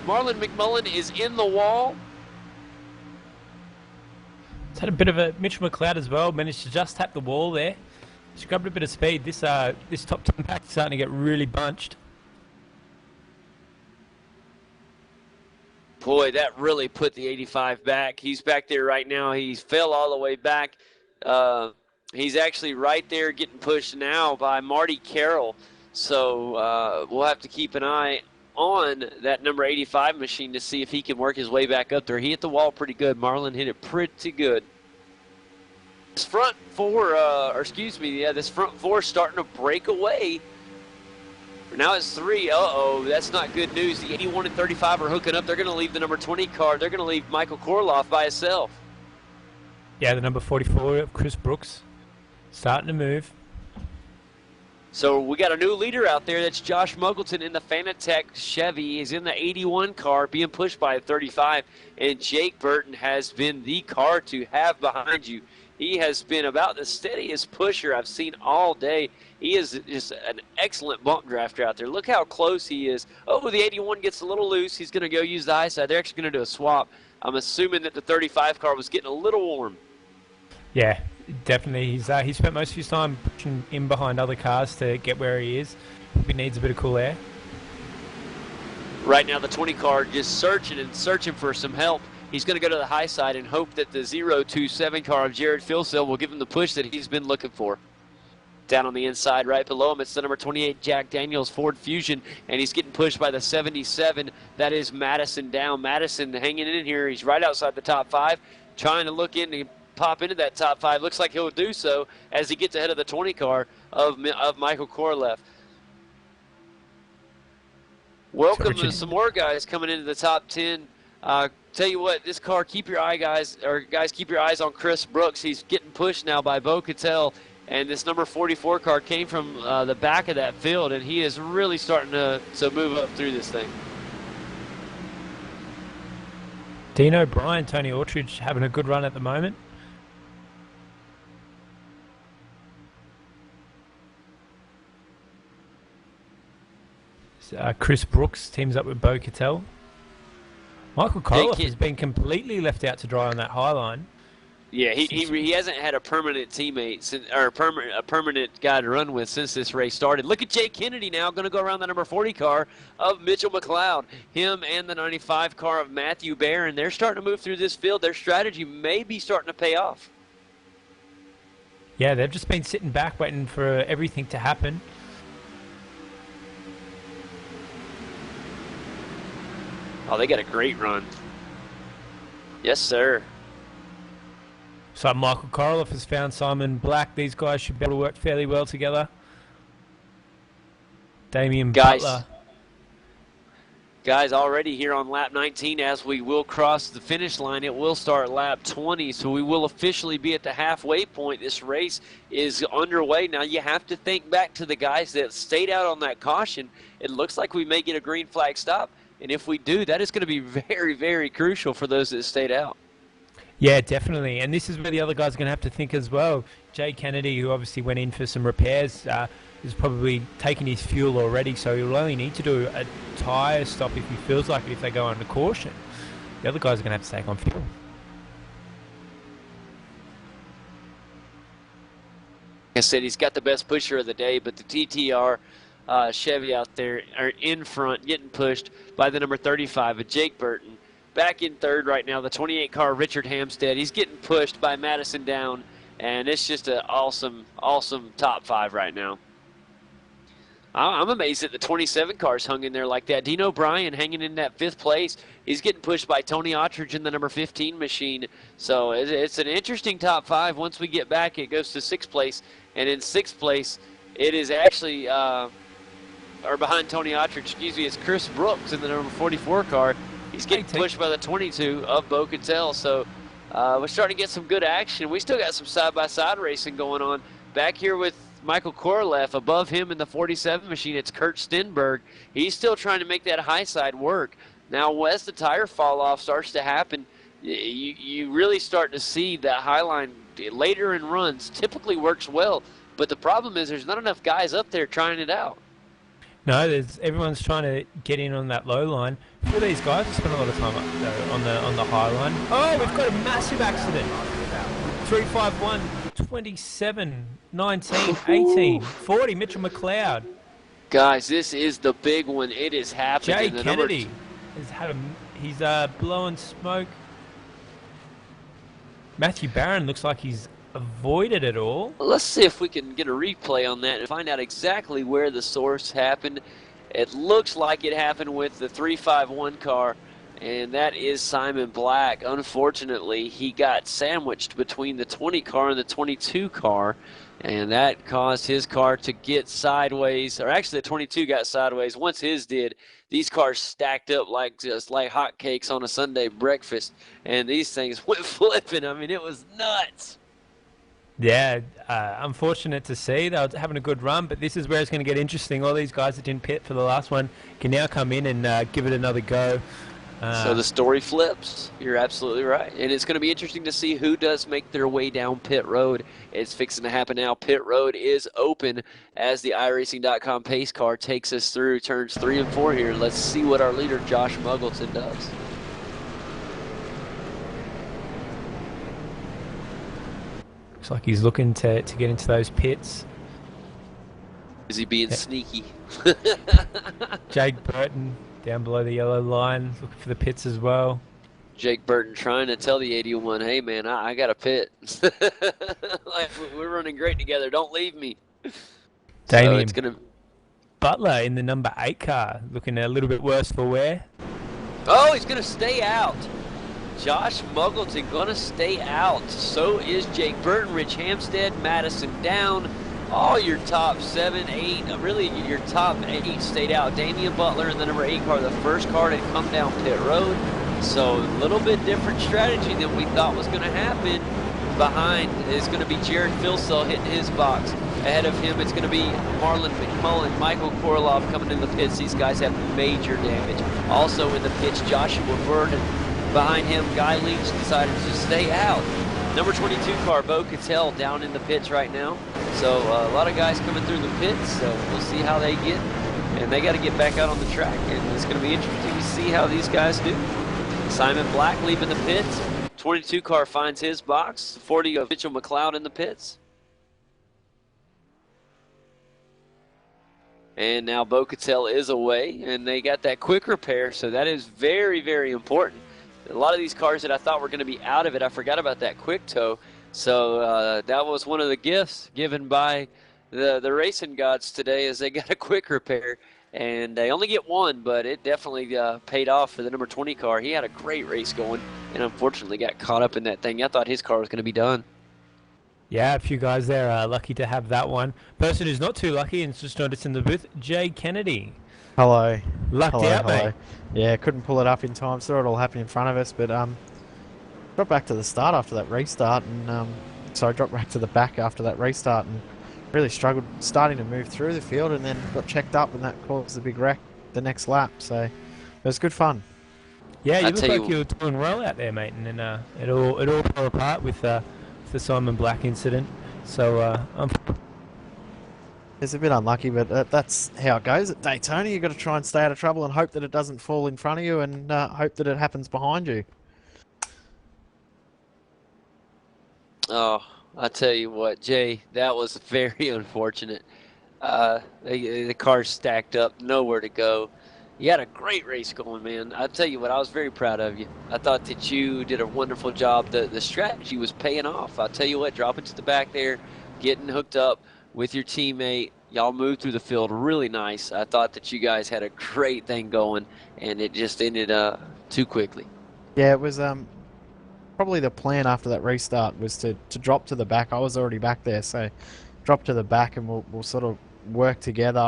Marlon McMullen is in the wall. It's had a bit of a Mitchell McLeod as well. Managed to just tap the wall there. Just grabbed a bit of speed. This top 10 pack is starting to get really bunched. Boy, that really put the 85 back. He's back there right now. He fell all the way back. He's actually right there getting pushed now by Marty Carroll. So we'll have to keep an eye on that number 85 machine to see if he can work his way back up there. He hit the wall pretty good. Marlon hit it pretty good. This front four, this front four starting to break away. Now it's 3. Uh-oh, that's not good news. The 81 and 35 are hooking up. They're going to leave the number 20 car. They're going to leave Michael Korloff by himself. Yeah, the number 44 of Chris Brooks starting to move. So we got a new leader out there. That's Josh Muggleton in the Fanatec Chevy. He's in the 81 car being pushed by a 35. And Jake Burton has been the car to have behind you. He has been about the steadiest pusher I've seen all day. He is just an excellent bump drafter out there. Look how close he is. Oh, the 81 gets a little loose. He's going to go use the high side. They're actually going to do a swap. I'm assuming that the 35 car was getting a little warm. Yeah, definitely. He spent most of his time pushing in behind other cars to get where he is. He needs a bit of cool air. Right now, the 20 car just searching for some help. He's going to go to the high side and hope that the 027 car of Jared Filsell will give him the push that he's been looking for. Down on the inside, right below him, it's the number 28 Jack Daniels Ford Fusion, and he's getting pushed by the 77. That is Madison down. Madison hanging in here. He's right outside the top 5, trying to look in and pop into that top 5. Looks like he'll do so as he gets ahead of the 20 car of Michael Korleff. Welcome to some more guys coming into the top 10. Tell you what, this car, keep your eyes on Chris Brooks. He's getting pushed now by Bo Cattell, and this number 44 car came from the back of that field, and he is really starting to move up through this thing. Dean O'Brien, Tony Autridge having a good run at the moment. Chris Brooks teams up with Bo Cattell. Michael Korloff has been completely left out to dry on that high line. Yeah, he hasn't had a permanent teammate or a permanent guy to run with since this race started. Look at Jay Kennedy now, going to go around the number 40 car of Mitchell McLeod. Him and the 95 car of Matthew Barron. They're starting to move through this field. Their strategy may be starting to pay off. Yeah, they've just been sitting back waiting for everything to happen. Oh, they got a great run. Yes, sir. So Michael Korloff has found Simon Black. These guys should be able to work fairly well together. Damian Butler. Guys, already here on lap 19, as we will cross the finish line, it will start lap 20, so we will officially be at the halfway point. This race is underway. Now, you have to think back to the guys that stayed out on that caution. It looks like we may get a green flag stop, and if we do, that is going to be very, very crucial for those that stayed out. Yeah, definitely. And this is where the other guys are going to have to think as well. Jay Kennedy, who obviously went in for some repairs, is probably taking his fuel already, so he'll only need to do a tyre stop if he feels like it if they go under caution. The other guys are going to have to take on fuel. Like I said, he's got the best pusher of the day, but the TTR Chevy out there are in front, getting pushed by the number 35 of Jake Burton. Back in third right now, the 28 car Richard Hampstead. He's getting pushed by Madison Down, and it's just an awesome, awesome top 5 right now. I'm amazed that the 27 cars hung in there like that. Dean O'Brien hanging in that 5th place. He's getting pushed by Tony Ottridge in the number 15 machine. So it's an interesting top 5. Once we get back, it goes to 6th place. And in 6th place, it is actually, or behind Tony Ottridge, excuse me, it's Chris Brooks in the number 44 car. He's getting pushed by the 22 of Bo Cattell. So we're starting to get some good action. We still got some side-by-side racing going on. Back here with Michael Korolev, above him in the 47 machine, it's Kurt Stenberg. He's still trying to make that high side work. Now, as the tire fall off starts to happen, you really start to see that high line later in runs typically works well. But the problem is there's not enough guys up there trying it out. No, everyone's trying to get in on that low line. A few of these guys have spent a lot of time up there on the high line. Oh, we've got a massive accident. 351, 27, 19, 18, 40, Mitchell McLeod. Guys, this is the big one. It is happening. Jay Kennedy he's blowing smoke. Matthew Barron looks like he's avoided it all. Well, let's see if we can get a replay on that and find out exactly where the source happened. It looks like it happened with the 351 car, and that is Simon Black. Unfortunately, he got sandwiched between the 20 car and the 22 car, and that caused his car to get sideways, or actually the 22 got sideways. Once his did, these cars stacked up like hotcakes on a Sunday breakfast, and these things went flipping. I mean, it was nuts. Yeah, unfortunate to see. They were having a good run, but this is where it's going to get interesting. All these guys that didn't pit for the last one can now come in and give it another go. So the story flips. You're absolutely right. And it's going to be interesting to see who does make their way down pit road. It's fixing to happen now. Pit road is open as the iRacing.com pace car takes us through turns 3 and 4 here. Let's see what our leader, Josh Muggleton, does. Looks like he's looking to get into those pits. Is he being sneaky? Jake Burton down below the yellow line, looking for the pits as well. Jake Burton trying to tell the 81, hey man, I got a pit. Like, we're running great together. Don't leave me. Damien so it's Butler in the number 8 car, looking a little bit worse for wear. Oh, he's going to stay out. Josh Muggleton going to stay out. So is Jake Burton, Rich Hampstead, Madison down. All your top 7, 8, really your top 8 stayed out. Damian Butler in the number 8 car, the first car to come down pit road. So a little bit different strategy than we thought was going to happen. Behind is going to be Jared Filsell hitting his box. Ahead of him, it's going to be Marlon McMullen, Michael Korolev coming in the pits. These guys have major damage. Also in the pits, Joshua Vernon. Behind him, Guy Leach decided to stay out. Number 22 car, Bo Cattell, down in the pits right now. So a lot of guys coming through the pits, so we'll see how they get. And they got to get back out on the track, and it's going to be interesting to see how these guys do. Simon Black leaving the pits. 22 car finds his box. 40 of Mitchell McLeod in the pits. And now Bo Cattell is away, and they got that quick repair, so that is very, very important. A lot of these cars that I thought were going to be out of it, I forgot about that quick tow. So that was one of the gifts given by the racing gods today, is they got a quick repair. And they only get one, but it definitely paid off for the number 20 car. He had a great race going, and unfortunately got caught up in that thing. I thought his car was going to be done. Yeah, a few guys there are lucky to have that one. Person who's not too lucky and just noticed in the booth, Jay Kennedy. Hello. Lucked out, mate. Yeah, couldn't pull it up in time. Saw it all happen in front of us, but got back to the start after that restart, and so I dropped back to the back after that restart, and really struggled starting to move through the field, and then got checked up, and that caused a big wreck the next lap. So it was good fun. Yeah, you look like you were doing well out there, mate, and then it all fell apart with the Simon Black incident. So it's a bit unlucky, but that's how it goes at Daytona. You've got to try and stay out of trouble and hope that it doesn't fall in front of you, and hope that it happens behind you. Oh, I tell you what, Jay, that was very unfortunate. The car's stacked up, nowhere to go. You had a great race going, man. I tell you what, I was very proud of you. I thought that you did a wonderful job. The strategy was paying off. I'll tell you what, dropping to the back there, getting hooked up with your teammate, Y'all moved through the field really nice. I thought that you guys had a great thing going, and it just ended too quickly. Yeah, it was probably the plan after that restart was to drop to the back. I was already back there, so drop to the back and we'll sort of work together.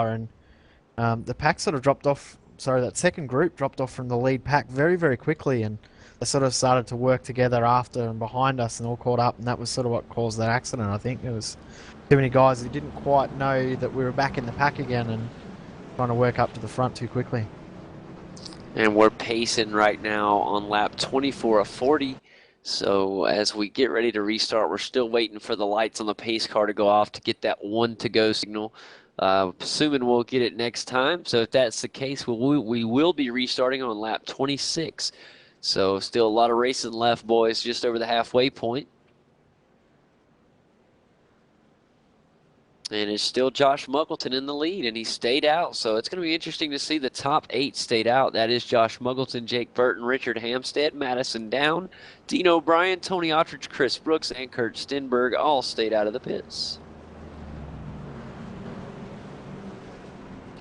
And the pack sort of dropped off. Sorry, that second group dropped off from the lead pack very, very quickly, and they sort of started to work together after and behind us and all caught up, and that was sort of what caused that accident. I think there was too many guys who didn't quite know that we were back in the pack again and trying to work up to the front too quickly. And we're pacing right now on lap 24 of 40. So as we get ready to restart, we're still waiting for the lights on the pace car to go off to get that 1 to go signal. Assuming we'll get it next time. So if that's the case, we will be restarting on lap 26. So still a lot of racing left, boys, just over the halfway point. And it's still Josh Muggleton in the lead, and he stayed out. So it's going to be interesting to see the top 8 stayed out. That is Josh Muggleton, Jake Burton, Richard Hampstead, Madison Down, Dean O'Brien, Tony Ottridge, Chris Brooks, and Kurt Stenberg all stayed out of the pits.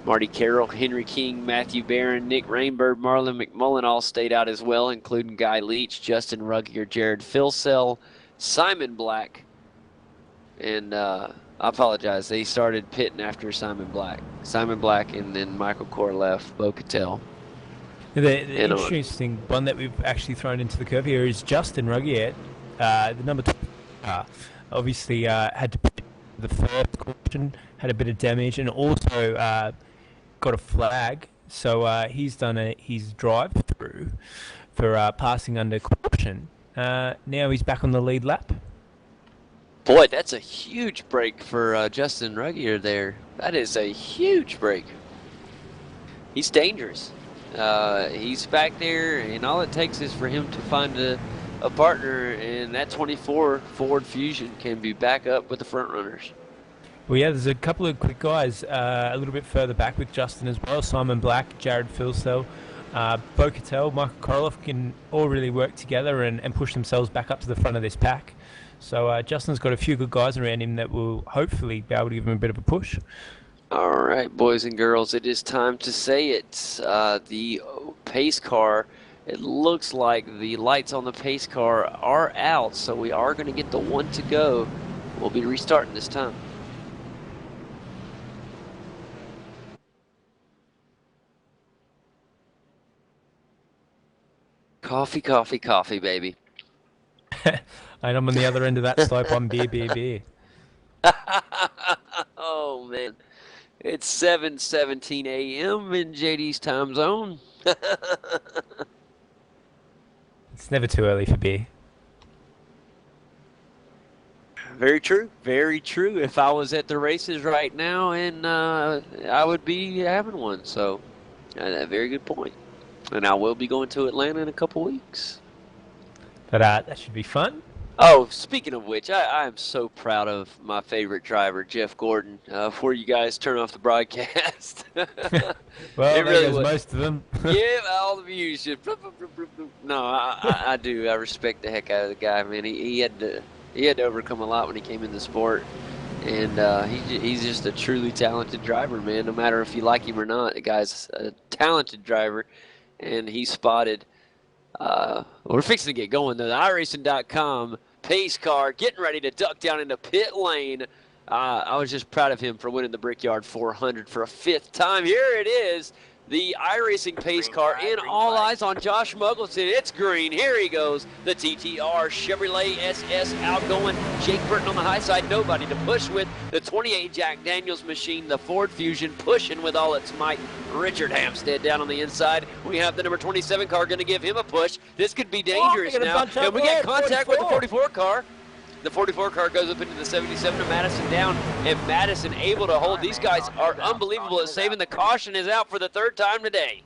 Marty Carroll, Henry King, Matthew Barron, Nick Rainbird, Marlon McMullen all stayed out as well, including Guy Leach, Justin Ruggier, Jared Philsell, Simon Black, and I apologize, they started pitting after Simon Black. Simon Black and then Michael Korleff, Bo Cattell. The interesting one that we've actually thrown into the curve here is Justin Ruggier, the number 2 car. Obviously had to pit the first caution, had a bit of damage, and also got a flag, so he's done his drive-through for passing under caution. Now he's back on the lead lap. Boy, that's a huge break for Justin Ruggier there. That is a huge break. He's dangerous. He's back there, and all it takes is for him to find a partner, and that 24 Ford Fusion can be back up with the front runners. Well, yeah, there's a couple of quick guys a little bit further back with Justin as well. Simon Black, Jared Philsell, Bo Cattell, Michael Korleff can all really work together and push themselves back up to the front of this pack. So Justin's got a few good guys around him that will hopefully be able to give him a bit of a push. All right, boys and girls, it is time to say it. The pace car, it looks like the lights on the pace car are out, so we are going to get the 1 to go. We'll be restarting this time. Coffee, coffee, coffee, baby. And I'm on the other end of that slope. I'm beer. Oh, man. It's 7:17 a.m. in JD's time zone. It's never too early for beer. Very true. Very true. If I was at the races right now, and I would be having one. So, a very good point. And I will be going to Atlanta in a couple weeks. But that should be fun. Oh, speaking of which, I am so proud of my favorite driver, Jeff Gordon. Before you guys turn off the broadcast. Well, it there really goes was. most of them. Yeah, all the views. Just no, I do. I respect the heck out of the guy, man. He had to overcome a lot when he came in the sport, and he's just a truly talented driver, man. No matter if you like him or not, the guy's a talented driver, and he spotted. We're fixing to get going though. The iRacing.com pace car getting ready to duck down into pit lane. I was just proud of him for winning the Brickyard 400 for a 5th time. Here it is, the iRacing pace car in all eyes on Josh Muggleton. It's green. Here he goes. The TTR Chevrolet SS outgoing. Jake Burton on the high side. Nobody to push with. The 28 Jack Daniels machine. The Ford Fusion pushing with all its might. Richard Hampstead down on the inside. We have the number 27 car going to give him a push. This could be dangerous now. And we get contact with the 44 car. The 44 car goes up into the 77 and Madison down. And Madison able to hold. These guys are unbelievable at saving. The caution is out for the 3rd time today.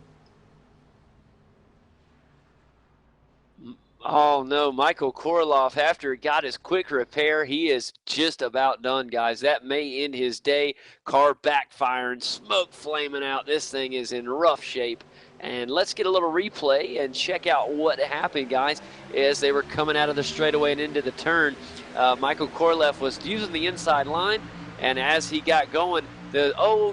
Oh no, Michael Korleff, after he got his quick repair, he is just about done, guys. That may end his day. Car backfiring, smoke flaming out. This thing is in rough shape. And let's get a little replay and check out what happened, guys, as they were coming out of the straightaway and into the turn. Michael Korleff was using the inside line, and as he got going,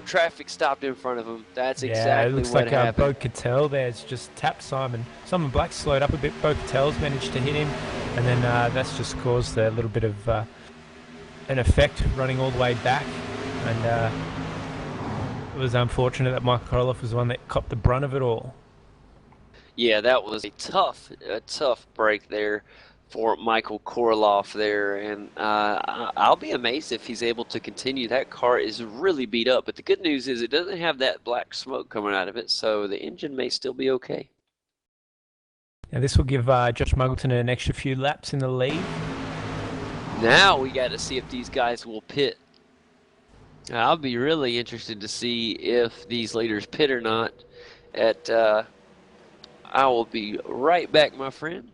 traffic stopped in front of him. That's Yeah, it exactly looks what like Bo happened. Cattell there's just tapped Simon. Simon Black slowed up a bit. Bo Cattell's managed to hit him, and then that's just caused a little bit of an effect running all the way back. And it was unfortunate that Michael Korolev was the one that copped the brunt of it all. Yeah, that was a tough break there for Michael Korolev there, and I'll be amazed if he's able to continue. That car is really beat up, but the good news is it doesn't have that black smoke coming out of it, so the engine may still be okay. Now this will give Josh Muggleton an extra few laps in the lead. Now we got to see if these guys will pit. I'll be really interested to see if these leaders pit or not. I will be right back, my friend.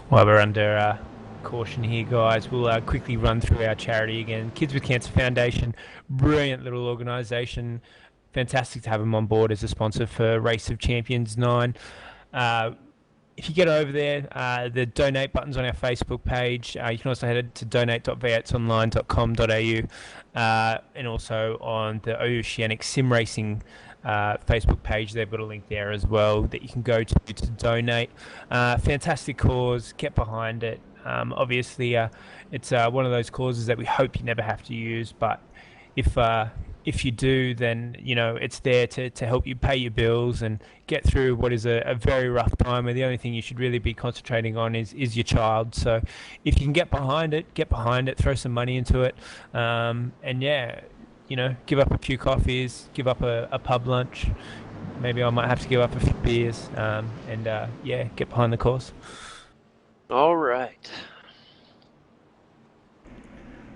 While we're under caution here, guys, we'll quickly run through our charity again. Kids with Cancer Foundation, brilliant little organisation. Fantastic to have them on board as a sponsor for Race of Champions 9. If you get over there, the donate button's on our Facebook page. You can also head to donate.v8online.com.au and also on the Oceanic Sim Racing Facebook page. They've got a link there as well that you can go to donate. Fantastic cause, get behind it. Obviously, it's one of those causes that we hope you never have to use, but if you do, then it's there to help you pay your bills and get through what is a very rough time. And the only thing you should really be concentrating on is your child. So if you can get behind it, throw some money into it, and yeah, give up a few coffees, give up a pub lunch. Maybe I might have to give up a few beers, and yeah, get behind the cause. All right.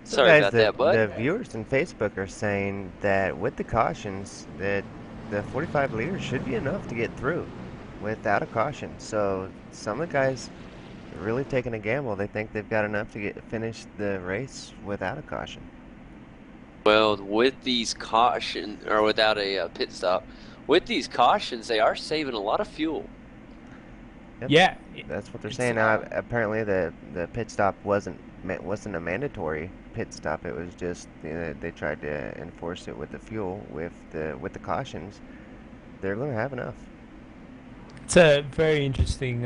So Sorry guys, about that, bud. The viewers on Facebook are saying that with the cautions, that the 45 liters should be enough to get through without a caution. So some of the guys are really taking a gamble. They think they've got enough to finish the race without a caution. Well, with these cautions, or without a pit stop, with these cautions, they are saving a lot of fuel. Yep. Yeah, that's what they're saying. Now, apparently, the pit stop wasn't a mandatory pit stop. It was just they tried to enforce it with the fuel. With the cautions, they're going to have enough. It's a very interesting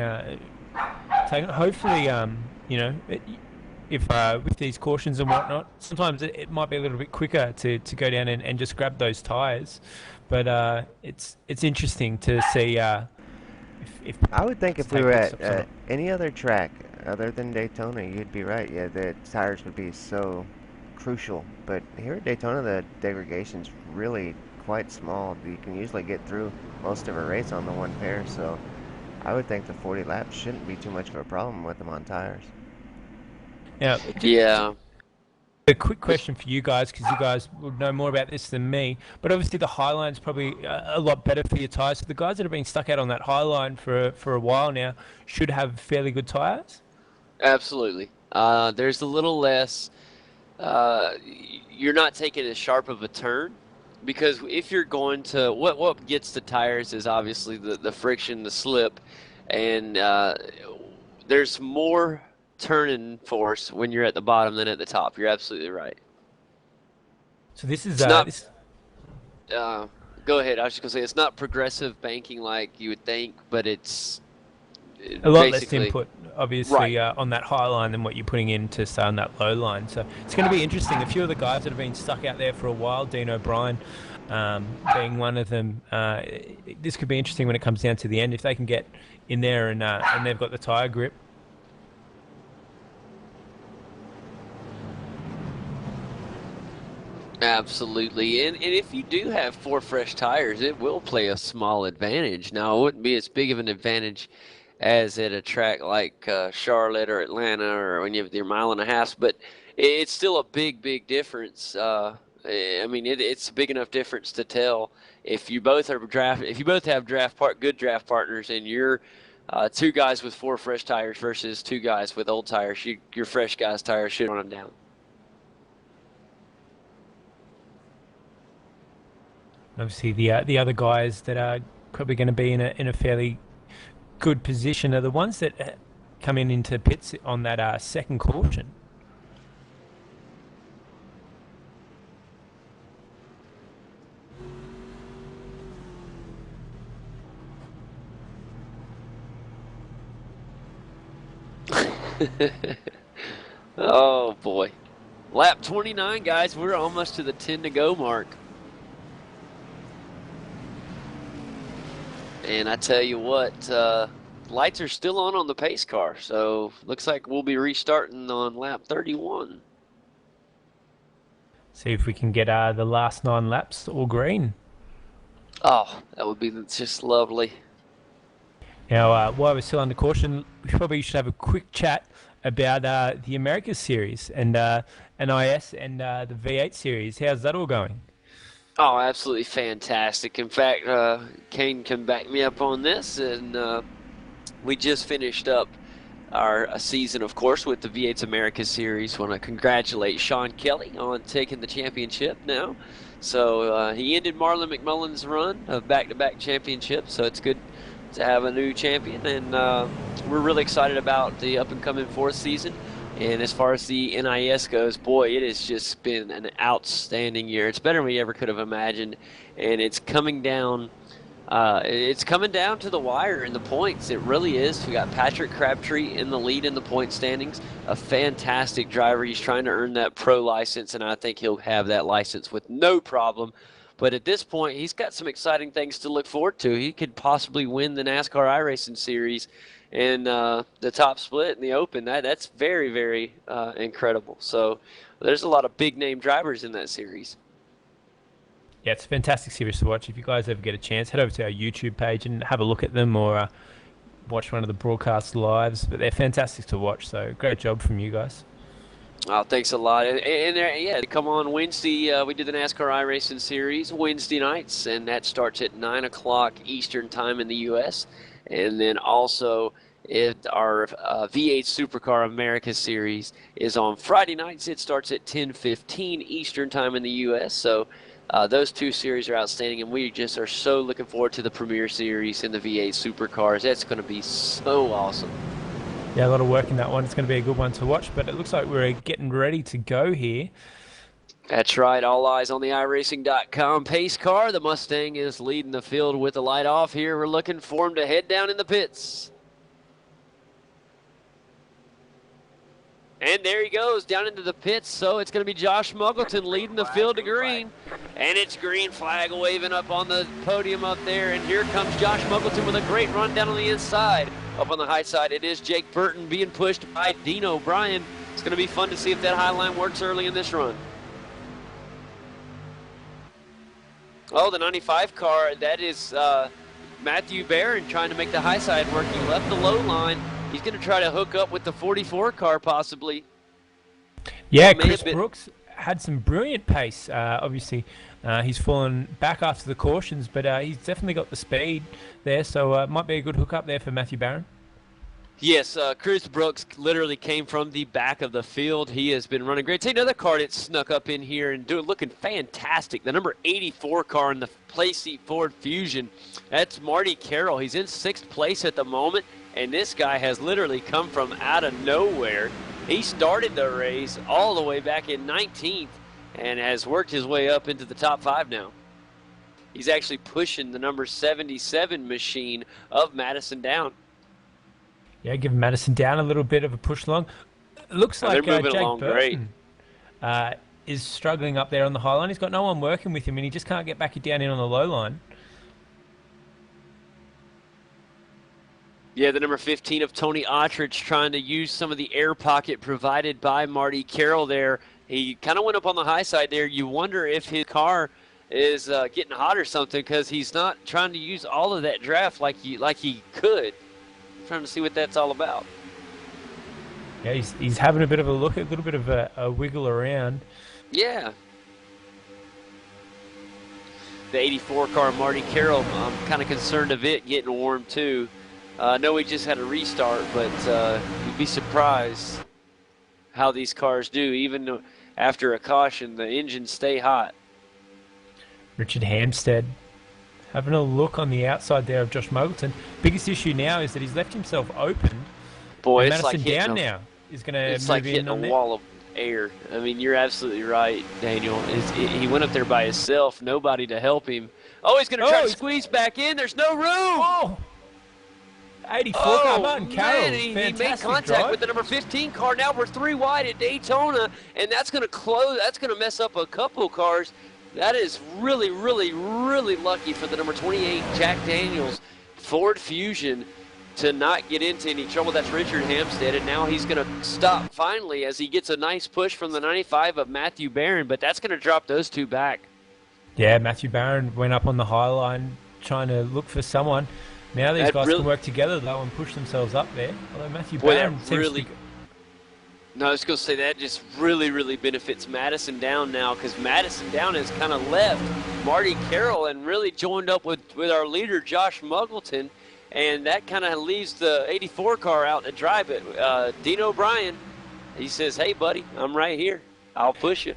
take. Hopefully, if with these cautions and whatnot, sometimes it might be a little bit quicker to go down and just grab those tires. But it's interesting to see. If I would think if we were at any other track other than Daytona, you'd be right. Yeah, the tires would be so crucial. But here at Daytona, the degradation's really quite small. You can usually get through most of a race on the one pair. So I would think the 40 laps shouldn't be too much of a problem with them on tires. Yeah. A quick question for you guys, because you guys would know more about this than me, but obviously the Highline's probably a lot better for your tyres. So the guys that have been stuck out on that Highline for a while now should have fairly good tyres? Absolutely. There's a little less, you're not taking as sharp of a turn, because if you're going to, what gets the tires is obviously the friction, the slip, and there's more turning force when you're at the bottom than at the top. You're absolutely right. So this is go ahead. I was just gonna say it's not progressive banking like you would think, but it's a lot less input, obviously, right. On that high line than what you're putting in to stay on that low line. So it's going to be interesting. A few of the guys that have been stuck out there for a while, Dean O'Brien being one of them, this could be interesting when it comes down to the end. If they can get in there and they've got the tyre grip. Absolutely, and if you do have 4 fresh tires, it will play a small advantage. Now, it wouldn't be as big of an advantage as at a track like Charlotte or Atlanta, or when you have your mile and a half, but it's still a big difference. I mean, it's a big enough difference to tell if you both have good draft partners, and you're two guys with 4 fresh tires versus 2 guys with old tires. Your fresh guys' tires should run them down. Obviously, the other guys that are probably going to be in a fairly good position are the ones that come into pits on that second caution. Oh boy. Lap 29, guys. We're almost to the 10 to go mark. And I tell you what, lights are still on the pace car. So looks like we'll be restarting on lap 31. See if we can get the last 9 laps all green. Oh, that would be just lovely. Now, while we're still under caution, we probably should have a quick chat about the Americas Series and NIS and the V8 Series. How's that all going? Oh, absolutely fantastic. In fact, Kane can back me up on this, and we just finished up our season, of course, with the V8's Americas Series. Want to congratulate Sean Kelly on taking the championship now. So he ended Marlon McMullen's run of back-to-back championships, so it's good to have a new champion, and we're really excited about the up-and-coming 4th season. And as far as the NIS goes, boy, it has just been an outstanding year. It's better than we ever could have imagined, and it's coming down. It's coming down to the wire in the points. It really is. We got Patrick Crabtree in the lead in the point standings, a fantastic driver. He's trying to earn that pro license, and I think he'll have that license with no problem. But at this point, he's got some exciting things to look forward to. He could possibly win the NASCAR iRacing Series and the top split in the Open. That's very, very incredible. So there's a lot of big-name drivers in that series. Yeah, it's a fantastic series to watch. If you guys ever get a chance, head over to our YouTube page and have a look at them, or watch one of the broadcast lives. But they're fantastic to watch, so great job from you guys. Oh, thanks a lot. And yeah, come on Wednesday. We do the NASCAR iRacing Series Wednesday nights, and that starts at 9 o'clock Eastern Time in the U.S. And then also our V8 Supercar America Series is on Friday nights. It starts at 10:15 Eastern Time in the U.S. So those 2 series are outstanding, and we just are so looking forward to the Premier Series and the V8 Supercars. That's going to be so awesome. Yeah, a lot of work in that one. It's going to be a good one to watch, but it looks like we're getting ready to go here. That's right. All eyes on the iRacing.com pace car. The Mustang is leading the field with the light off here. We're looking for him to head down in the pits. And there he goes, down into the pits. So it's going to be Josh Muggleton leading the field to green. And it's green flag waving up on the podium up there. And here comes Josh Muggleton with a great run down on the inside. Up on the high side, it is Jake Burton being pushed by Dean O'Brien. It's going to be fun to see if that high line works early in this run. Oh, the 95 car, that is Matthew Barron trying to make the high side work. He left the low line. He's going to try to hook up with the 44 car possibly. Yeah, Chris Brooks had some brilliant pace. Obviously, he's fallen back after the cautions, but he's definitely got the speed there, so it might be a good hookup there for Matthew Barron. Yes, Chris Brooks literally came from the back of the field. He has been running great. Take another car that snuck up in here and looking fantastic. The number 84 car in the Playseat Ford Fusion. That's Marty Carroll. He's in 6th place at the moment, and this guy has literally come from out of nowhere. He started the race all the way back in 19th and has worked his way up into the top 5 now. He's actually pushing the number 77 machine of Madison down. Yeah, give Madison down a little bit of a push along. It looks like Jake Burton is struggling up there on the high line. He's got no one working with him, and he just can't get back down in on the low line. Yeah, the number 15 of Tony Ottridge trying to use some of the air pocket provided by Marty Carroll there. He kind of went up on the high side there. You wonder if his car is getting hot or something, because he's not trying to use all of that draft like he could. Trying to see what that's all about. Yeah, he's having a bit of a look, a little bit of a wiggle around. Yeah. The 84 car Marty Carroll, I'm kind of concerned of it getting warm too. I know we just had a restart, but you'd be surprised how these cars do. Even after a caution, the engines stay hot. Richard Hampstead having a look on the outside there of Josh Muggleton. Biggest issue now is that he's left himself open. Boy, and it's Madison like hitting down now is going to It's move like in hitting a on there. wall of air. I mean, you're absolutely right, Daniel. He went up there by himself, nobody to help him. Oh, he's going to try to squeeze back in. There's no room. Oh! 84 car, Martin Carroll. Man, he made Fantastic contact drive. with the number 15 car. Now we're 3 wide at Daytona, and that's going to close. That's going to mess up a couple cars. That is really, really, really lucky for the number 28 Jack Daniels Ford Fusion to not get into any trouble. That's Richard Hampstead, and now he's going to stop finally as he gets a nice push from the 95 of Matthew Barron, but that's going to drop those two back. Yeah, Matthew Barron went up on the high line trying to look for someone. Now these guys can work together, though, and push themselves up there. Although Matthew Barron seems to... No, I was going to say that just really, really benefits Madison Down now, because Madison Down has kind of left Marty Carroll and really joined up with our leader, Josh Muggleton, and that kind of leaves the 84 car out to drive it. Dean O'Brien, he says, hey, buddy, I'm right here. I'll push you.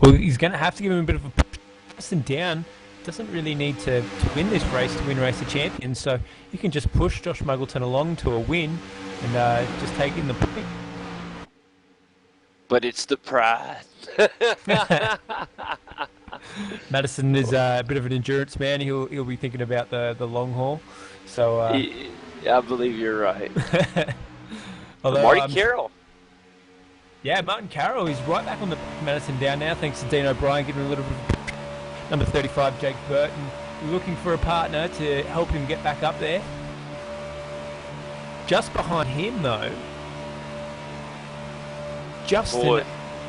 Well, he's going to have to give him a bit of a push. Madison Down doesn't really need to win this race to win Race of Champions, so you can just push Josh Muggleton along to a win and just take in the point. But it's the pride. Madison is a bit of an endurance man. He'll be thinking about the long haul. So I believe you're right. Although, Marty Carroll. Yeah, Martin Carroll is right back on the Madison Down now, thanks to Dean O'Brien giving a little bit. Number 35, Jake Burton, looking for a partner to help him get back up there. Just behind him, though, Justin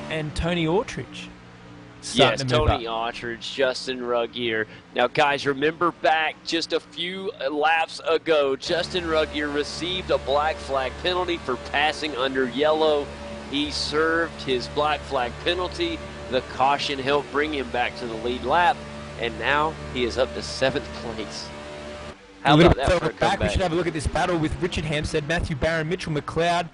and Tony Autridge. Yes, Tony Autridge, Justin Ruggier. Now, guys, remember back just a few laps ago, Justin Ruggier received a black flag penalty for passing under yellow. He served his black flag penalty. The caution helped bring him back to the lead lap, and now he is up to 7th place. How about that for a comeback? We should have a look at this battle with Richard Hampstead, Matthew Barron, Mitchell McLeod.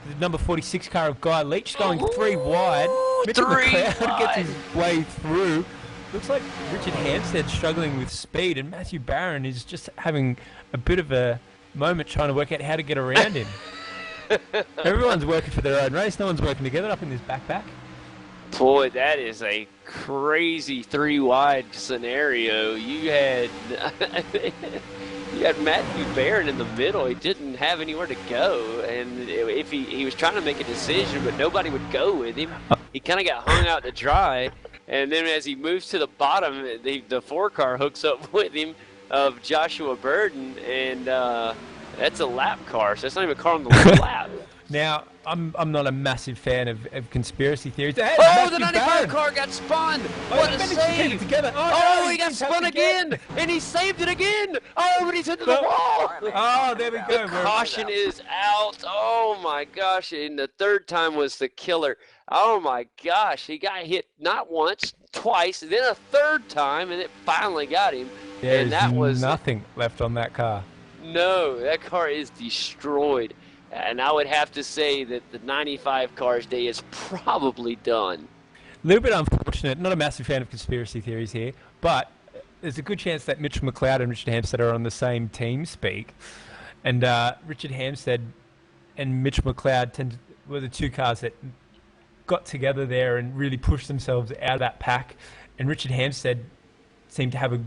The number 46 car of Guy Leach going 3 wide. Mitchell McLeod gets his way through. Looks like Richard Hampstead's struggling with speed, and Matthew Barron is just having a bit of a moment trying to work out how to get around him. Everyone's working for their own race. No one's working together up in this backpack. Boy, that is a crazy 3 wide scenario. You had Matthew Barron in the middle. He didn't have anywhere to go, and if he was trying to make a decision, but nobody would go with him. He kind of got hung out to dry, and then as he moves to the bottom, the 4 car hooks up with him of Joshua Burden, and that's a lap car, so it's not even a car on the lap. Now, I'm not a massive fan of conspiracy theories. Hey, oh, the 95 car got spun! What a save! Oh, he got spun again! And he saved it again! Oh, but he's into the wall! Oh, there we go. The caution is out. Oh, my gosh. And the 3rd time was the killer. Oh, my gosh. He got hit not once, twice, then a 3rd time, and it finally got him. There's nothing left on that car. No, that car is destroyed. And I would have to say that the 95 car's day is probably done. A little bit unfortunate. Not a massive fan of conspiracy theories here, but there's a good chance that Mitchell McLeod and Richard Hampstead are on the same team speak. And Richard Hampstead and Mitchell McLeod were the 2 cars that got together there and really pushed themselves out of that pack. And Richard Hampstead seemed to have a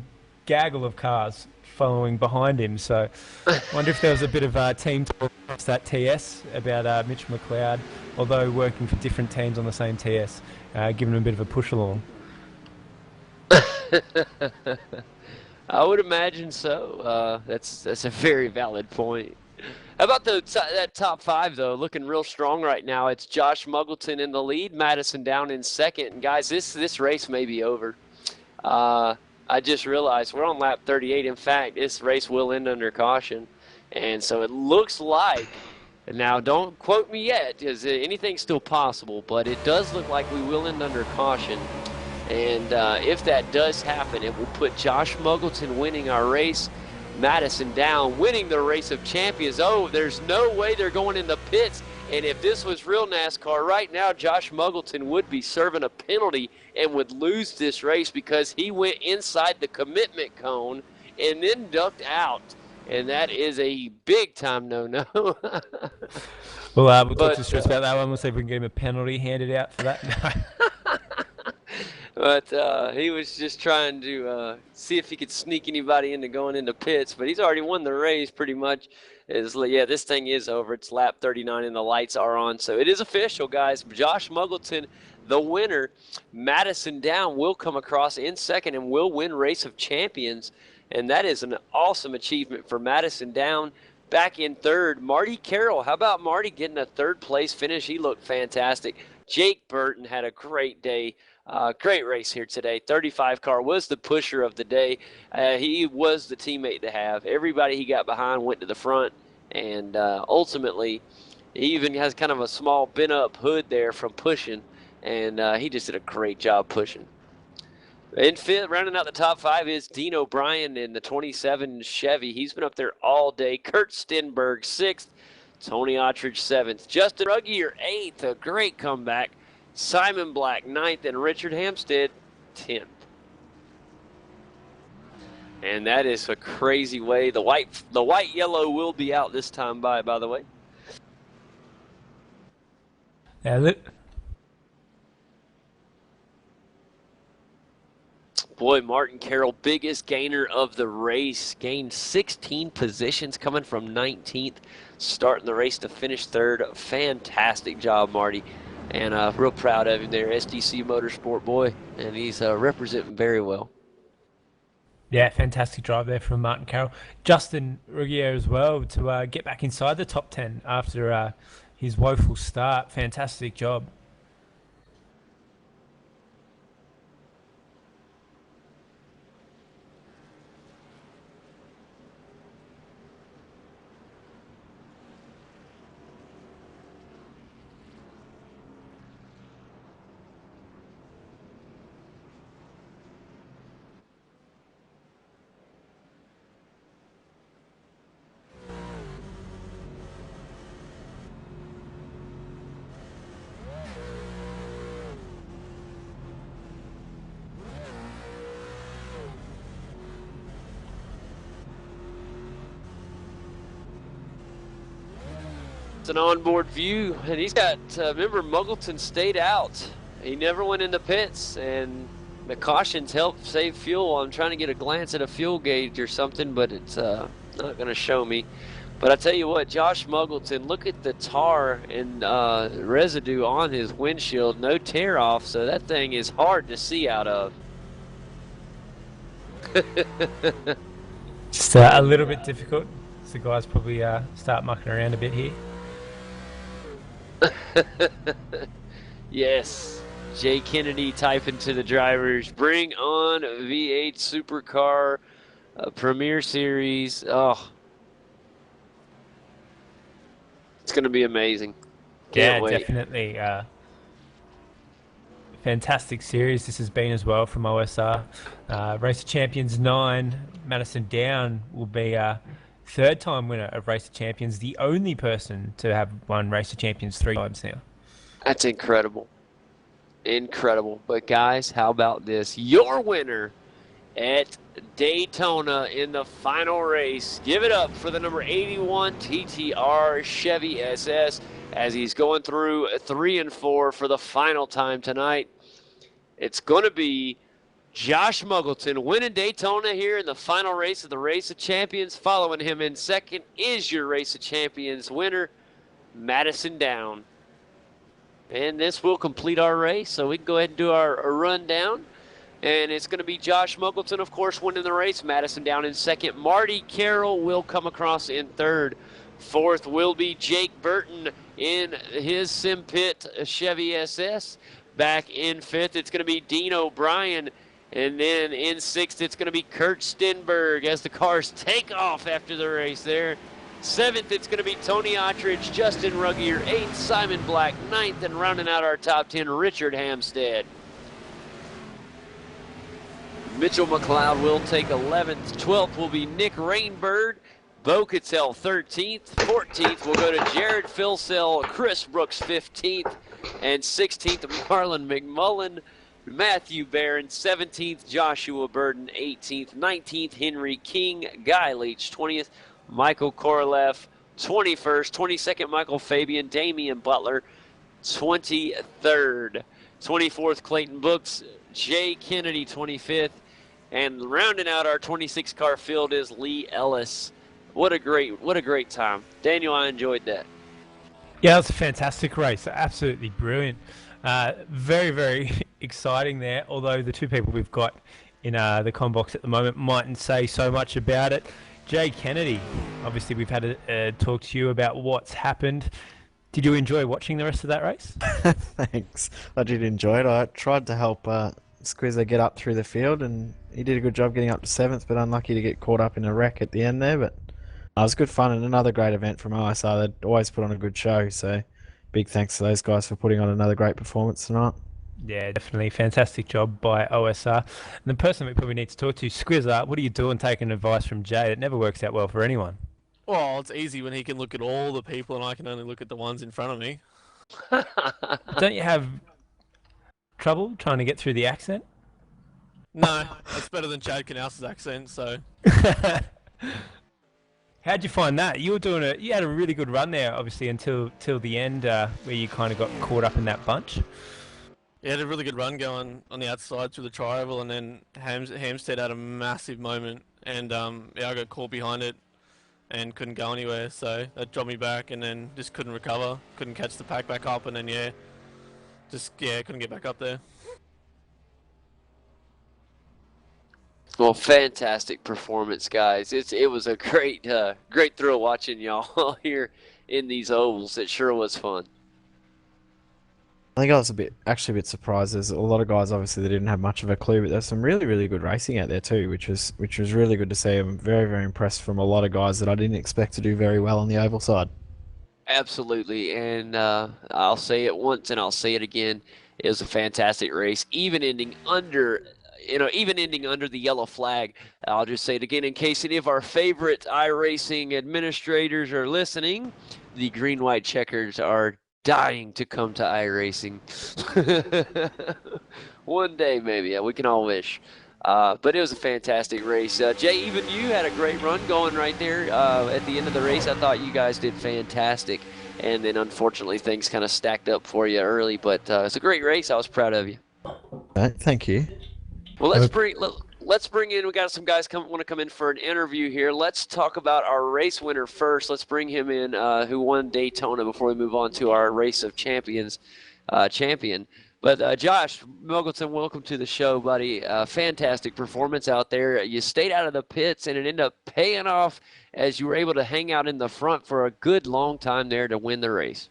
gaggle of cars following behind him, so I wonder if there was a bit of team talk across that TS about Mitch McLeod, although working for different teams on the same TS, giving him a bit of a push along. I would imagine so. That's a very valid point. How about that top 5 though? Looking real strong right now. It's Josh Muggleton in the lead, Madison Down in 2nd, and guys, this race may be over. I just realized we're on lap 38. In fact, this race will end under caution. And so it looks like, now don't quote me yet, because anything's still possible, but it does look like we will end under caution. And if that does happen, it will put Josh Muggleton winning our race. Madison Down winning the race of champions. Oh, there's no way they're going in the pits. And if this was real NASCAR right now, Josh Muggleton would be serving a penalty and would lose this race because he went inside the commitment cone and then ducked out. And that is a big-time no-no. Well, we'll talk to Stress about that one. We'll see if we can get him a penalty handed out for that. But he was just trying to see if he could sneak anybody into going into pits. But he's already won the race pretty much. Yeah, this thing is over. It's lap 39 and the lights are on. So it is official, guys. Josh Muggleton, the winner. Madison Down will come across in second and will win Race of Champions. And that is an awesome achievement for Madison Down. Back in third, Marty Carroll. How about Marty getting a third-place finish? He looked fantastic. Jake Burton had a great day. Great race here today. 35 car was the pusher of the day. He was the teammate to have. Everybody he got behind went to the front, and ultimately, he even has kind of a small bent-up hood there from pushing, and he just did a great job pushing. In fifth, rounding out the top five is Dean O'Brien in the 27 Chevy. He's been up there all day. Kurt Stenberg, sixth. Tony Ottridge, seventh. Justin Ruggier, eighth. A great comeback. Simon Black, ninth. And Richard Hampstead, 10th. And that is a crazy way. The white yellow will be out this time by the way. Yeah, Boy, Martin Carroll, biggest gainer of the race, gained 16 positions coming from 19th, starting the race to finish third. Fantastic job, Marty, and real proud of him there, SDC Motorsport boy, and he's representing very well. Yeah, fantastic drive there from Martin Carroll. Justin Ruggier as well to get back inside the top 10 after his woeful start. Fantastic job. It's an onboard view, and he's got, remember, Muggleton stayed out. He never went into pits, and the cautions helped save fuel. I'm trying to get a glance at a fuel gauge or something, but it's not going to show me. But I tell you what, Josh Muggleton, look at the tar and residue on his windshield. No tear off, so that thing is hard to see out of. Just a little bit difficult. So guys probably start mucking around a bit here. Yes, Jay Kennedy typing to the drivers, bring on V8 Supercar Premier Series. Oh, it's going to be amazing. Can't wait. Definitely. Fantastic series this has been as well from OSR. Race of Champions 9, Madison Down will be third-time winner of Race of Champions, the only person to have won Race of Champions 3 times now. That's incredible. Incredible. But guys, how about this? Your winner at Daytona in the final race. Give it up for the number 81 TTR Chevy SS as he's going through 3 and 4 for the final time tonight. It's going to be Josh Muggleton winning Daytona here in the final race of the Race of Champions. Following him in second is your Race of Champions winner, Madison Down. And this will complete our race, so we can go ahead and do our rundown. And it's going to be Josh Muggleton, of course, winning the race. Madison Down in second. Marty Carroll will come across in third. Fourth will be Jake Burton in his Sim Pit Chevy SS. Back in fifth, it's going to be Dean O'Brien. And then in sixth, it's going to be Kurt Stenberg as the cars take off after the race there. Seventh, it's going to be Tony Ottridge, Justin Ruggier. Eighth, Simon Black. Ninth, and rounding out our top 10, Richard Hampstead. Mitchell McLeod will take 11th. 12th will be Nick Rainbird. Bo Cattell 13th. 14th will go to Jared Philsell. Chris Brooks 15th. And 16th, Marlon McMullen. Matthew Barron 17th. Joshua Burden 18th. 19th, Henry King. Guy Leach 20th. Michael Korolev 21st. 22nd, Michael Fabian. Damian Butler 23rd. 24th, Clayton Books. Jay Kennedy 25th. And rounding out our 26-car field is Lee Ellis. What a great time. Daniel, I enjoyed that. Yeah, it was a fantastic race. Absolutely brilliant. Very, very exciting there, although the two people we've got in the com box at the moment mightn't say so much about it. Jay Kennedy, obviously we've had a talk to you about what's happened. Did you enjoy watching the rest of that race? Thanks. I did enjoy it. I tried to help Squizzer get up through the field, and he did a good job getting up to 7th, but unlucky to get caught up in a wreck at the end there. But it was good fun and another great event from OSR. They always put on a good show, so big thanks to those guys for putting on another great performance tonight. Yeah, definitely. Fantastic job by OSR. And the person we probably need to talk to, Squizzer, what are you doing taking advice from Jay? It never works out well for anyone. Well, it's easy when he can look at all the people and I can only look at the ones in front of me. Don't you have trouble trying to get through the accent? No, it's better than Chad Canouse's accent, so... How'd you find that? You had a really good run there, obviously, until the end, where you kind of got caught up in that bunch. Yeah, had a really good run going on the outside through the tri-oval, and then Hampstead had a massive moment, and I got caught behind it and couldn't go anywhere, so that dropped me back, and then just couldn't recover, couldn't catch the pack back up, and then couldn't get back up there. Well, fantastic performance, guys. It was a great thrill watching y'all here in these ovals. It sure was fun. I think I was a bit surprised. There's a lot of guys obviously that didn't have much of a clue, but there's some really, really good racing out there too, which was really good to see. I'm very, very impressed from a lot of guys that I didn't expect to do very well on the oval side. Absolutely, and I'll say it once and I'll say it again. It was a fantastic race, even ending under the yellow flag. I'll just say it again in case any of our favorite iRacing administrators are listening. The green-white checkers are dying to come to iRacing. One day, maybe. Yeah, we can all wish. But it was a fantastic race. Jay, even you had a great run going right there at the end of the race. I thought you guys did fantastic. And then, unfortunately, things kind of stacked up for you early. But it's a great race. I was proud of you. Thank you. Well, let's bring in. We got some guys want to come in for an interview here. Let's talk about our race winner first. Let's bring him in, who won Daytona, before we move on to our race of champions champion. But Josh Muggleton, welcome to the show, buddy. Fantastic performance out there. You stayed out of the pits, and it ended up paying off as you were able to hang out in the front for a good long time there to win the race.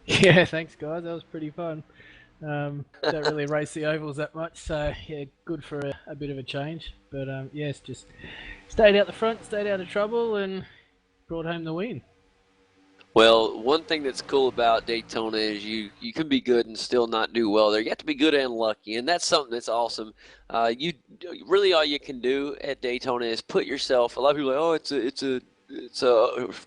Yeah, thanks, guys. That was pretty fun. Don't really race the ovals that much, so yeah, good for a bit of a change. But yes, just stayed out the front, stayed out of trouble, and brought home the win. Well, one thing that's cool about Daytona is you can be good and still not do well there. You have to be good and lucky, and that's something that's awesome. You really, all you can do at Daytona is put yourself. A lot of people are like, oh, it's a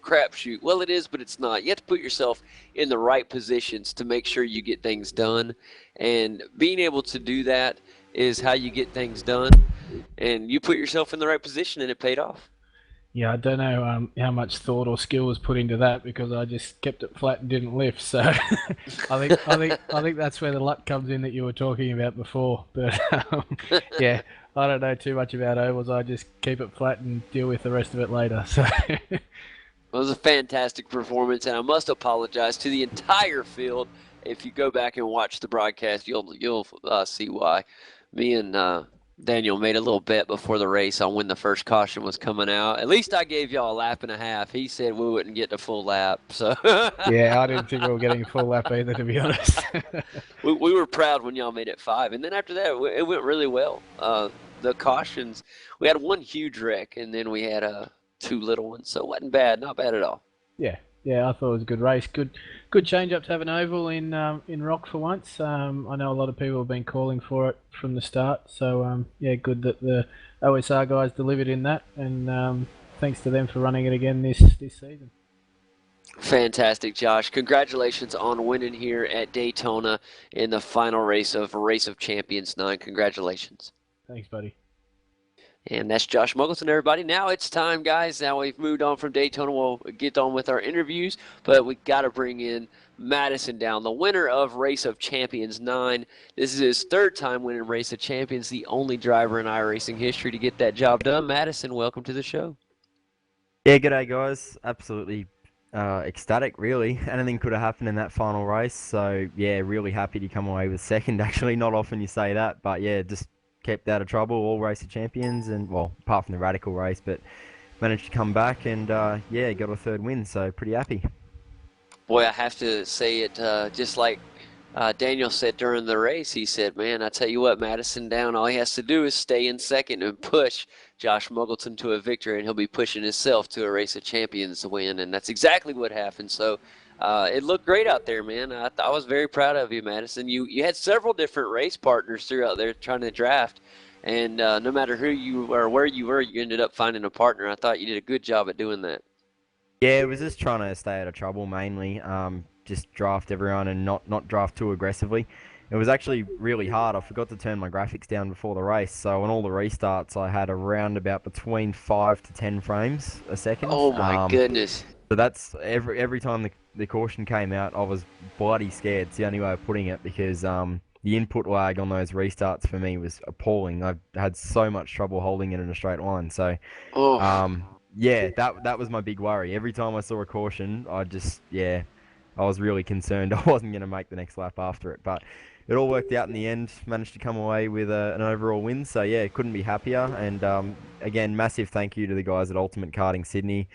crapshoot. Well, it is, but it's not. You have to put yourself in the right positions to make sure you get things done, and being able to do that is how you get things done. And you put yourself in the right position, and it paid off. Yeah, I don't know how much thought or skill was put into that, because I just kept it flat and didn't lift. So I think that's where the luck comes in that you were talking about before. But yeah, I don't know too much about ovals. I just keep it flat and deal with the rest of it later. So it was a fantastic performance, and I must apologize to the entire field. If you go back and watch the broadcast, you'll see why. Me and Daniel made a little bet before the race on when the first caution was coming out. At least I gave y'all a lap and a half. He said we wouldn't get the full lap. So yeah, I didn't think we were getting a full lap either, to be honest. we were proud when y'all made it 5. And then after that, it went really well. The cautions, we had one huge wreck, and then we had 2 little ones. So it wasn't bad, not bad at all. Yeah, yeah, I thought it was a good race. Good change up to have an oval in Rock for once. I know a lot of people have been calling for it from the start. So yeah, good that the OSR guys delivered in that, and thanks to them for running it again this season. Fantastic, Josh. Congratulations on winning here at Daytona in the final race of Champions 9. Congratulations. Thanks, buddy. And that's Josh Muggleton, everybody. Now it's time, guys. Now we've moved on from Daytona. We'll get on with our interviews, but we got to bring in Madison down, the winner of Race of Champions 9. This is his third time winning Race of Champions, the only driver in iRacing history to get that job done. Madison, welcome to the show. Yeah, g'day, guys. Absolutely ecstatic, really. Anything could have happened in that final race, so yeah, really happy to come away with second. Actually, not often you say that, but yeah, just kept out of trouble all Race of Champions, and well, apart from the Radical race, but managed to come back and yeah, got a third win, so pretty happy. Boy, I have to say it just like Daniel said during the race. He said, man, I tell you what, Madison down, all he has to do is stay in second and push Josh Muggleton to a victory, and he'll be pushing himself to a Race of Champions win, and that's exactly what happened. So it looked great out there, man. I was very proud of you, Madison. You had several different race partners throughout there trying to draft, and no matter who you were or where you were, you ended up finding a partner. I thought you did a good job at doing that. Yeah, it was just trying to stay out of trouble mainly. Just draft everyone and not draft too aggressively. It was actually really hard. I forgot to turn my graphics down before the race, so on all the restarts I had around about between 5 to 10 frames a second. Oh my goodness. So that's every time the caution came out, I was bloody scared. It's the only way of putting it, because the input lag on those restarts for me was appalling. I had so much trouble holding it in a straight line. So yeah, that was my big worry. Every time I saw a caution, I was really concerned I wasn't going to make the next lap after it. But it all worked out in the end. Managed to come away with an overall win. So yeah, couldn't be happier. And again, massive thank you to the guys at Ultimate Karting Sydney.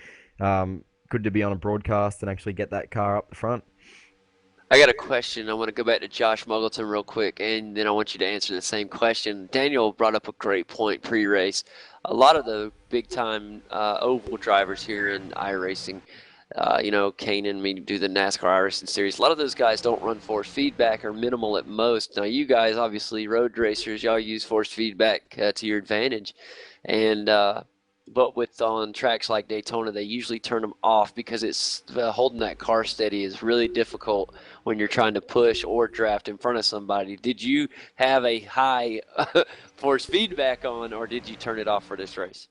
Good to be on a broadcast and actually get that car up the front. I got a question. I want to go back to Josh Muggleton real quick, and then I want you to answer the same question. Daniel brought up a great point pre-race. A lot of the big-time oval drivers here in iRacing, Kanan, we do the NASCAR iRacing series. A lot of those guys don't run force feedback or minimal at most. Now, you guys, obviously, road racers, y'all use force feedback to your advantage. And but on tracks like Daytona, they usually turn them off because it's holding that car steady is really difficult when you're trying to push or draft in front of somebody. Did you have a high force feedback on, or did you turn it off for this race?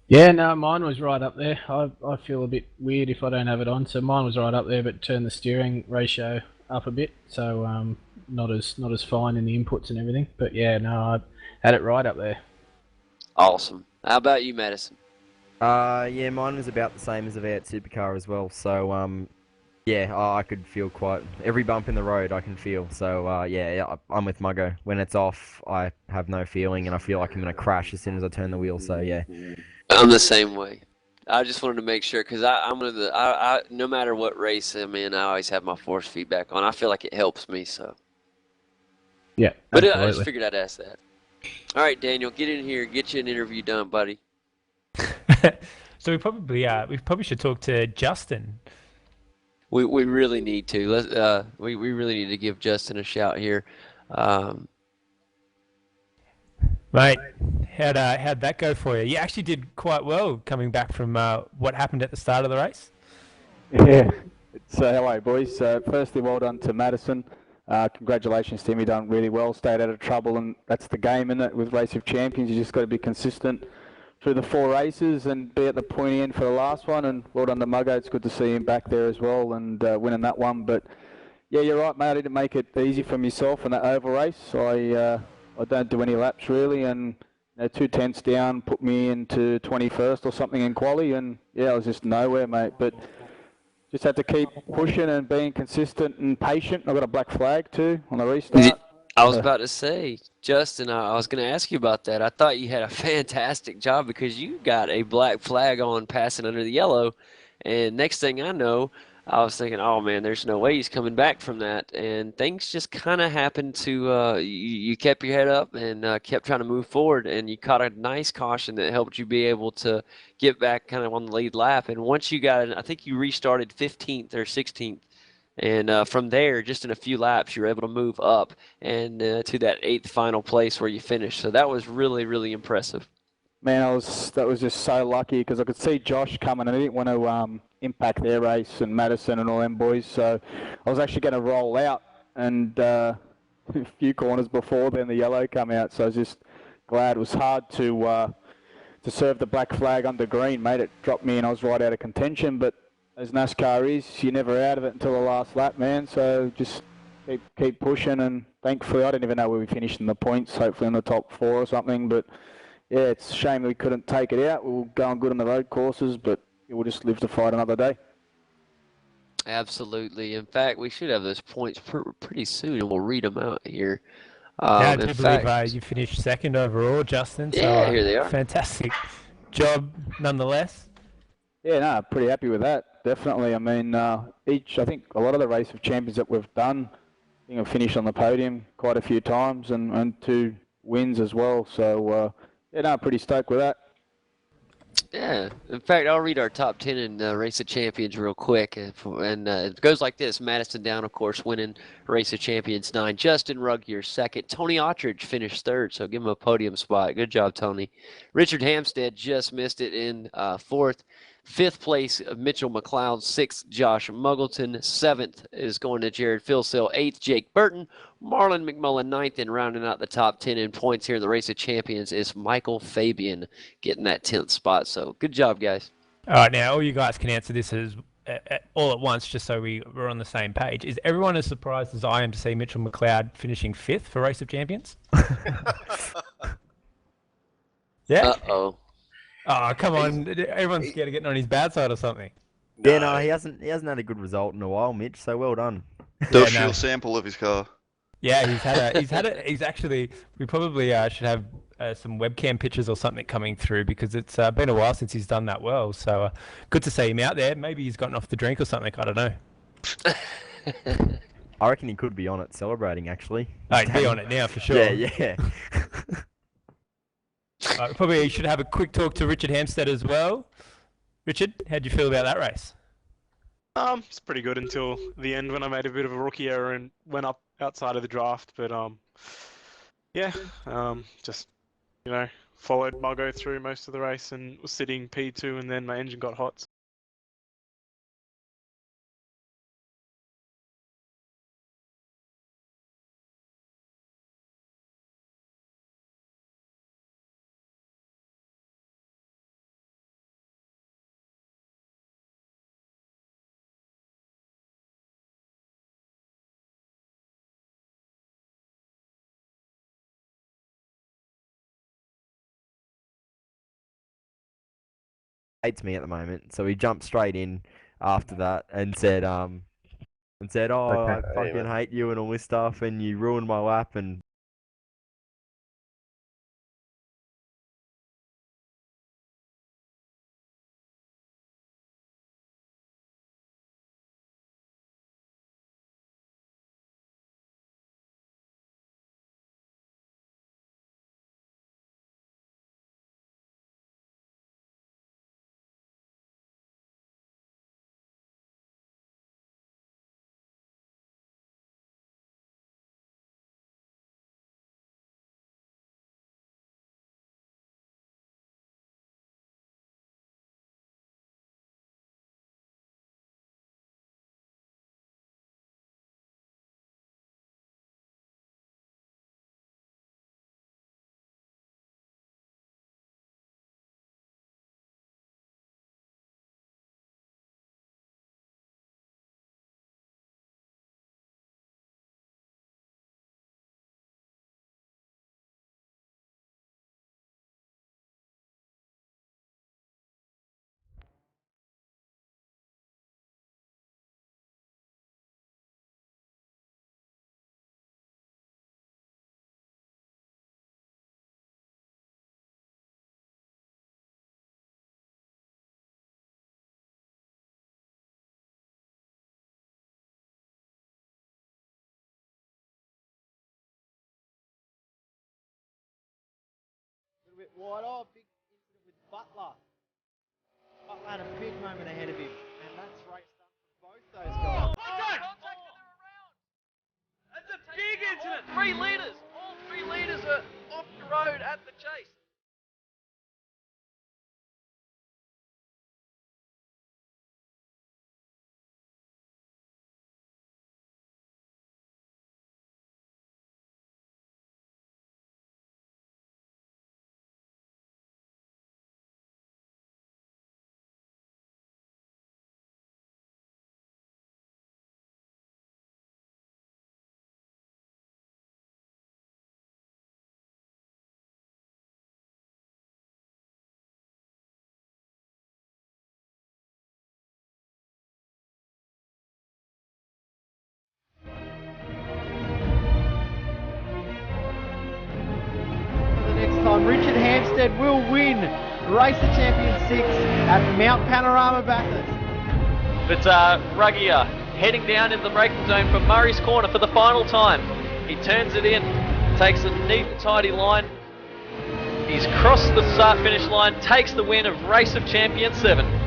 Yeah, no, mine was right up there. I feel a bit weird if I don't have it on, so mine was right up there, but turned the steering ratio up a bit, so not as fine in the inputs and everything. But yeah, no, I had it right up there. Awesome. How about you, Madison? Yeah, mine was about the same as the V8 Supercar as well. So yeah, I could feel quite every bump in the road. I can feel. So yeah, I'm with Muggo. When it's off, I have no feeling, and I feel like I'm gonna crash as soon as I turn the wheel. So yeah. I'm the same way. I just wanted to make sure, because I'm one of the no matter what race I'm in, I always have my force feedback on. I feel like it helps me. So yeah, but I just figured I'd ask that. All right, Daniel, get in here, get you an interview done, buddy. So we probably should talk to Justin. We really need to. Let's we really need to give Justin a shout here. Mate, how'd that go for you? You actually did quite well coming back from what happened at the start of the race. Yeah. So hello, boys. Firstly, well done to Madison. Congratulations, Tim. You done really well. Stayed out of trouble, and that's the game, isn't it? With Race of Champions, you just got to be consistent through the 4 races and be at the pointy end for the last one. And well done to Muggo. It's good to see him back there as well and winning that one. But yeah, you're right, mate. I didn't make it easy for myself in that oval race. I don't do any laps really, and 2 tenths down put me into 21st or something in quali, and yeah, I was just nowhere, mate. But just had to keep pushing and being consistent and patient. I got a black flag too on the restart. I was about to say, Justin, I was going to ask you about that. I thought you had a fantastic job because you got a black flag on passing under the yellow, and next thing I know, I was thinking, oh man, there's no way he's coming back from that. And things just kind of happened to, you kept your head up and kept trying to move forward, and you caught a nice caution that helped you be able to get back kind of on the lead lap. And once you got it, I think you restarted 15th or 16th. And from there, just in a few laps, you were able to move up and to that 8th final place where you finished. So that was really, really impressive. Man, that was just so lucky because I could see Josh coming and I didn't want to impact their race and Madison and all them boys. So I was actually going to roll out and a few corners before then the yellow come out. So I was just glad. It was hard to serve the black flag under green, mate. It dropped me and I was right out of contention. But as NASCAR is, you're never out of it until the last lap, man. So just keep pushing. And thankfully, I didn't even know where we finished in the points. Hopefully in the top 4 or something. But yeah, it's a shame we couldn't take it out. We were going good on the road courses, but we'll just live to fight another day. Absolutely. In fact, we should have those points pretty soon, and we'll read them out here. Yeah, I do in believe fact, you finished second overall, Justin. So, yeah, here they are. Fantastic job, nonetheless. Yeah, no, pretty happy with that. Definitely. I mean, I think a lot of the race of champions that we've done, I think I've finished on the podium quite a few times and 2 wins as well. So, yeah, no, pretty stoked with that. Yeah. In fact, I'll read our top 10 in Race of Champions real quick. And it goes like this. Madison Down, of course, winning Race of Champions 9. Justin Ruggier, second. Tony Autridge finished third, so give him a podium spot. Good job, Tony. Richard Hampstead just missed it in fourth. 5th place, Mitchell McLeod. 6th, Josh Muggleton. 7th is going to Jared Philsill. 8th, Jake Burton. Marlon McMullen 9th, and rounding out the top 10 in points here in the Race of Champions is Michael Fabian getting that 10th spot. So good job, guys. All right, now all you guys can answer this all at once, just so we're on the same page. Is everyone as surprised as I am to see Mitchell McLeod finishing 5th for Race of Champions? Yeah. Uh-oh. Oh, come on! Everyone's scared of getting on his bad side or something. Yeah, no, he hasn't had a good result in a while, Mitch. So well done. Do a shield sample of his car. Yeah, he's actually. We probably should have some webcam pictures or something coming through because it's been a while since he's done that well. So good to see him out there. Maybe he's gotten off the drink or something. I don't know. I reckon he could be on it celebrating, actually. Oh, he'd be on it now for sure. Yeah. Probably should have a quick talk to Richard Hampstead as well. Richard, how'd you feel about that race? It's pretty good until the end when I made a bit of a rookie error and went up outside of the draft. But yeah, just followed Muggo through most of the race and was sitting P2, and then my engine got hot. Hates me at the moment, so he jumped straight in after that and said, "Oh, I fucking hate you and all this stuff, and you ruined my lap." And wide. Oh, big incident with Butler. Butler had a big moment ahead of him, and that's race done for both those guys. That's a big incident. 3 leaders. All 3 leaders are off the road at the chase. For the next time, Richard Hampstead will win Race of Champions 6 at Mount Panorama Bathurst. But Ruggier heading down in the braking zone from Murray's Corner for the final time. He turns it in, takes a neat and tidy line. He's crossed the start-finish line, takes the win of Race of Champions 7.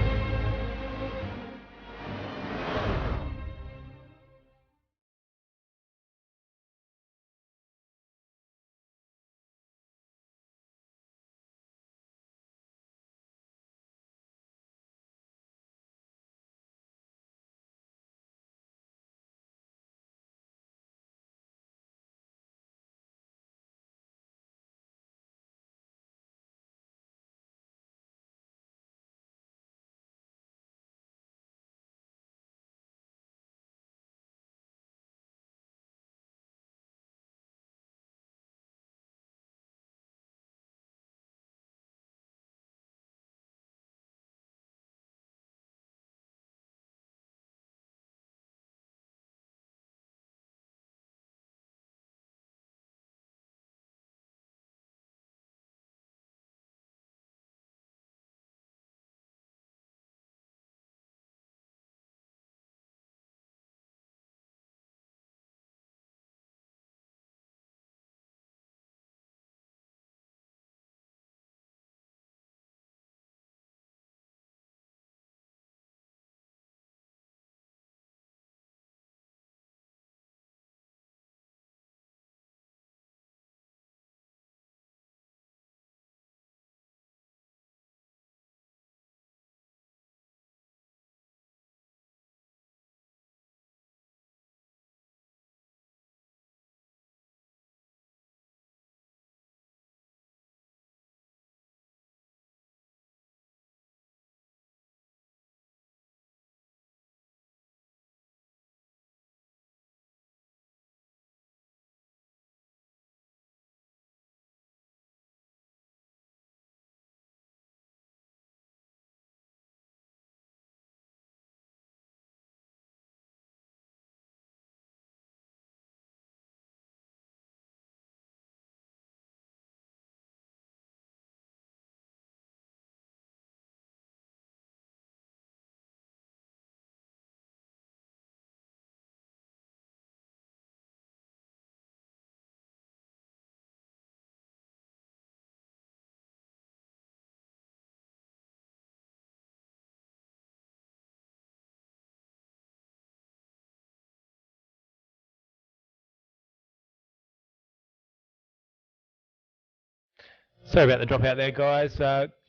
Sorry about the dropout there, guys.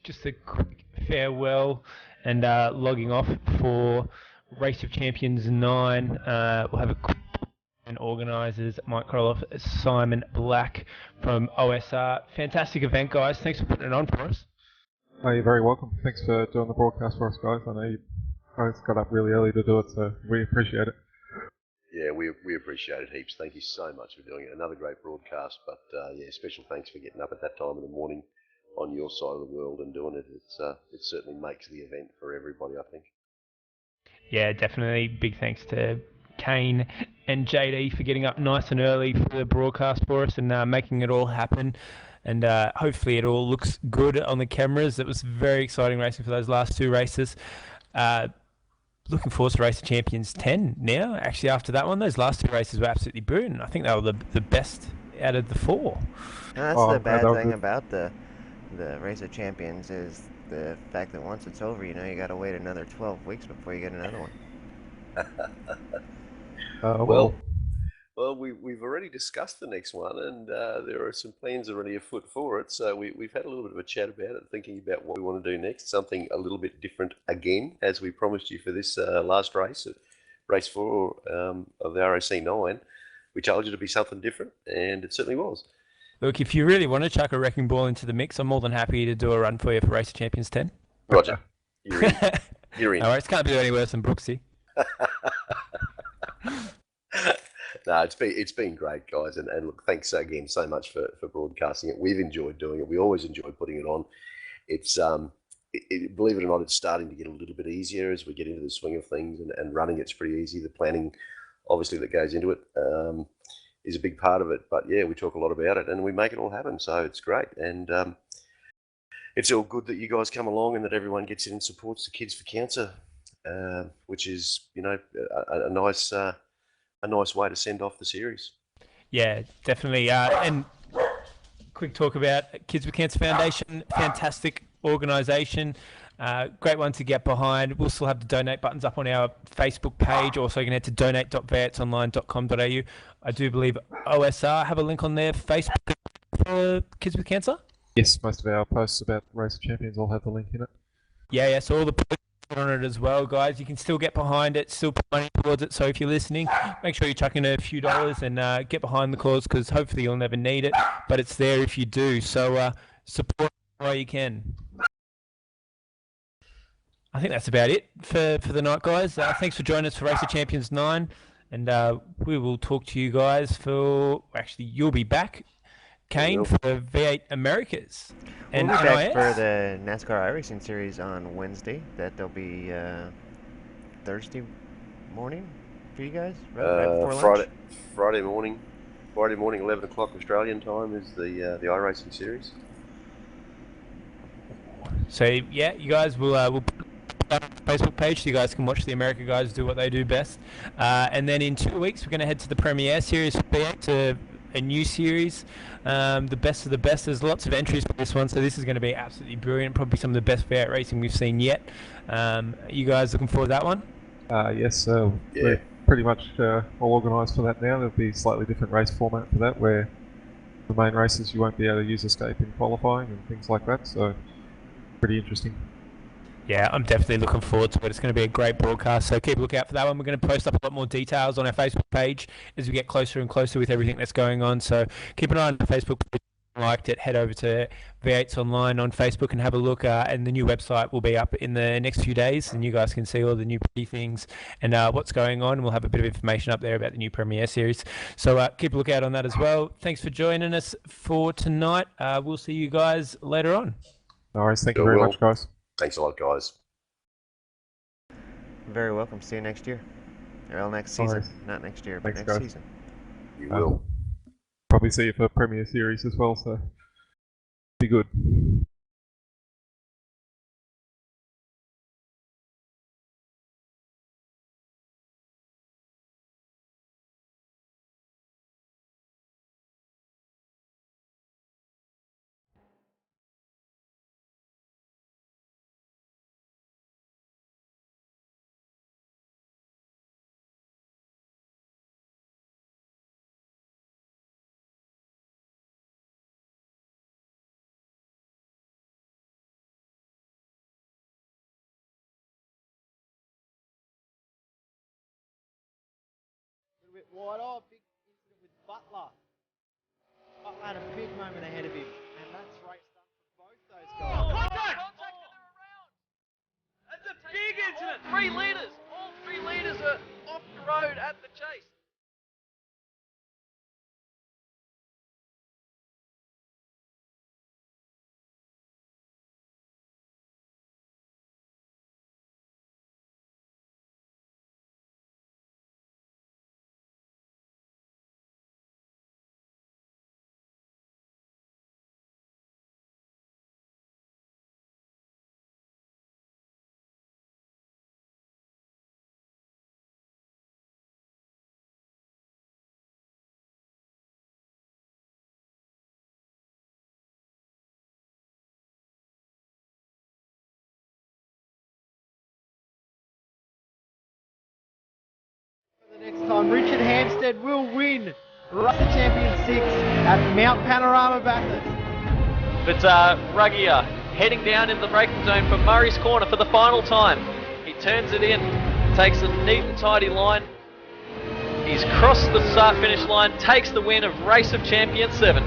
Just a quick farewell and logging off for Race of Champions 9. We'll have a quick and organisers Mike Kroloff, Simon Black from OSR. Fantastic event, guys. Thanks for putting it on for us. Oh, you're very welcome. Thanks for doing the broadcast for us, guys. I know you guys got up really early to do it, so we appreciate it. Yeah, we appreciate it heaps. Thank you so much for doing it. Another great broadcast, but yeah, special thanks for getting up at that time in the morning on your side of the world and doing it. It certainly makes the event for everybody, I think. Yeah, definitely. Big thanks to Kane and JD for getting up nice and early for the broadcast for us and making it all happen. And hopefully it all looks good on the cameras. It was very exciting racing for those last 2 races. Looking forward to Race of Champions 10 now. Actually, after that one, those last 2 races were absolutely brilliant. I think they were the best out of the 4. That's the bad thing about the the Race of Champions is the fact that once it's over, you got to wait another 12 weeks before you get another one. Well, we've already discussed the next one, and there are some plans already afoot for it. So we've had a little bit of a chat about it, thinking about what we want to do next. Something a little bit different again, as we promised you for this last race, race 4 of the ROC 9. We told you to be something different, and it certainly was. Look, if you really want to chuck a wrecking ball into the mix, I'm more than happy to do a run for you for Race of Champions 10. Roger, you're in. You're in. No worries, can't do any worse than Brooksy. No, it's been great, guys, and look, thanks again so much for broadcasting it. We've enjoyed doing it. We always enjoy putting it on. It's believe it or not, it's starting to get a little bit easier as we get into the swing of things, and running it's pretty easy. The planning, obviously, that goes into it is a big part of it. But yeah, we talk a lot about it, and we make it all happen. So it's great, and it's all good that you guys come along and that everyone gets in and supports the Kids for Cancer, which is a nice way to send off the series. Yeah, definitely. And quick talk about Kids with Cancer Foundation, fantastic organisation, great one to get behind. We'll still have the donate buttons up on our Facebook page. Also, you can head to donate.vetsonline.com.au. I do believe OSR have a link on their Facebook for Kids with Cancer. Yes, most of our posts about Race of Champions all have the link in it. Yeah, so all the posts on it as well, guys. You can still get behind it, still put money towards it. So if you're listening, make sure you chuck in a few dollars and get behind the cause, because hopefully you'll never need it, but it's there if you do. So support where you can. I think that's about it for the night, guys. Thanks for joining us for Race of Champions 9, and we will talk to you guys for... Actually, you'll be back, Kane, for V8 Americas. And we'll be back for the NASCAR iRacing Series on Wednesday. That'll be Thursday morning for you guys, right before lunch? Friday morning, 11 o'clock Australian time is the iRacing Series. So yeah, you guys will put on the Facebook page so you guys can watch the America guys do what they do best. And then in 2 weeks we're going to head to the Premiere Series for V8, to a new series, the best of the best. There's lots of entries for this one, so this is going to be absolutely brilliant. Probably some of the best V8 racing we've seen yet. You guys looking forward to that one? Yes, we're pretty much all organised for that now. There'll be a slightly different race format for that, where the main races you won't be able to use escape in qualifying and things like that, so pretty interesting. Yeah, I'm definitely looking forward to it. It's going to be a great broadcast, so keep a look out for that one. We're going to post up a lot more details on our Facebook page as we get closer and closer with everything that's going on, so keep an eye on the Facebook page. If you liked it, head over to V8s Online on Facebook and have a look, and the new website will be up in the next few days, and you guys can see all the new pretty things and what's going on. We'll have a bit of information up there about the new Premiere Series, so keep a look out on that as well. Thanks for joining us for tonight. We'll see you guys later on. No worries. Thank you very much, guys. Thanks a lot, guys. Very welcome. See you next year. Well, next season. Not next year, but next season. You will. Probably see you for Premier Series as well, so be good. A little bit wide off, big incident with Butler. Butler had a big moment ahead of him, and that's race done for both those guys. Contact in the round. That's a big incident. 3 litres. All 3 litres are off the road at the chase. time. Richard Hampstead will win Race Champion 6 at Mount Panorama Bathurst. But Ruggier heading down in the braking zone for Murray's Corner for the final time. He turns it in, takes a neat and tidy line. He's crossed the start-finish line, takes the win of Race of Champions 7.